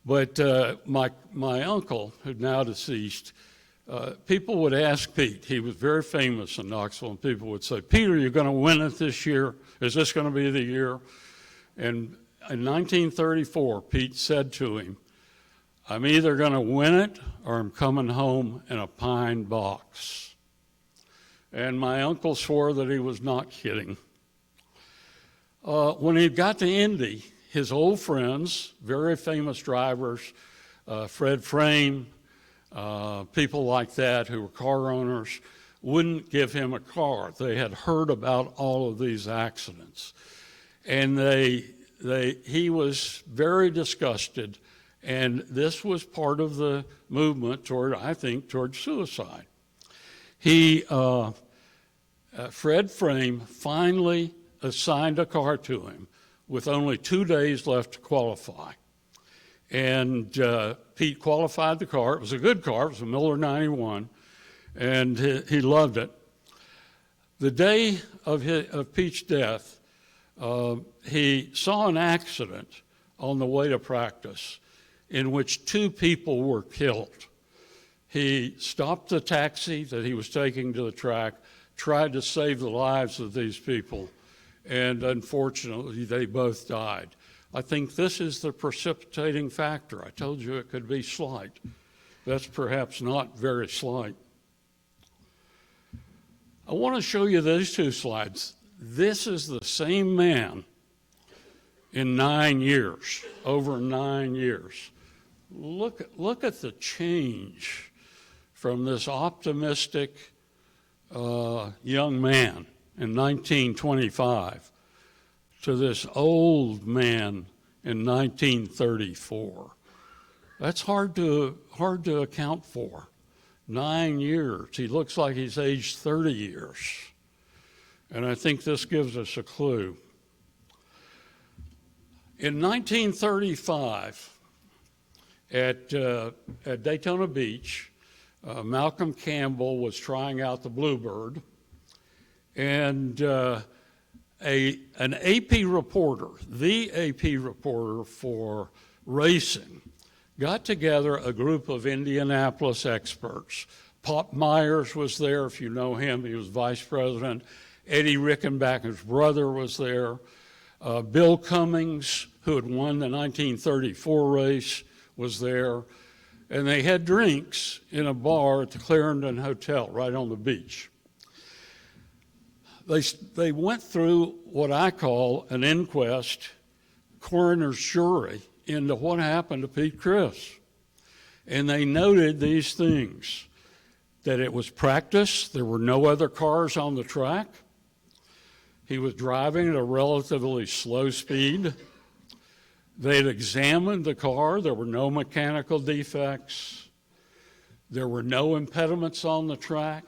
But my uncle, who's now deceased, people would ask Pete. He was very famous in Knoxville, and people would say, "Pete, are you going to win it this year? Is this going to be the year?" And in 1934, Pete said to him, "I'm either going to win it or I'm coming home in a pine box." And my uncle swore that he was not kidding. When he got to Indy, his old friends, very famous drivers, Fred Frame, people like that who were car owners, wouldn't give him a car. They had heard about all of these accidents. And he was very disgusted, and this was part of the movement toward, I think, toward suicide. Fred Frame finally assigned a car to him with only 2 days left to qualify. And Pete qualified the car. It was a good car. It was a Miller 91, and he loved it. The day of Pete's death, he saw an accident on the way to practice in which 2 people were killed. He stopped the taxi that he was taking to the track, tried to save the lives of these people, and unfortunately they both died. I think this is the precipitating factor. I told you it could be slight. That's perhaps not very slight. I want to show you these 2 slides. This is the same man in 9 years, over 9 years. Look at the change from this optimistic young man in 1925 to this old man in 1934. That's hard to account for. 9 years. He looks like he's aged 30 years. And I think this gives us a clue. In 1935, at Daytona Beach, Malcolm Campbell was trying out the Bluebird, and an AP reporter, the AP reporter for racing, got together a group of Indianapolis experts. Pop Myers was there, if you know him, he was vice president. Eddie Rickenbacker's brother was there. Bill Cummings, who had won the 1934 race, was there. And they had drinks in a bar at the Clarendon Hotel right on the beach. They went through what I call an inquest, coroner's jury, into what happened to Pete Kreis. And they noted these things, that it was practice, there were no other cars on the track, he was driving at a relatively slow speed, they had examined the car, there were no mechanical defects, there were no impediments on the track,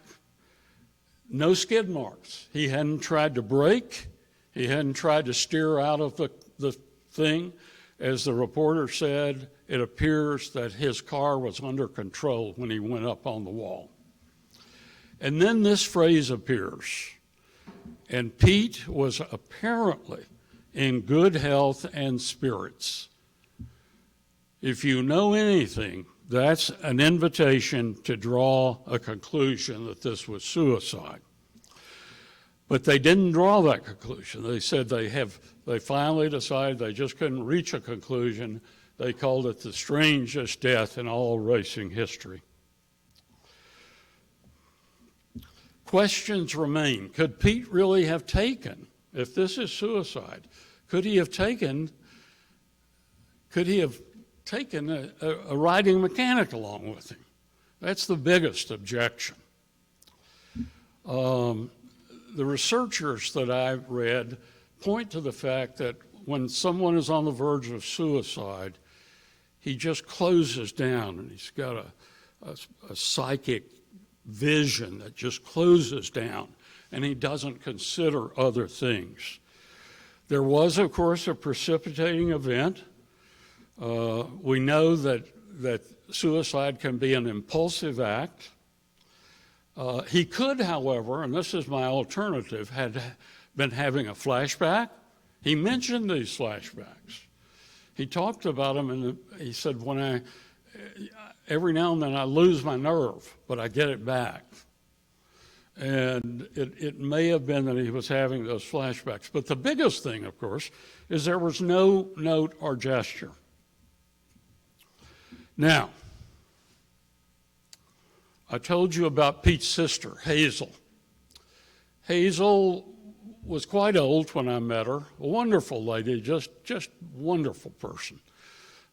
no skid marks. He hadn't tried to brake, he hadn't tried to steer out of the thing. As the reporter said, it appears that his car was under control when he went up on the wall. And then this phrase appears, and Pete was apparently in good health and spirits. If you know anything, that's an invitation to draw a conclusion that this was suicide. But they didn't draw that conclusion. They said they finally decided they just couldn't reach a conclusion. They called it the strangest death in all racing history. Questions remain. Could Pete really have taken, if this is suicide, could he have taken a riding mechanic along with him. That's the biggest objection. The researchers that I've read point to the fact that when someone is on the verge of suicide, he just closes down and he's got a psychic vision that just closes down and he doesn't consider other things. There was, of course, a precipitating event. We know that suicide can be an impulsive act. He could, however, and this is my alternative, had been having a flashback. He mentioned these flashbacks. He talked about them, and he said, every now and then I lose my nerve, but I get it back. And it may have been that he was having those flashbacks. But the biggest thing, of course, is there was no note or gesture. Now, I told you about Pete's sister, Hazel. Hazel was quite old when I met her, a wonderful lady, just wonderful person.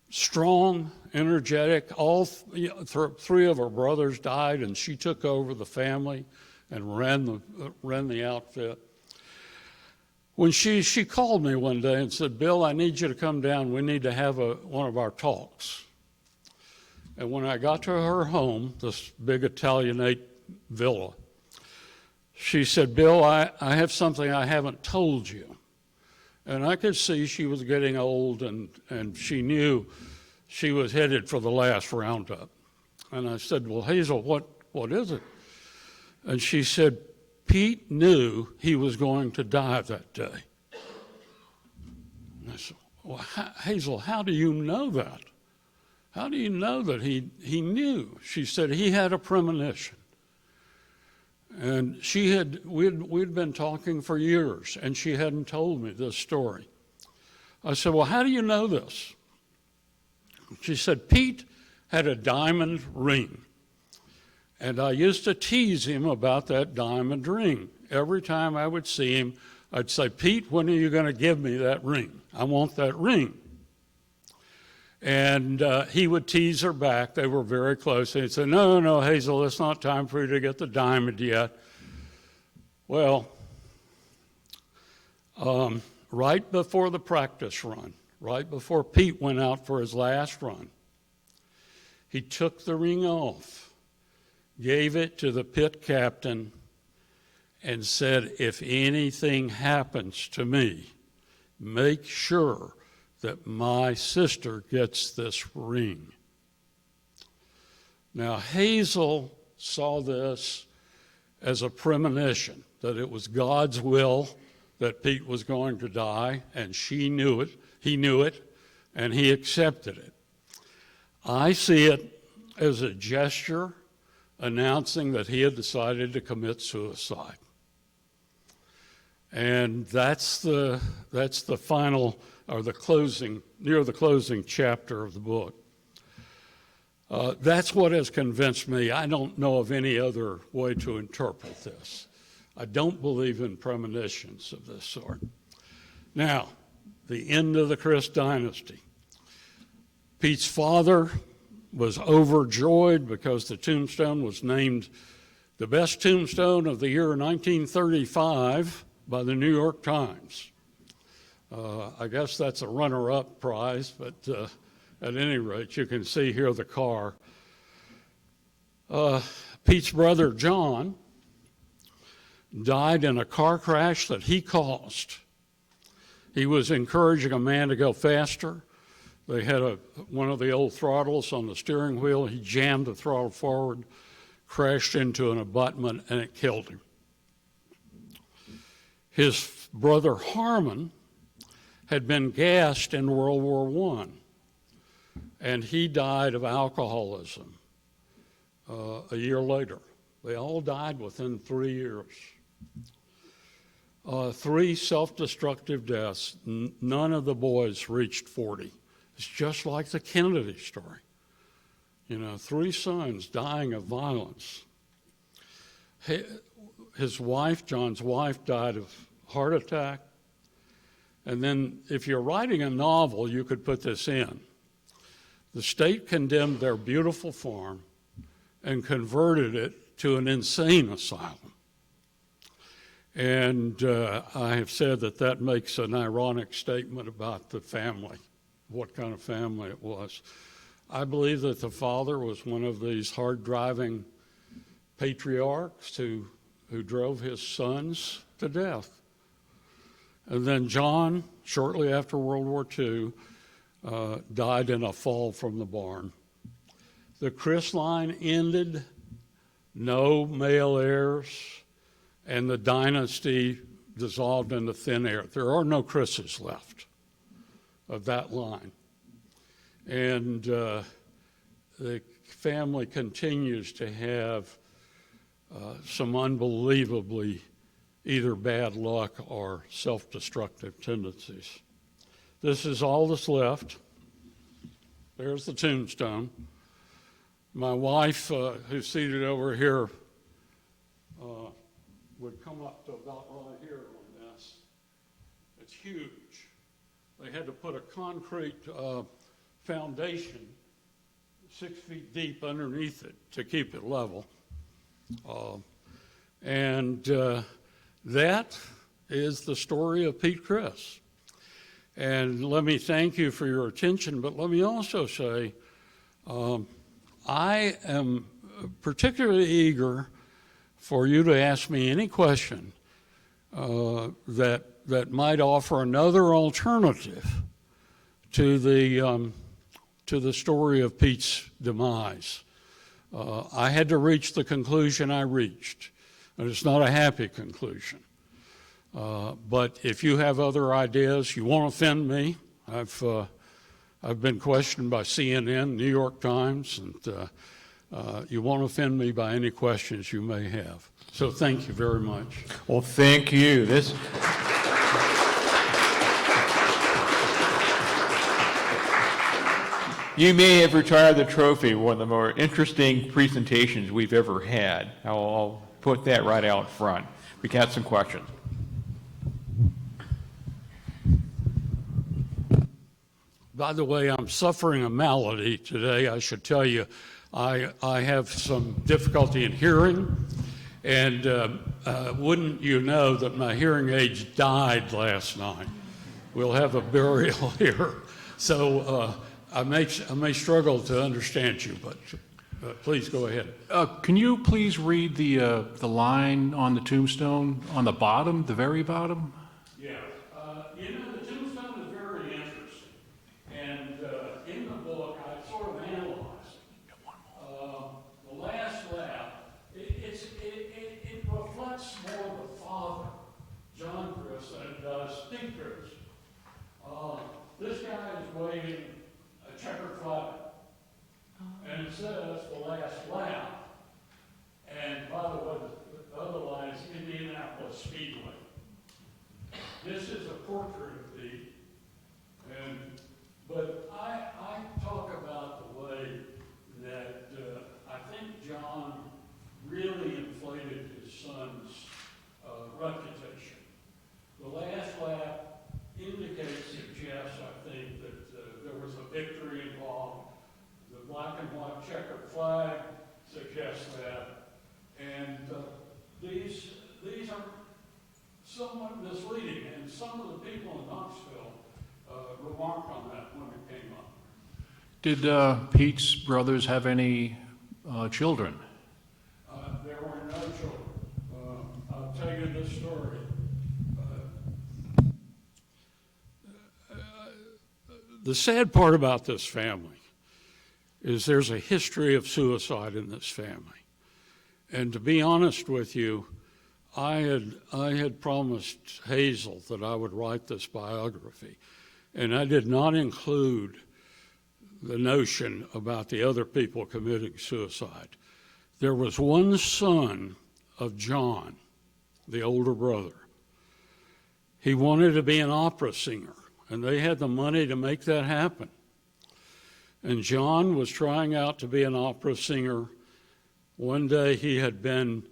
Strong, energetic, three of her brothers died and she took over the family and ran the outfit. When she called me one day and said, Bill, I need you to come down, we need to have one of our talks. And when I got to her home, this big Italianate villa, she said, Bill, I have something I haven't told you. And I could see she was getting old and she knew she was headed for the last roundup. And I said, well, Hazel, what is it? And she said, Pete knew he was going to die that day. And I said, well, Hazel, how do you know that? How do you know that he knew? She said he had a premonition. And we'd been talking for years, and she hadn't told me this story. I said, well, how do you know this? She said, Pete had a diamond ring. And I used to tease him about that diamond ring. Every time I would see him, I'd say, Pete, when are you going to give me that ring? I want that ring. And he would tease her back. They were very close. And he'd say, no, Hazel, it's not time for you to get the diamond yet. Well, right before the practice run, right before Pete went out for his last run, he took the ring off, gave it to the pit captain, and said, if anything happens to me, make sure that my sister gets this ring. Now, Hazel saw this as a premonition, that it was God's will that Pete was going to die, and she knew it, he knew it, and he accepted it. I see it as a gesture announcing that he had decided to commit suicide. And that's the final, or the closing, near the closing chapter of the book. That's what has convinced me. I don't know of any other way to interpret this. I don't believe in premonitions of this sort. Now, the end of the Kreis dynasty. Pete's father was overjoyed because the tombstone was named the best tombstone of the year 1935 by the New York Times. I guess that's a runner-up prize, but at any rate, you can see here the car. Pete's brother, John, died in a car crash that he caused. He was encouraging a man to go faster. They had one of the old throttles on the steering wheel. He jammed the throttle forward, crashed into an abutment, and it killed him. His brother Harmon had been gassed in World War I, and he died of alcoholism a year later. They all died within 3 years. 3 self-destructive deaths. None of the boys reached 40. It's just like the Kennedy story. 3 sons dying of violence. His wife, John's wife, died of heart attack. And then if you're writing a novel, you could put this in. The state condemned their beautiful farm and converted it to an insane asylum. And I have said that that makes an ironic statement about the family, what kind of family it was. I believe that the father was one of these hard-driving patriarchs who drove his sons to death. And then John, shortly after World War II, died in a fall from the barn. The Kreis line ended, no male heirs, and the dynasty dissolved into thin air. There are no Kreises left of that line. And the family continues to have some unbelievably either bad luck or self-destructive tendencies. This is all that's left. There's the tombstone. My wife, who's seated over here, would come up to about right here on this. It's huge. They had to put a concrete foundation 6 feet deep underneath it to keep it level. That is the story of Pete Kreis. And let me thank you for your attention, but let me also say I am particularly eager for you to ask me any question that might offer another alternative to the story of Pete's demise. I had to reach the conclusion I reached, and it's not a happy conclusion. But if you have other ideas, you won't offend me. I've been questioned by CNN, New York Times, and you won't offend me by any questions you may have. So thank you very much. Well, thank you. You may have retired the trophy, one of the more interesting presentations we've ever had. I'll put that right out front. We got some questions. By the way, I'm suffering a malady today. I should tell you, I have some difficulty in hearing, and wouldn't you know that my hearing aids died last night? We'll have a burial here. So I may struggle to understand you, but please go ahead. Can you please read the line on the tombstone on the bottom, the very bottom? Yeah. The tombstone is very interesting. And in the book, I sort of analyzed the last lap. It reflects more the father, John Kreis, than it does Pete Kreis. This guy is waving a checkered flag. And it says the last lap. And by the way, the other line is Indianapolis Speedway. This is a portrait of Pete. But I talk about the way that I think John really inflated his son's reputation. The last lap suggests, I think, that there was a victory involved. The black and white checkered flag suggests that. And these are somewhat misleading, and some of the people in Knoxville remarked on that when it came up. Did Pete's brothers have any children? There were no children. I'll tell you this story. The sad part about this family is there's a history of suicide in this family. And to be honest with you, I had promised Hazel that I would write this biography, and I did not include the notion about the other people committing suicide. There was one son of John, the older brother. He wanted to be an opera singer, and they had the money to make that happen. And John was trying out to be an opera singer. One day he had been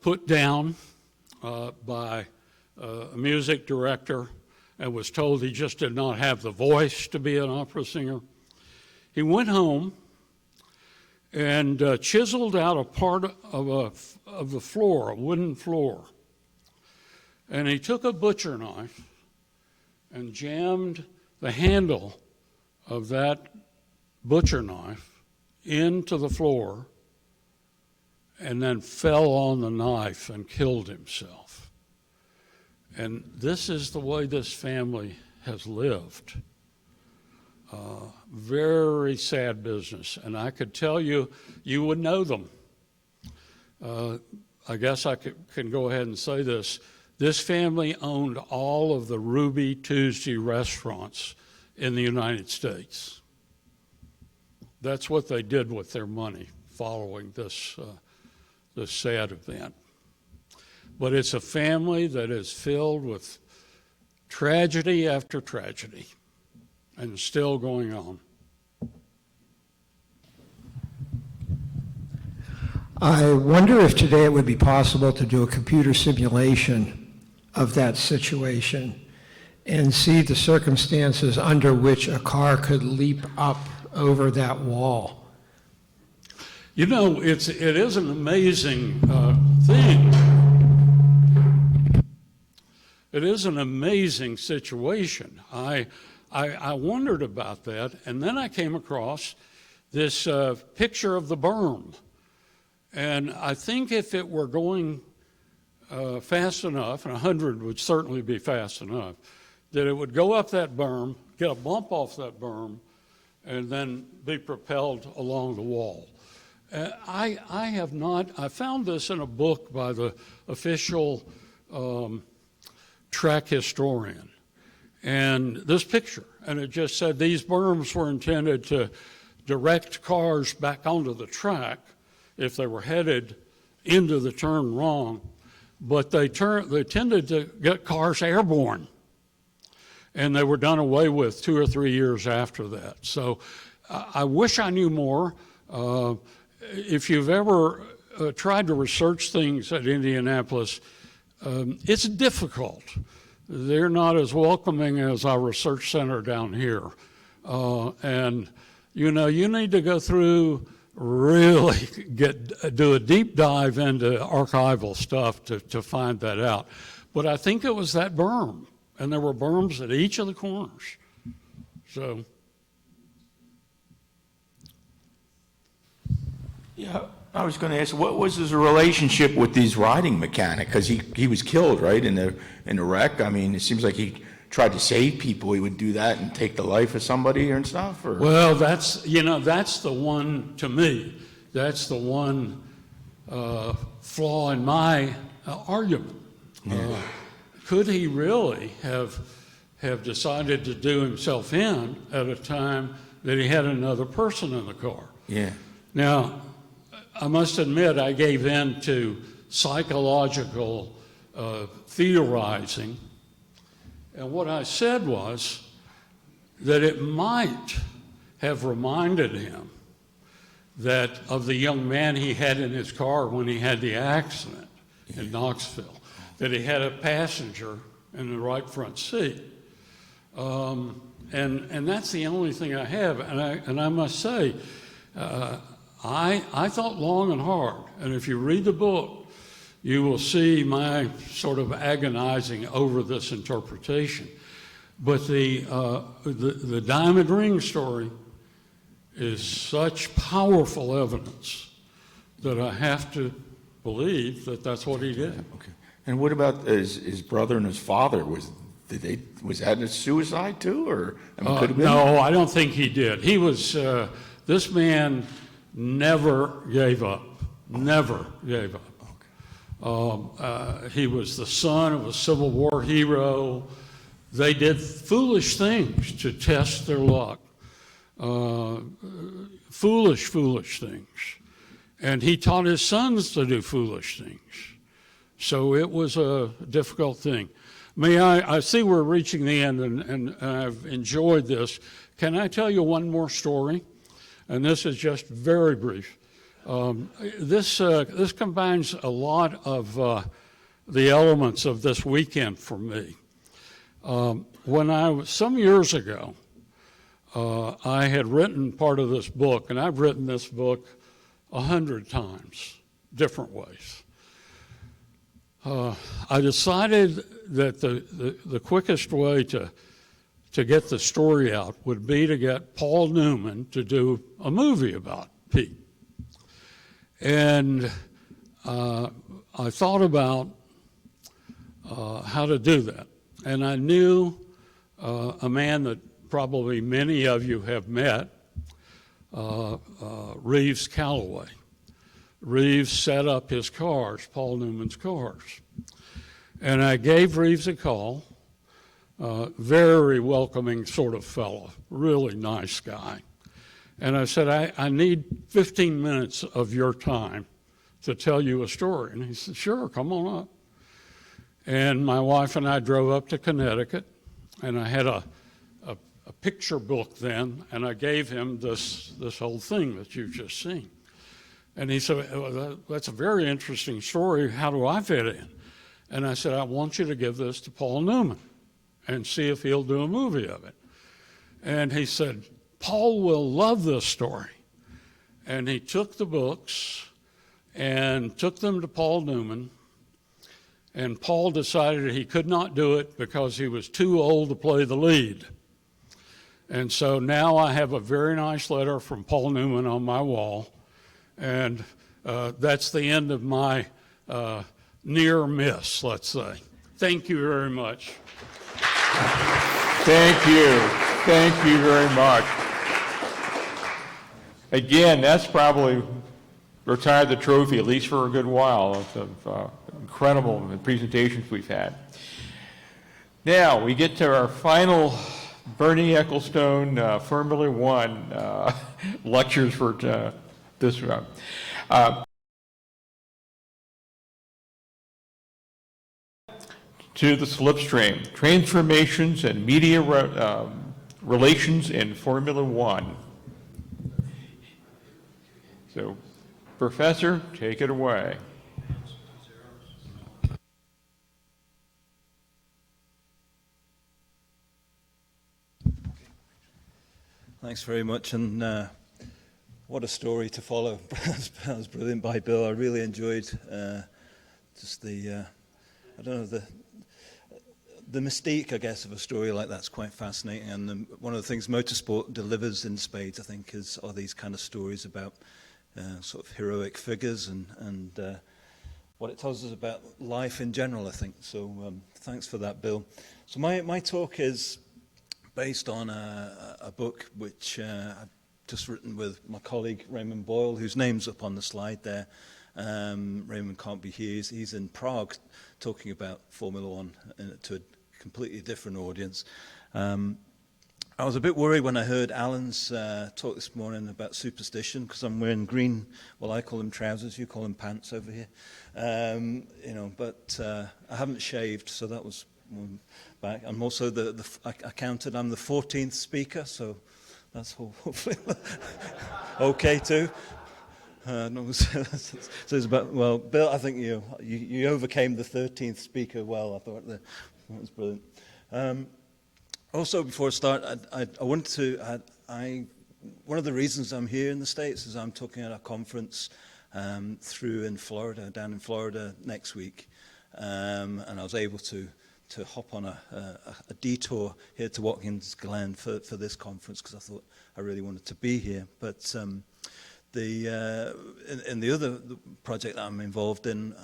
put down by a music director and was told he just did not have the voice to be an opera singer. He went home and chiseled out a part of the floor, a wooden floor. And he took a butcher knife and jammed the handle of that butcher knife into the floor and then fell on the knife and killed himself. And this is the way this family has lived. Very sad business. And I could tell you, you would know them. I guess I can go ahead and say this. This family owned all of the Ruby Tuesday restaurants in the United States. That's what they did with their money following this sad event. But it's a family that is filled with tragedy after tragedy and still going on. I wonder if today it would be possible to do a computer simulation of that situation and see the circumstances under which a car could leap up over that wall. You know, it is an amazing thing. It is an amazing situation. I wondered about that, and then I came across this picture of the berm. And I think if it were going fast enough, and 100 would certainly be fast enough, that it would go up that berm, get a bump off that berm, and then be propelled along the wall. I found this in a book by the official track historian. And this picture, and it just said these berms were intended to direct cars back onto the track if they were headed into the turn wrong, but they tended to get cars airborne. And they were done away with 2 or 3 years after that. So I wish I knew more. If you've ever tried to research things at Indianapolis, it's difficult. They're not as welcoming as our research center down here. And, you know, you need to go through, really do a deep dive into archival stuff to find that out. But I think it was that berm, and there were berms at each of the corners. So. Yeah, I was going to ask, what was his relationship with these riding mechanic? Because he was killed, right, in the wreck. I mean, it seems like he tried to save people. He would do that and take the life of somebody and stuff. Or? Well, that's the one, to me, that's the one flaw in my argument. Yeah. Could he really have decided to do himself in at a time that he had another person in the car? Yeah. Now, I must admit I gave in to psychological theorizing, and what I said was that it might have reminded him that of the young man he had in his car when he had the accident in Knoxville, that he had a passenger in the right front seat. And that's the only thing I have, and I must say, I thought long and hard, and if you read the book, you will see my sort of agonizing over this interpretation. But the diamond ring story is such powerful evidence that I have to believe that that's what he did. Okay. And what about his brother and his father? Was that a suicide too, or I mean, could have been? No, I don't think he did. He was this man never gave up. Never gave up. He was the son of a Civil War hero. They did foolish things to test their luck. Foolish things. And he taught his sons to do foolish things. So it was a difficult thing. I see we're reaching the end, and I've enjoyed this. Can I tell you one more story? And this is just very brief. This combines a lot of the elements of this weekend for me. When some years ago, I had written part of this book, and I've written this book 100 times, different ways. I decided that the quickest way to get the story out would be to get Paul Newman to do a movie about Pete. And I thought about how to do that. And I knew a man that probably many of you have met, Reeves Calloway. Reeves set up his cars, Paul Newman's cars. And I gave Reeves a call, very welcoming sort of fellow, really nice guy. And I said, I need 15 minutes of your time to tell you a story. And he said, sure, come on up. And my wife and I drove up to Connecticut, and I had a picture book then, and I gave him this whole thing that you've just seen. And he said, well, that's a very interesting story. How do I fit in? And I said, I want you to give this to Paul Newman and see if he'll do a movie of it. And he said, Paul will love this story. And he took the books and took them to Paul Newman. And Paul decided he could not do it because he was too old to play the lead. And so now I have a very nice letter from Paul Newman on my wall. And that's the end of my near miss, let's say. Thank you very much. Thank you. Thank you very much. Again, that's probably retired the trophy, at least for a good while, of incredible presentations we've had. Now, we get to our final Bernie Ecclestone Formula One lectures for this round. To the slipstream, transformations and media relations in Formula One. So, Professor, take it away. Thanks very much, and what a story to follow. That was brilliant by Bill. I really enjoyed just the, I don't know, the mystique, I guess, of a story like that's quite fascinating. And one of the things motorsport delivers in spades, I think, are these kind of stories about sort of heroic figures and what it tells us about life in general, I think. So thanks for that, Bill. So my talk is based on a book which I've just written with my colleague Raymond Boyle, whose name's up on the slide there. Raymond can't be here. He's in Prague talking about Formula One to a completely different audience. I was a bit worried when I heard Alan's talk this morning about superstition, because I'm wearing green, well, I call them trousers, you call them pants over here. You know, but I haven't shaved, so that was one back. I'm also I counted, I'm the 14th speaker, so that's hopefully okay too. No, so it's about, well, Bill, I think you overcame the 13th speaker well. I thought that was brilliant. Also, before I start, I wanted to, one of the reasons I'm here in the States is I'm talking at a conference down in Florida next week. And I was able to hop on a detour here to Watkins Glen for this conference, because I thought I really wanted to be here. But in the other project that I'm involved in,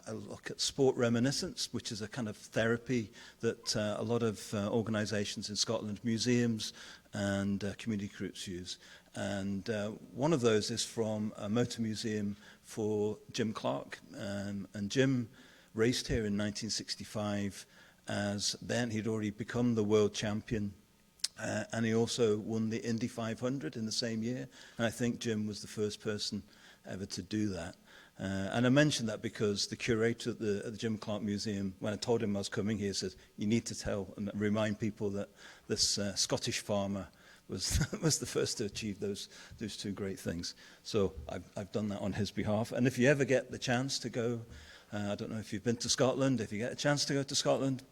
I look at sport reminiscence, which is a kind of therapy that a lot of organisations in Scotland, museums and community groups use. And one of those is from a motor museum for Jim Clark. And Jim raced here in 1965, as then he'd already become the world champion. And he also won the Indy 500 in the same year. And I think Jim was the first person ever to do that. And I mentioned that because the curator at the Jim Clark Museum, when I told him I was coming here, said, you need to tell and remind people that this Scottish farmer was the first to achieve those two great things. So I've done that on his behalf. And if you ever get the chance to go, I don't know if you've been to Scotland, if you get a chance to go to Scotland,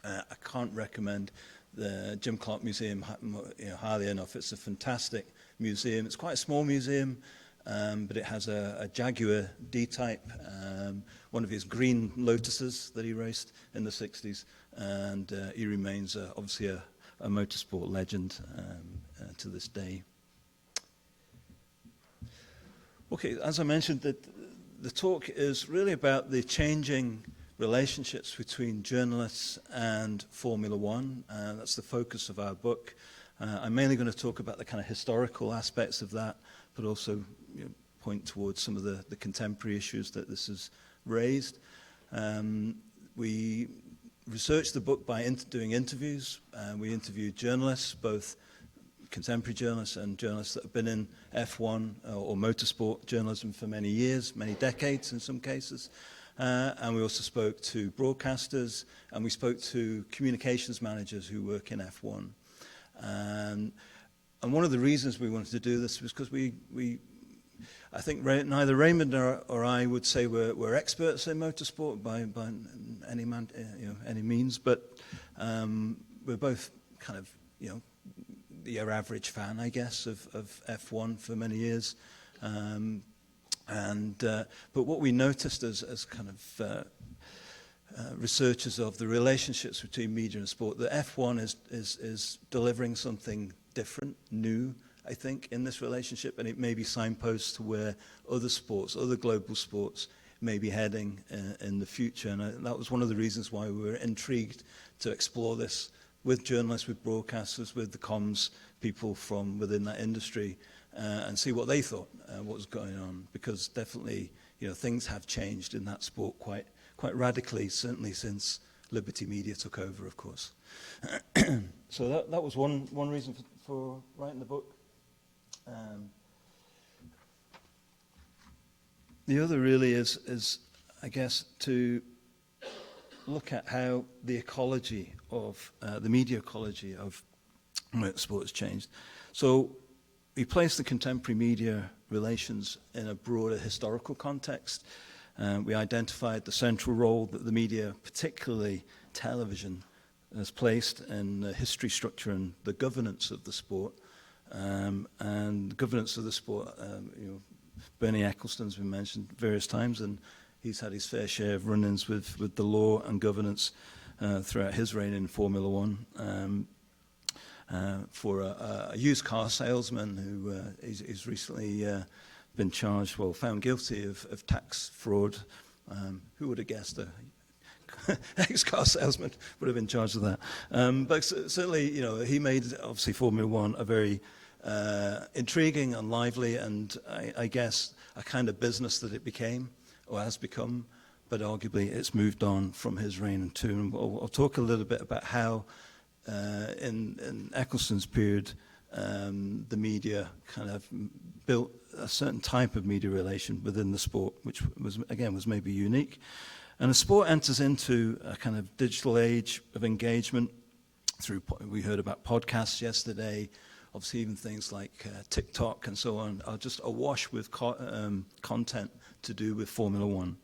I can't recommend the Jim Clark Museum highly enough. It's a fantastic museum. It's quite a small museum, but it has a Jaguar D-type, one of his green Lotuses that he raced in the 60s, and he remains obviously a motorsport legend to this day. Okay, as I mentioned, the talk is really about the changing relationships between journalists and Formula One. That's the focus of our book. I'm mainly going to talk about the kind of historical aspects of that, but also point towards some of the contemporary issues that this has raised. We researched the book by doing interviews. We interviewed journalists, both contemporary journalists and journalists that have been in F1 or motorsport journalism for many years, many decades in some cases. And we also spoke to broadcasters, and we spoke to communications managers who work in F1. And one of the reasons we wanted to do this was because I think neither Raymond or I would say we're experts in motorsport by any means, but we're both kind of your average fan, I guess, of F1 for many years. But what we noticed as kind of researchers of the relationships between media and sport, that F1 is delivering something different, new, I think, in this relationship, and it may be signposts to where other sports, other global sports, may be heading in the future. And that was one of the reasons why we were intrigued to explore this with journalists, with broadcasters, with the comms people from within that industry, and see what they thought, what was going on. Because definitely, things have changed in that sport quite radically, certainly since Liberty Media took over, of course. So that was one reason for writing the book. The other really is, I guess, to look at how the ecology of, the media ecology of motorsport has changed. So we place the contemporary media relations in a broader historical context. We identified the central role that the media, particularly television, has placed in the history, structure, and the governance of the sport. And the governance of the sport, Bernie Ecclestone's been mentioned various times, and he's had his fair share of run-ins with the law and governance throughout his reign in Formula One. For a used car salesman who is recently been charged, found guilty of tax fraud. Who would have guessed a ex-car salesman would have been charged with that? But certainly, he made, obviously, Formula One a very intriguing and lively, and I guess a kind of business that it became, or has become, but arguably it's moved on from his reign too. And I'll talk a little bit about how in Ecclestone's period, the media kind of built a certain type of media relation within the sport, which was maybe unique. And the sport enters into a kind of digital age of engagement through, we heard about podcasts yesterday, obviously even things like TikTok and so on are just awash with content to do with Formula One.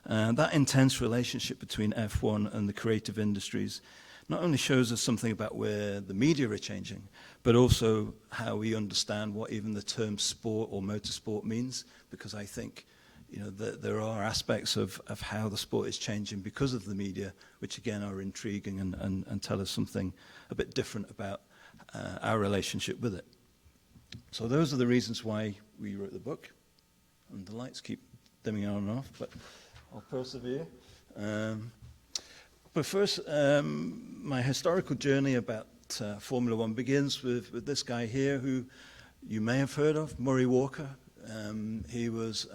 That intense relationship between F1 and the creative industries not only shows us something about where the media are changing, but also how we understand what even the term sport or motorsport means, because I think that there are aspects of how the sport is changing because of the media, which again are intriguing and tell us something a bit different about our relationship with it. So those are the reasons why we wrote the book. And the lights keep dimming on and off, but I'll persevere. But first, my historical journey about Formula One begins with this guy here who you may have heard of, Murray Walker. He was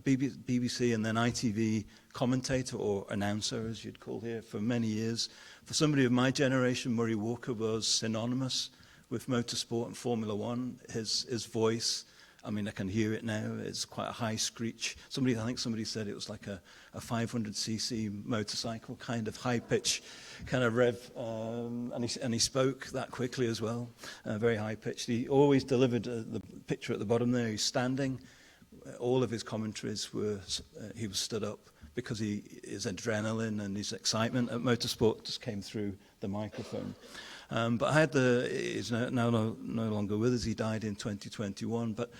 BBC and then ITV commentator or announcer, as you'd call here, for many years. For somebody of my generation, Murray Walker was synonymous with motorsport and Formula One. His voice, I mean, I can hear it now. It's quite a high screech. I think somebody said it was like a 500cc motorcycle, kind of high pitch, kind of rev. And he spoke that quickly as well, very high pitched. He always delivered the picture at the bottom there. He's standing. All of his commentaries were, he was stood up because his adrenaline and his excitement at motorsport just came through the microphone. But he's now no longer with us. He died in 2021. But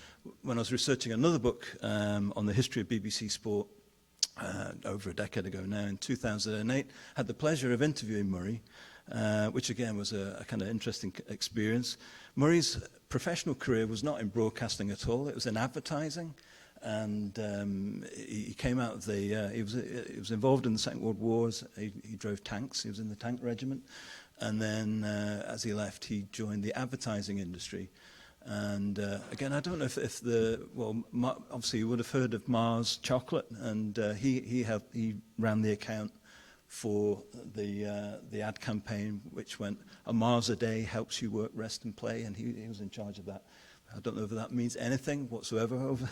when I was researching another book on the history of BBC Sport over a decade ago now, in 2008, had the pleasure of interviewing Murray, which again was a kind of interesting experience. Murray's professional career was not in broadcasting at all. It was in advertising. And he came out of he was involved in the Second World War. He drove tanks. He was in the tank regiment. And then as he left, he joined the advertising industry. And again, I don't know if obviously you would have heard of Mars Chocolate, and he ran the account for the ad campaign, which went, a Mars a day helps you work, rest and play, and he was in charge of that. I don't know if that means anything whatsoever over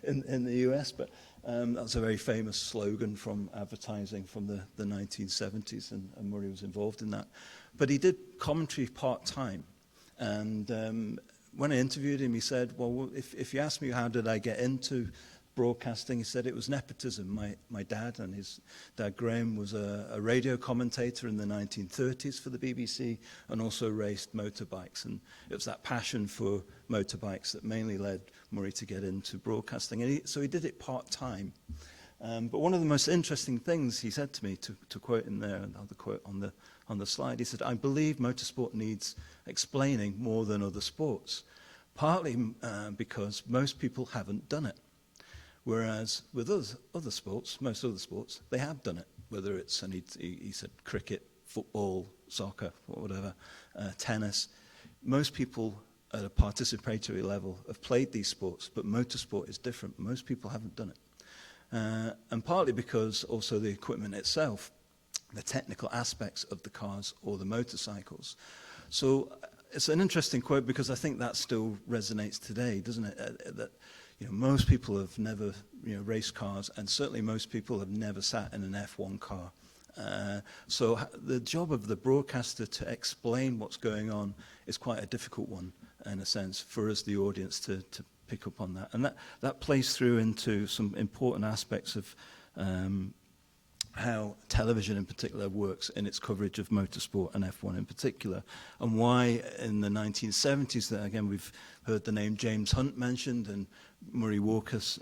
in the US, but that's a very famous slogan from advertising from the 1970s, and Murray was involved in that. But he did commentary part-time, and when I interviewed him, he said, well, if you ask me how did I get into broadcasting, he said it was nepotism. My dad, and his dad Graham, was a radio commentator in the 1930s for the BBC and also raced motorbikes, and it was that passion for motorbikes that mainly led Murray to get into broadcasting, and so he did it part-time. But one of the most interesting things he said to me, to quote him there, another quote on the slide, he said, I believe motorsport needs explaining more than other sports, partly because most people haven't done it. Whereas with other sports, most other sports, they have done it, whether it's, and he said cricket, football, soccer, whatever, tennis. Most people at a participatory level have played these sports, but motorsport is different. Most people haven't done it. And partly because also the equipment itself, the technical aspects of the cars or the motorcycles. So it's an interesting quote because I think that still resonates today, doesn't it? That most people have never raced cars, and certainly most people have never sat in an F1 car. So the job of the broadcaster to explain what's going on is quite a difficult one, in a sense, for us, the audience, to pick up on that. And that plays through into some important aspects of how television in particular works in its coverage of motorsport and F1 in particular, and why in the 1970s, that again we've heard the name James Hunt mentioned, and Murray Walker's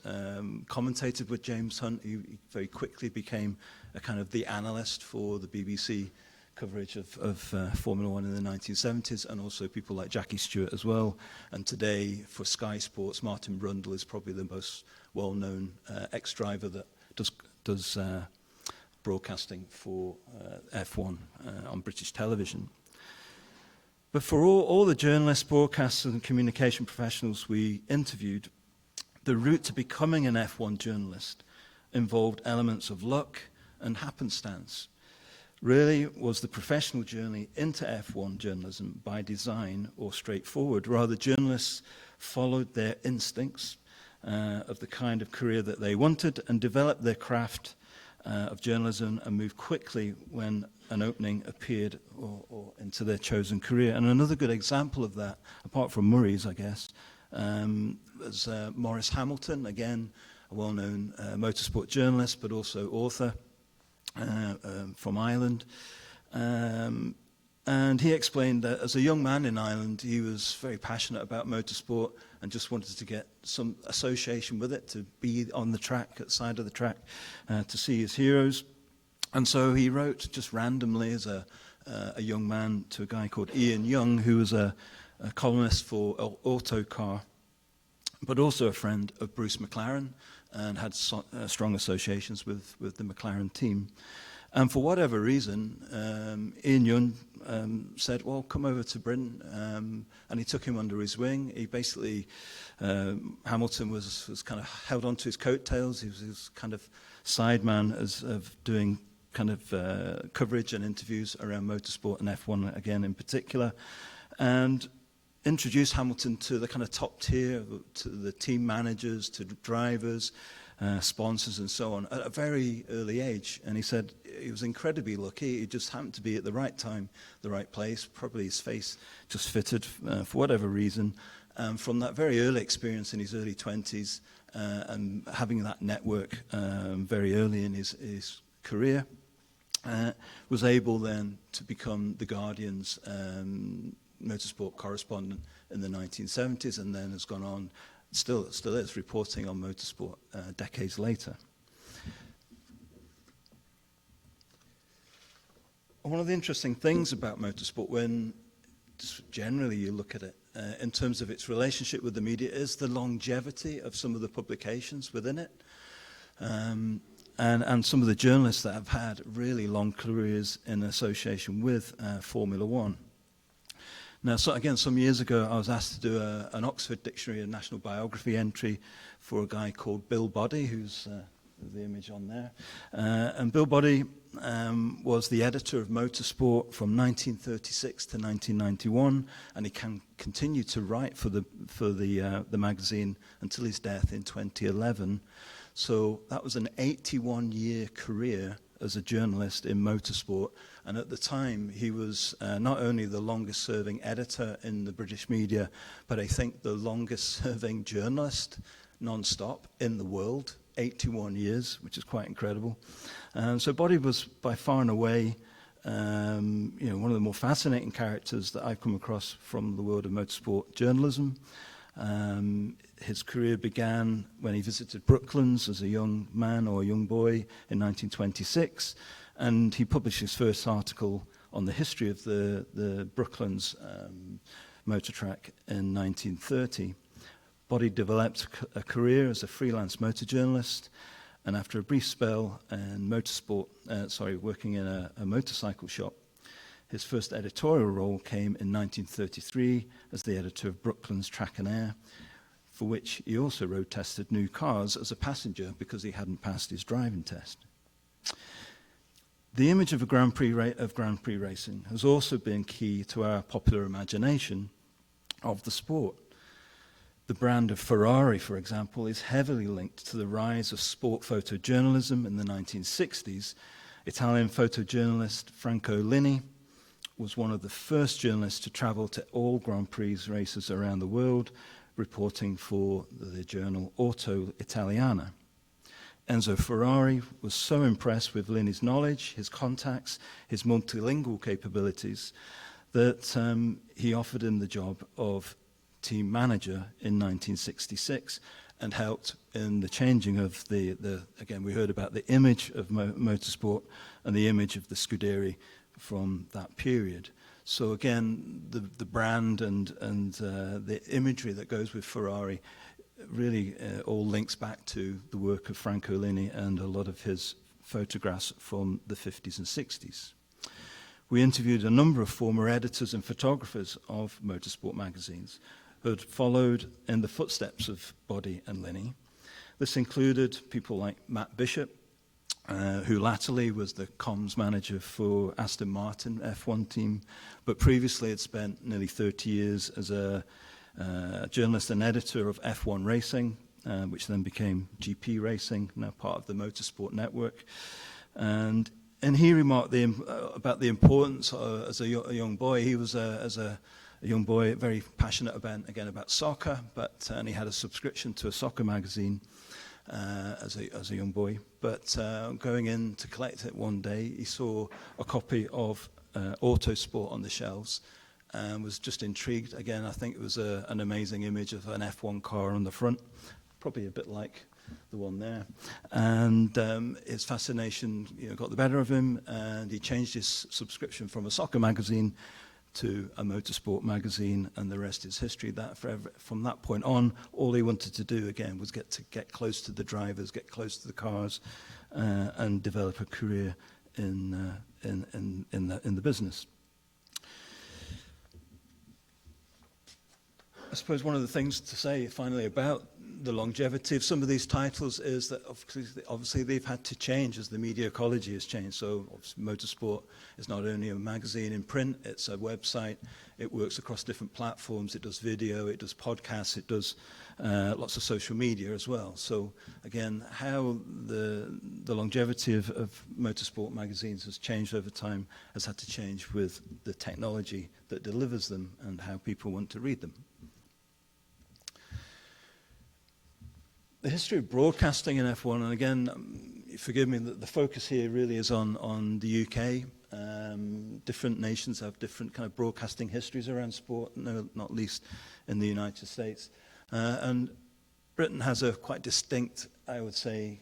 commentated with James Hunt. He very quickly became a kind of the analyst for the BBC coverage of Formula One in the 1970s, and also people like Jackie Stewart as well. And today for Sky Sports, Martin Brundle is probably the most well-known ex-driver that does broadcasting for F1 on British television. But for all the journalists, broadcasters and communication professionals we interviewed, the route to becoming an F1 journalist involved elements of luck and happenstance. Really was the professional journey into F1 journalism by design or straightforward. Rather, journalists followed their instincts of the kind of career that they wanted and developed their craft of journalism and moved quickly when an opening appeared or into their chosen career. And another good example of that, apart from Murray's, I guess, was Maurice Hamilton, again, a well-known motorsport journalist, but also author from Ireland. And he explained that as a young man in Ireland, he was very passionate about motorsport and just wanted to get some association with it, to be on the track, at the side of the track, to see his heroes. And so he wrote just randomly as a young man to a guy called Ian Young, who was a columnist for Autocar, but also a friend of Bruce McLaren, and had strong associations with the McLaren team. And for whatever reason, Ian Young said, well, come over to Britain, and he took him under his wing. He basically, Hamilton was kind of held onto his coattails. He was kind of sideman of doing kind of coverage and interviews around motorsport and F1 again in particular, and introduced Hamilton to the kind of top tier, to the team managers, to drivers, sponsors and so on, at a very early age. And he said he was incredibly lucky. He just happened to be at the right time, the right place. Probably his face just fitted for whatever reason. From that very early experience in his early 20s and having that network very early in his career, was able then to become The Guardian's motorsport correspondent in the 1970s, and then has gone on, still is, reporting on motorsport decades later. One of the interesting things about motorsport, when generally you look at it in terms of its relationship with the media, is the longevity of some of the publications within it. And some of the journalists that have had really long careers in association with Formula One. Now, so again, some years ago, I was asked to do an Oxford Dictionary and National Biography entry for a guy called Bill Boddy, who's the image on there. And Bill Boddy was the editor of Motorsport from 1936 to 1991, and he continued to write for the magazine until his death in 2011. So that was an 81-year career as a journalist in motorsport, and at the time he was not only the longest serving editor in the British media, but I think the longest serving journalist non-stop in the world, 81 years, which is quite incredible. So Boddy was by far and away one of the more fascinating characters that I've come across from the world of motorsport journalism. His career began when he visited Brooklands as a young man or a young boy in 1926, and he published his first article on the history of the Brooklands motor track in 1930. Boddy developed a career as a freelance motor journalist, and after a brief spell in working in a motorcycle shop, his first editorial role came in 1933 as the editor of Brooklands Track and Air, for which he also road tested new cars as a passenger because he hadn't passed his driving test. The image of Grand Prix racing has also been key to our popular imagination of the sport. The brand of Ferrari, for example, is heavily linked to the rise of sport photojournalism in the 1960s. Italian photojournalist Franco Lini was one of the first journalists to travel to all Grand Prix races around the world, reporting for the journal Auto Italiana. Enzo Ferrari was so impressed with Lini's knowledge, his contacts, his multilingual capabilities, that he offered him the job of team manager in 1966 and helped in the changing of again, we heard about the image of motorsport and the image of the Scuderia from that period. So again, the brand and the imagery that goes with Ferrari really all links back to the work of Franco Lini and a lot of his photographs from the 50s and 60s. We interviewed a number of former editors and photographers of motorsport magazines who had followed in the footsteps of Boddy and Lini. This included people like Matt Bishop, who latterly was the comms manager for Aston Martin F1 team, but previously had spent nearly 30 years as a journalist and editor of F1 Racing, which then became GP Racing, now part of the Motorsport Network. And he remarked about the importance as a young boy. He was as a young boy very passionate about soccer, and he had a subscription to a soccer magazine as a young boy. But going in to collect it one day, he saw a copy of Autosport on the shelves and was just intrigued. Again, I think it was an amazing image of an F1 car on the front, probably a bit like the one there. And his fascination got the better of him, and he changed his subscription from a soccer magazine to a motorsport magazine, and the rest is history. From that point on, all he wanted to do again was get close to the drivers, get close to the cars, and develop a career in the business. I suppose one of the things to say finally about the longevity of some of these titles is that obviously they've had to change as the media ecology has changed. So Motorsport is not only a magazine in print, it's a website, it works across different platforms, it does video, it does podcasts, it does lots of social media as well. So again, how the longevity of motorsport magazines has changed over time has had to change with the technology that delivers them and how people want to read them. The history of broadcasting in F1, and again, forgive me, the focus here really is on the UK. Different nations have different kind of broadcasting histories around sport, not least in the United States. And Britain has a quite distinct, I would say,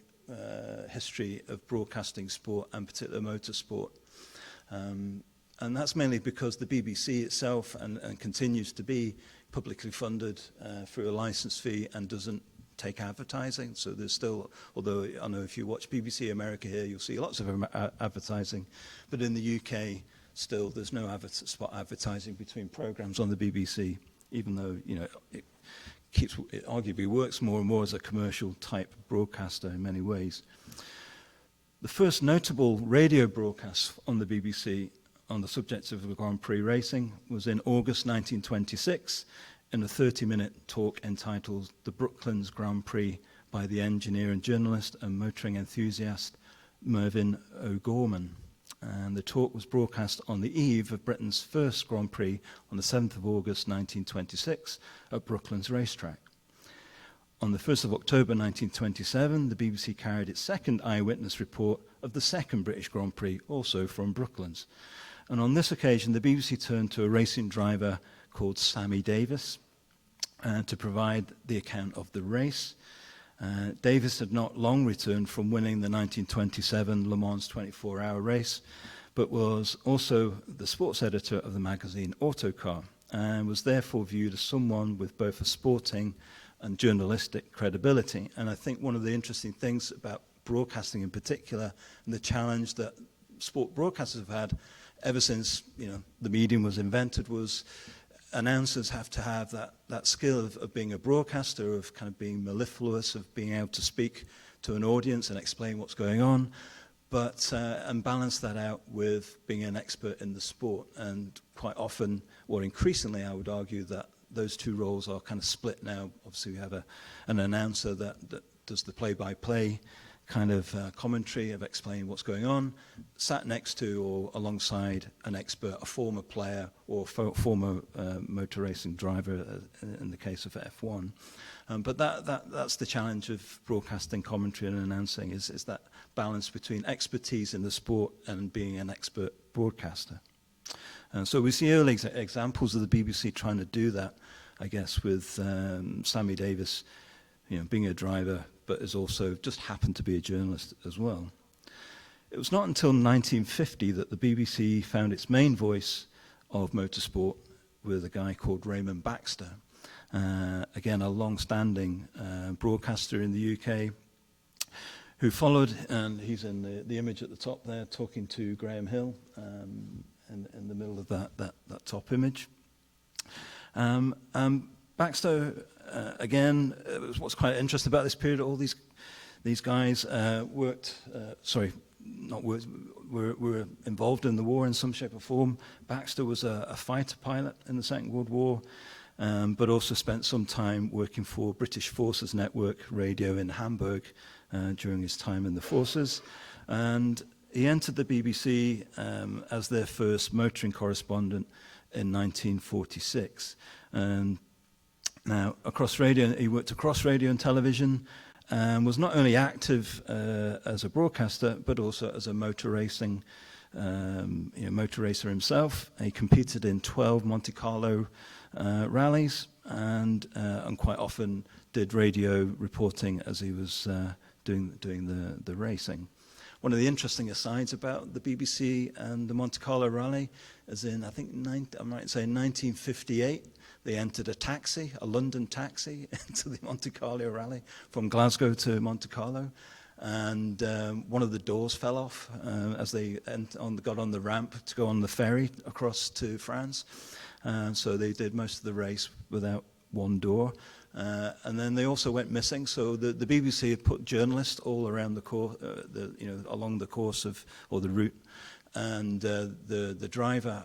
history of broadcasting sport, and particularly motorsport. And that's mainly because the BBC itself and continues to be publicly funded through a license fee and doesn't take advertising. So there's still, although I know if you watch BBC America here, you'll see lots of advertising, but in the UK, still there's no spot advertising between programs on the BBC, even though, you know, it arguably works more and more as a commercial type broadcaster in many ways. The first notable radio broadcast on the BBC on the subject of Grand Prix racing was in August 1926 in a 30-minute talk entitled The Brooklands Grand Prix by the engineer and journalist and motoring enthusiast Mervyn O'Gorman. And the talk was broadcast on the eve of Britain's first Grand Prix on the 7th of August 1926 at Brooklands Racetrack. On the 1st of October 1927, the BBC carried its second eyewitness report of the second British Grand Prix, also from Brooklands. And on this occasion, the BBC turned to a racing driver called Sammy Davis to provide the account of the race. Davis had not long returned from winning the 1927 Le Mans 24-hour race, but was also the sports editor of the magazine Autocar, and was therefore viewed as someone with both a sporting and journalistic credibility. And I think one of the interesting things about broadcasting in particular, and the challenge that sport broadcasters have had ever since, you know, the medium was invented, was announcers have to have that skill of being a broadcaster, of kind of being mellifluous, of being able to speak to an audience and explain what's going on, but and balance that out with being an expert in the sport. And quite often, or increasingly, I would argue that those two roles are kind of split now. Obviously, we have an announcer that does the play-by-play kind of commentary of explaining what's going on, sat next to or alongside an expert, a former player or former motor racing driver in the case of F1. But that's the challenge of broadcasting commentary and announcing, is that balance between expertise in the sport and being an expert broadcaster. So we see early examples of the BBC trying to do that, I guess, with Sammy Davis, you know, being a driver, but has also just happened to be a journalist as well. It was not until 1950 that the BBC found its main voice of motorsport with a guy called Raymond Baxter, again a long-standing broadcaster in the UK, who followed, and he's in the image at the top there, talking to Graham Hill in the middle of that top image. Baxter, again, what's quite interesting about this period, all these guys were involved in the war in some shape or form. Baxter was a fighter pilot in the Second World War, but also spent some time working for British Forces Network Radio in Hamburg during his time in the forces. And he entered the BBC as their first motoring correspondent in 1946. And now, he worked across radio and television, and was not only active as a broadcaster, but also as a motor racer himself. He competed in 12 Monte Carlo rallies, and quite often did radio reporting as he was doing the racing. One of the interesting asides about the BBC and the Monte Carlo rally is in, I think, I might say 1958, they entered a London taxi, into the Monte Carlo rally from Glasgow to Monte Carlo. And one of the doors fell off as they got on the ramp to go on the ferry across to France. So they did most of the race without one door. And then they also went missing. So the BBC had put journalists all around the course, along the course of, or the route. And the driver,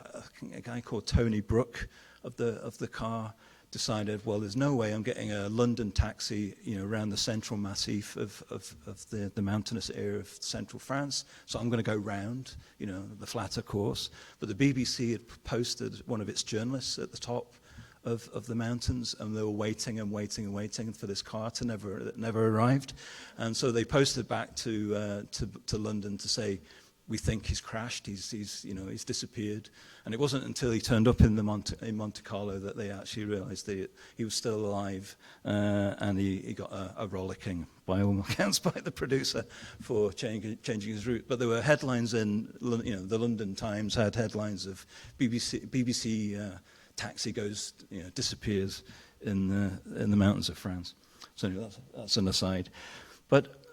a guy called Tony Brooke of the car, decided, well, there's no way I'm getting a London taxi, around the central massif of the mountainous area of central France. So I'm going to go round, the flatter course. But the BBC had posted one of its journalists at the top of the mountains, and they were waiting and waiting and waiting for this car to never arrived. And so they posted back to London to say, we think he's crashed, he's disappeared. And it wasn't until he turned up in Monte Carlo that they actually realized that he was still alive, and he got a rollicking, by all accounts, by the producer for changing his route. But there were headlines in, the London Times had headlines of BBC taxi goes, disappears in the mountains of France. So anyway, that's an aside. But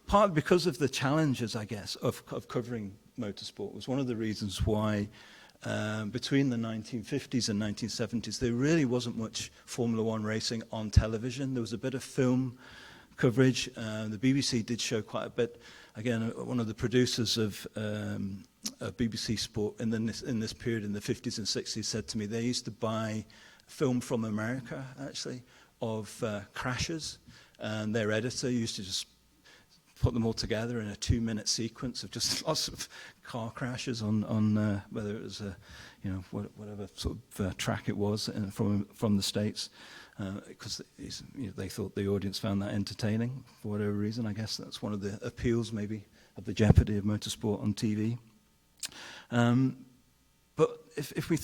partly because of the challenges, I guess, of covering motorsport was one of the reasons why between the 1950s and 1970s there really wasn't much Formula One racing on television. There was a bit of film coverage. The BBC did show quite a bit. Again, one of the producers of BBC Sport in this period in the 50s and 60s said to me they used to buy film from America, actually, of crashes, and their editor used to just put them all together in a 2-minute sequence of just lots of car crashes on whether it was whatever sort of track it was from the States, because they thought the audience found that entertaining for whatever reason. I guess that's one of the appeals maybe of the jeopardy of motorsport on TV. But if we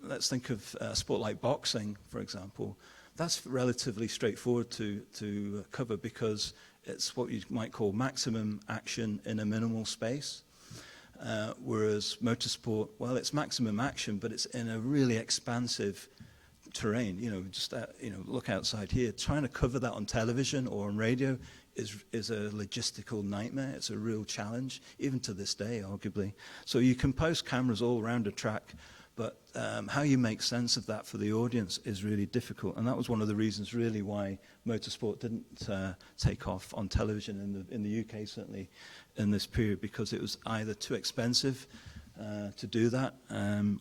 let's think of a sport like boxing, for example, that's relatively straightforward to cover because it's what you might call maximum action in a minimal space. Whereas motorsport, well, it's maximum action, but it's in a really expansive terrain. Look outside here. Trying to cover that on television or on radio is a logistical nightmare. It's a real challenge, even to this day, arguably. So you can post cameras all around a track, but how you make sense of that for the audience is really difficult. And that was one of the reasons, really, why motorsport didn't take off on television in the UK, certainly in this period, because it was either too expensive to do that,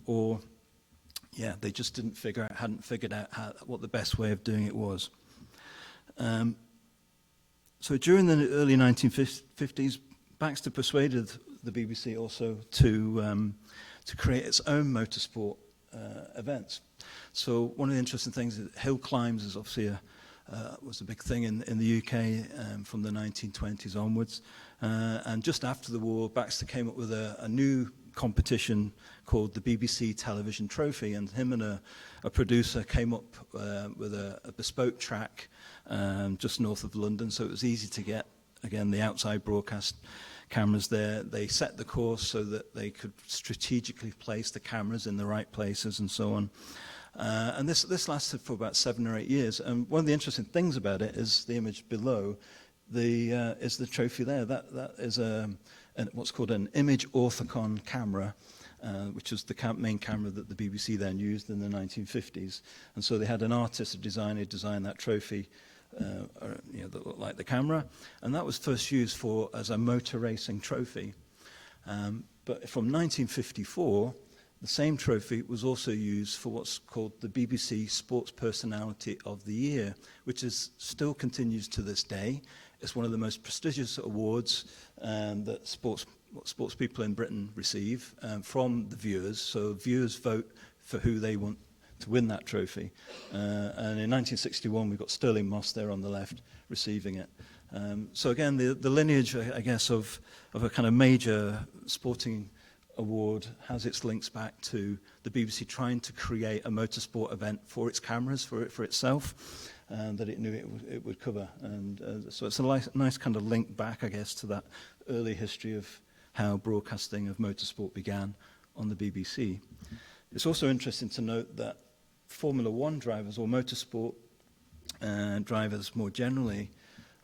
or they just hadn't figured out what the best way of doing it was. So during the early 1950s, Baxter persuaded the BBC also to create its own motorsport events. So one of the interesting things is hill climbs is obviously was a big thing in the UK from the 1920s onwards. And just after the war, Baxter came up with a new competition called the BBC Television Trophy, and him and a producer came up with a bespoke track just north of London, so it was easy to get, again, the outside broadcast cameras there. They set the course so that they could strategically place the cameras in the right places and so on. And this lasted for about 7 or 8 years. And one of the interesting things about it is the image below is the trophy there. That is what's called an image orthicon camera, which was the main camera that the BBC then used in the 1950s. And so they had an artist, a designer, design that trophy that looked like the camera, and that was first used as a motor racing trophy. But from 1954, the same trophy was also used for what's called the BBC Sports Personality of the Year, which still continues to this day. It's one of the most prestigious awards that sports people in Britain receive from the viewers. So viewers vote for who they want to win that trophy. And in 1961, we've got Stirling Moss there on the left receiving it. So again, the lineage, I guess, of a kind of major sporting award has its links back to the BBC trying to create a motorsport event for its cameras, for itself, that it knew it would cover. And so it's a nice kind of link back, I guess, to that early history of how broadcasting of motorsport began on the BBC. It's also interesting to note that Formula One drivers, or motorsport drivers more generally,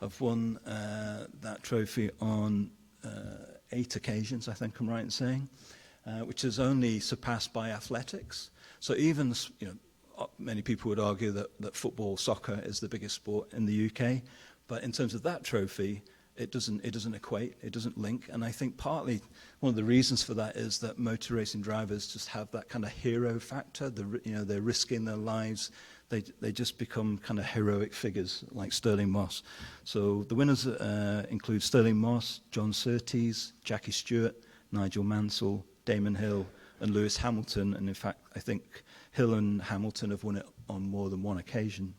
have won that trophy on 8 occasions, I think I'm right in saying, which is only surpassed by athletics. So even, many people would argue that football, soccer is the biggest sport in the UK, but in terms of that trophy, it doesn't equate, it doesn't link. And I think partly one of the reasons for that is that motor racing drivers just have that kind of hero factor. They're risking their lives. They just become kind of heroic figures like Stirling Moss. So the winners include Stirling Moss, John Surtees, Jackie Stewart, Nigel Mansell, Damon Hill, and Lewis Hamilton, and in fact, I think Hill and Hamilton have won it on more than one occasion.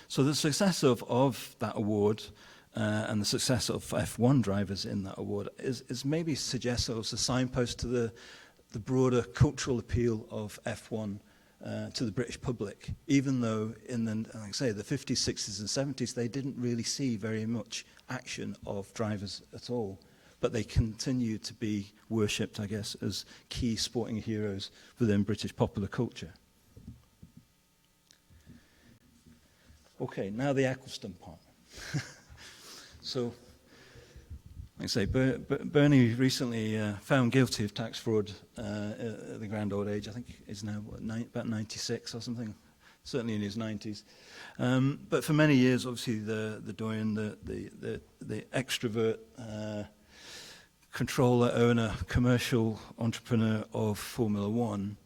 So the success of that award and the success of F1 drivers in that award is maybe suggests it was a signpost to the broader cultural appeal of F1 to the British public, even though in the, like I say, the 50s, 60s and 70s, they didn't really see very much action of drivers at all. But they continue to be worshipped, I guess, as key sporting heroes within British popular culture. Okay, now the Eccleston part. So, like I say, Bernie recently found guilty of tax fraud at the grand old age. I think he's now about 96 or something, certainly in his 90s. But for many years, obviously, the doyen, the extrovert, controller, owner, commercial entrepreneur of Formula One.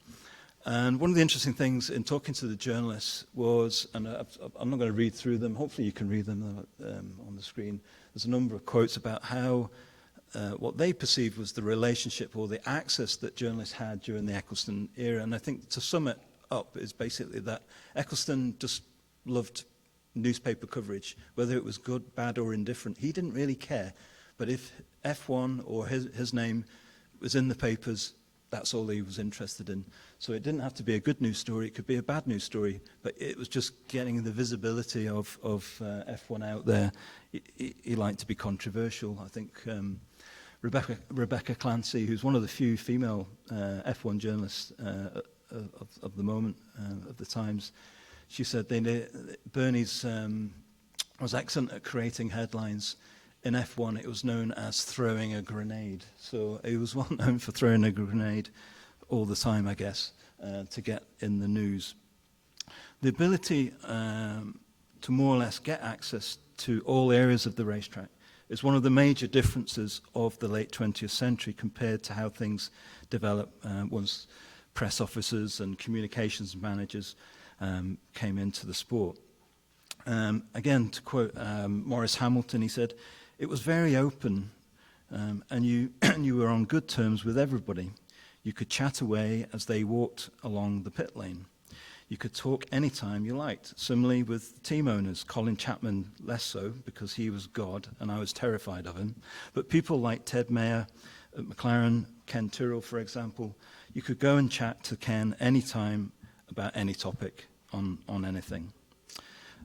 And one of the interesting things in talking to the journalists was, and I'm not going to read through them, hopefully you can read them on the screen, there's a number of quotes about how what they perceived was the relationship or the access that journalists had during the Eccleston era. And I think to sum it up is basically that Eccleston just loved newspaper coverage, whether it was good, bad or indifferent. He didn't really care. But if F1 or his name was in the papers, that's all he was interested in. So it didn't have to be a good news story, it could be a bad news story, but it was just getting the visibility of F1 out there. He liked to be controversial. I think Rebecca Clancy, who's one of the few female F1 journalists of the moment, of the Times, she said Bernie's was excellent at creating headlines. In F1, it was known as throwing a grenade. So he was well known for throwing a grenade all the time, I guess, to get in the news. The ability to more or less get access to all areas of the racetrack is one of the major differences of the late 20th century compared to how things developed once press officers and communications managers came into the sport. Again, to quote Maurice Hamilton, he said, "It was very open, and you were on good terms with everybody. You could chat away as they walked along the pit lane. You could talk any time you liked." Similarly with team owners, Colin Chapman less so, because he was God, and I was terrified of him. But people like Ted Mayer at McLaren, Ken Tyrrell, for example, you could go and chat to Ken any time about any topic on anything.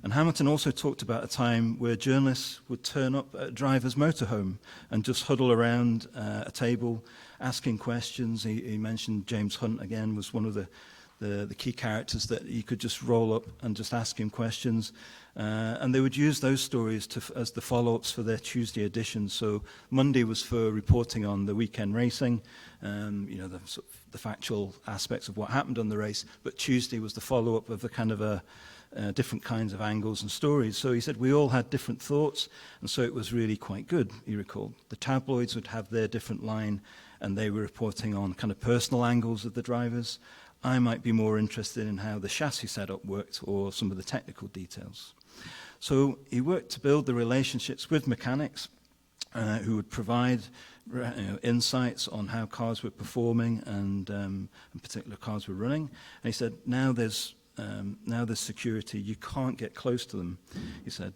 And Hamilton also talked about a time where journalists would turn up at a driver's motorhome and just huddle around a table asking questions. He mentioned James Hunt again was one of the key characters that you could just roll up and just ask him questions. And they would use those stories as the follow-ups for their Tuesday editions. So Monday was for reporting on the weekend racing, the factual aspects of what happened on the race. But Tuesday was the follow-up of the kind of different kinds of angles and stories. So he said we all had different thoughts, and so it was really quite good, he recalled. The tabloids would have their different line, and they were reporting on kind of personal angles of the drivers. I might be more interested in how the chassis setup worked or some of the technical details. So he worked to build the relationships with mechanics who would provide insights on how cars were performing and particular cars were running. And he said, now there's security, you can't get close to them. He said,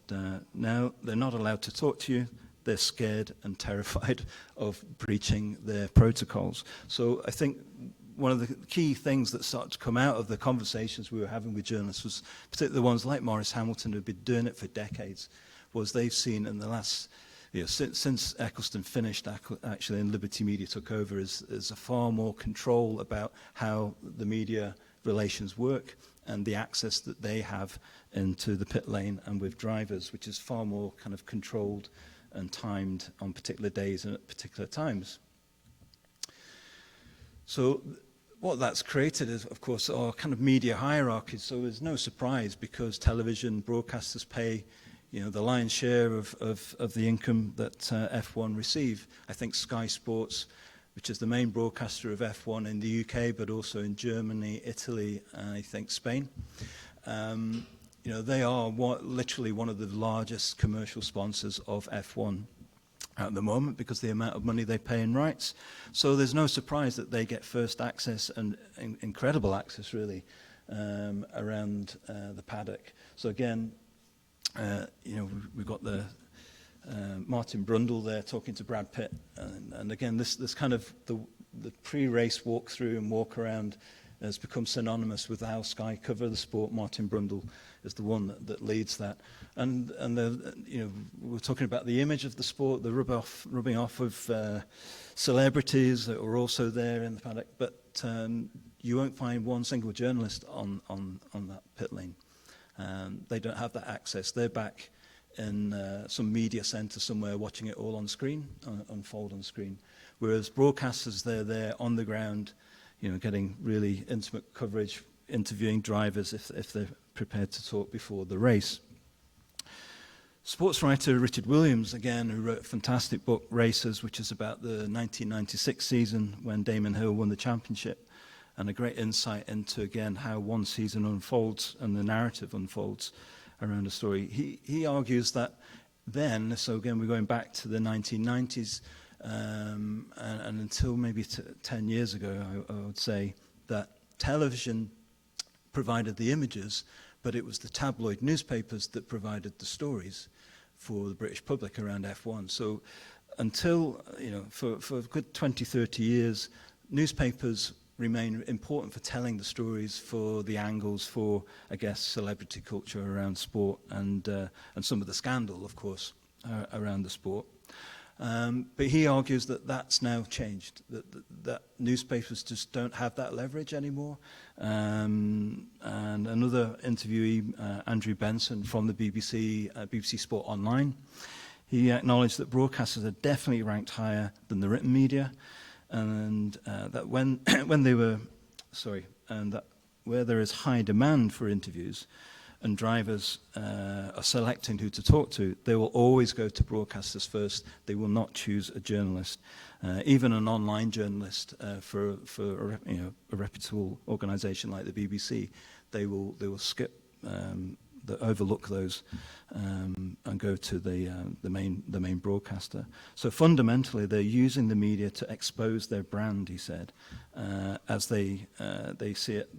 now they're not allowed to talk to you, they're scared and terrified of breaching their protocols. So I think one of the key things that started to come out of the conversations we were having with journalists was, particularly the ones like Maurice Hamilton who've been doing it for decades, was they've seen in the last, since Eccleston finished, actually, and Liberty Media took over, is a far more control about how the media relations work and the access that they have into the pit lane and with drivers, which is far more kind of controlled and timed on particular days and at particular times. So what that's created is, of course, our kind of media hierarchy. So there's no surprise because television broadcasters pay, the lion's share of the income that F1 receive. I think Sky Sports, which is the main broadcaster of F1 in the UK, but also in Germany, Italy, and I think Spain. They are literally one of the largest commercial sponsors of F1. at the moment because of the amount of money they pay in rights. So there's no surprise that they get first access and incredible access, really, around the paddock. So again, we've got the Martin Brundle there talking to Brad Pitt, and again, this kind of the pre-race walkthrough and walk around has become synonymous with how Sky cover the sport. Martin Brundle is the one that leads that, and we're talking about the image of the sport, the rubbing off of celebrities that were also there in the paddock, but you won't find one single journalist on that pit lane. They don't have that access. They're back in some media centre somewhere watching it all on screen, unfold on screen. Whereas broadcasters, they're there on the ground, getting really intimate coverage, interviewing drivers if they're prepared to talk before the race. Sports writer Richard Williams, again, who wrote a fantastic book, Racers, which is about the 1996 season when Damon Hill won the championship, and a great insight into, again, how one season unfolds and the narrative unfolds around a story. He argues that then, so again, we're going back to the 1990s, and until maybe 10 years ago, I would say, that television provided the images, but it was the tabloid newspapers that provided the stories for the British public around F1. So until, for a good 20, 30 years, newspapers remain important for telling the stories, for the angles, for, I guess, celebrity culture around sport and some of the scandal, of course, around the sport. But he argues that that's now changed, that newspapers just don't have that leverage anymore. And another interviewee, Andrew Benson from the BBC, BBC Sport Online, he acknowledged that broadcasters are definitely ranked higher than the written media, and that when that where there is high demand for interviews, and drivers are selecting who to talk to, they will always go to broadcasters first. They will not choose a journalist, even an online journalist for a reputable organisation like the BBC. They will skip, overlook those, and go to the main broadcaster. So fundamentally, they're using the media to expose their brand, he said, as they see it,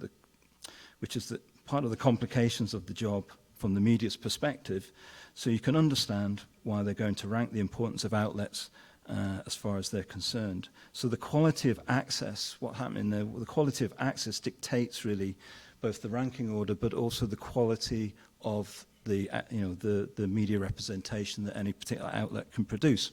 which is part of the complications of the job from the media's perspective, so you can understand why they're going to rank the importance of outlets as far as they're concerned. So the quality of access, what happened in there, the quality of access dictates really both the ranking order, but also the quality of the media representation that any particular outlet can produce.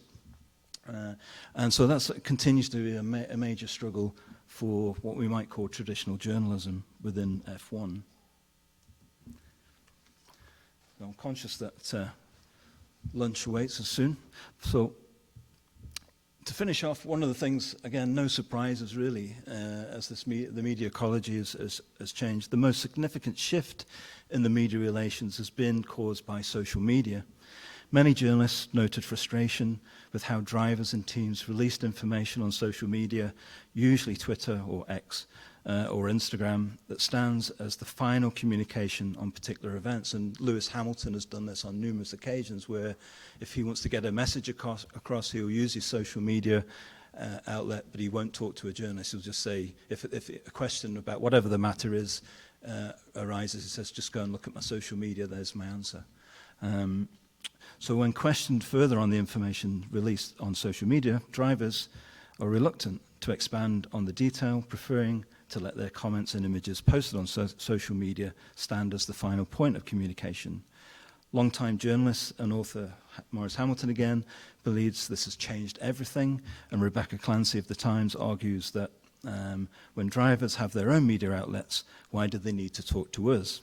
And so that continues to be a major struggle for what we might call traditional journalism within F1. I'm conscious that lunch awaits us soon. So to finish off, one of the things, again, no surprises really, as the media ecology has changed. The most significant shift in the media relations has been caused by social media. Many journalists noted frustration with how drivers and teams released information on social media, usually Twitter or X, or Instagram, that stands as the final communication on particular events. And Lewis Hamilton has done this on numerous occasions, where if he wants to get a message across, he'll use his social media outlet, but he won't talk to a journalist. He'll just say, if a question about whatever the matter is arises, he says, just go and look at my social media, there's my answer. So when questioned further on the information released on social media, drivers are reluctant to expand on the detail, preferring to let their comments and images posted on social media stand as the final point of communication. Longtime journalist and author Maurice Hamilton again believes this has changed everything, and Rebecca Clancy of The Times argues that when drivers have their own media outlets, why do they need to talk to us?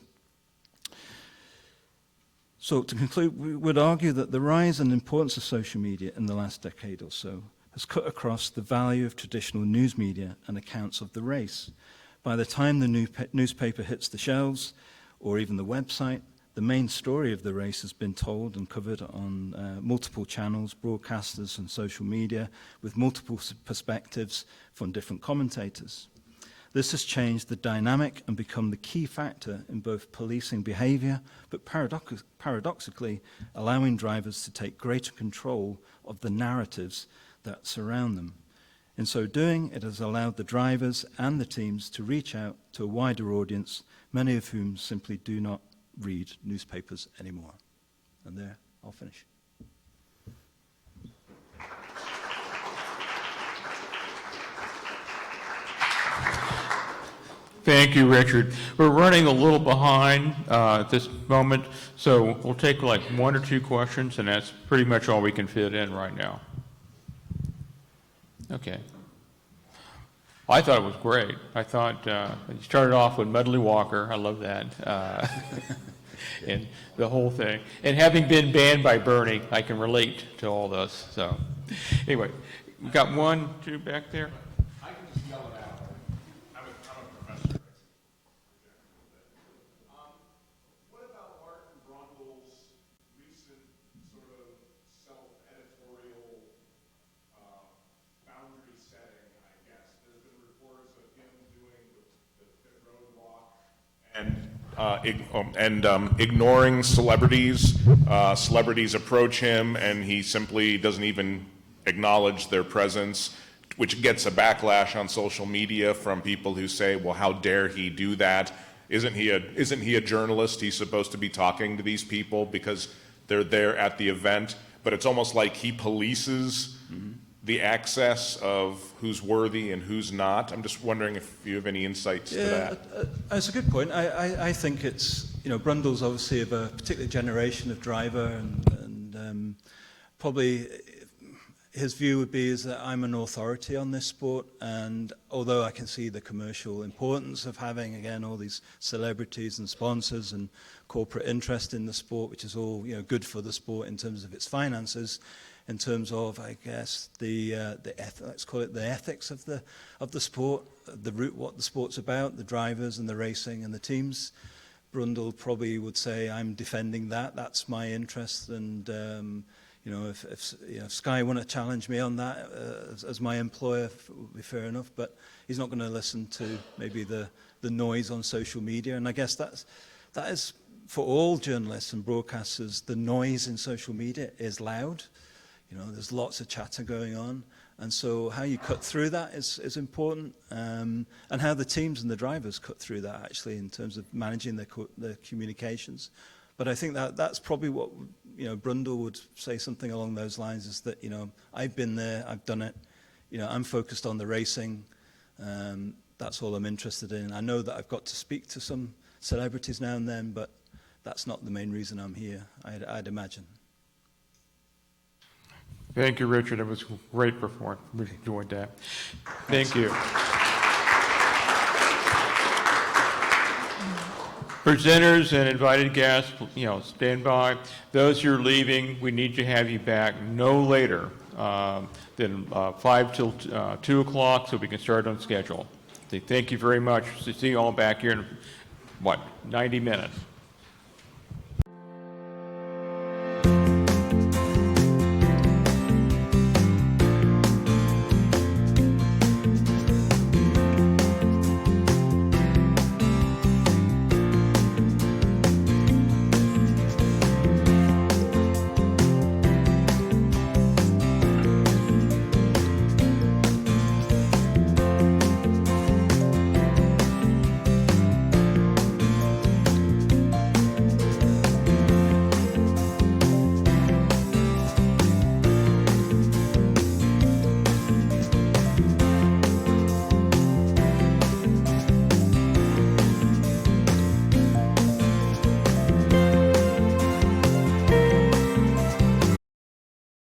So to conclude, we would argue that the rise and importance of social media in the last decade or so has cut across the value of traditional news media and accounts of the race. By the time the newspaper hits the shelves, or even the website, the main story of the race has been told and covered on multiple channels, broadcasters and social media, with multiple perspectives from different commentators. This has changed the dynamic and become the key factor in both policing behaviour, but paradoxically allowing drivers to take greater control of the narratives that surround them. In so doing, it has allowed the drivers and the teams to reach out to a wider audience, many of whom simply do not read newspapers anymore. And there, I'll finish. Thank you, Richard. We're running a little behind at this moment, so we'll take like 1 or 2 questions, and that's pretty much all we can fit in right now. Okay. I thought it was great. I thought you started off with Mudley Walker. I love that. And the whole thing. And having been banned by Bernie, I can relate to all this. So anyway, we got 1, 2 back there. I can just yell it out. I'm a professor. What about Martin Brundle's recent sort of self-editorial boundary setting, I guess? There's been reports of him doing the Pit Road Walk and ignoring celebrities. Celebrities approach him, and he simply doesn't even acknowledge their presence, which gets a backlash on social media from people who say, well, how dare he do that? Isn't he a journalist? He's supposed to be talking to these people because they're there at the event. But it's almost like he polices the access of who's worthy and who's not. I'm just wondering if you have any insights to that. That's a good point. I think it's, Brundle's obviously of a particular generation of driver, and probably his view would be is that I'm an authority on this sport, and although I can see the commercial importance of having, again, all these celebrities and sponsors and corporate interest in the sport, which is all good for the sport in terms of its finances, in terms of, I guess, let's call it the ethics of the sport, what the sport's about, the drivers and the racing and the teams. Brundle probably would say, I'm defending that. That's my interest, and if Sky want to challenge me on that as my employer, it would be fair enough. But he's not going to listen to maybe the noise on social media, and I guess that is for all journalists and broadcasters. The noise in social media is loud. There's lots of chatter going on, and so how you cut through that is important, and how the teams and the drivers cut through that actually in terms of managing their communications. But I think that's probably what Brundle would say, something along those lines, is that I've been there, I've done it, I'm focused on the racing, that's all I'm interested in. I know that I've got to speak to some celebrities now and then, but that's not the main reason I'm here, I'd imagine. Thank you, Richard. It was a great performance. Really enjoyed that. Thank you. Presenters and invited guests, stand by. Those who are leaving, we need to have you back no later than 5 till 2 o'clock so we can start on schedule. Thank you very much. See you all back here in, 90 minutes.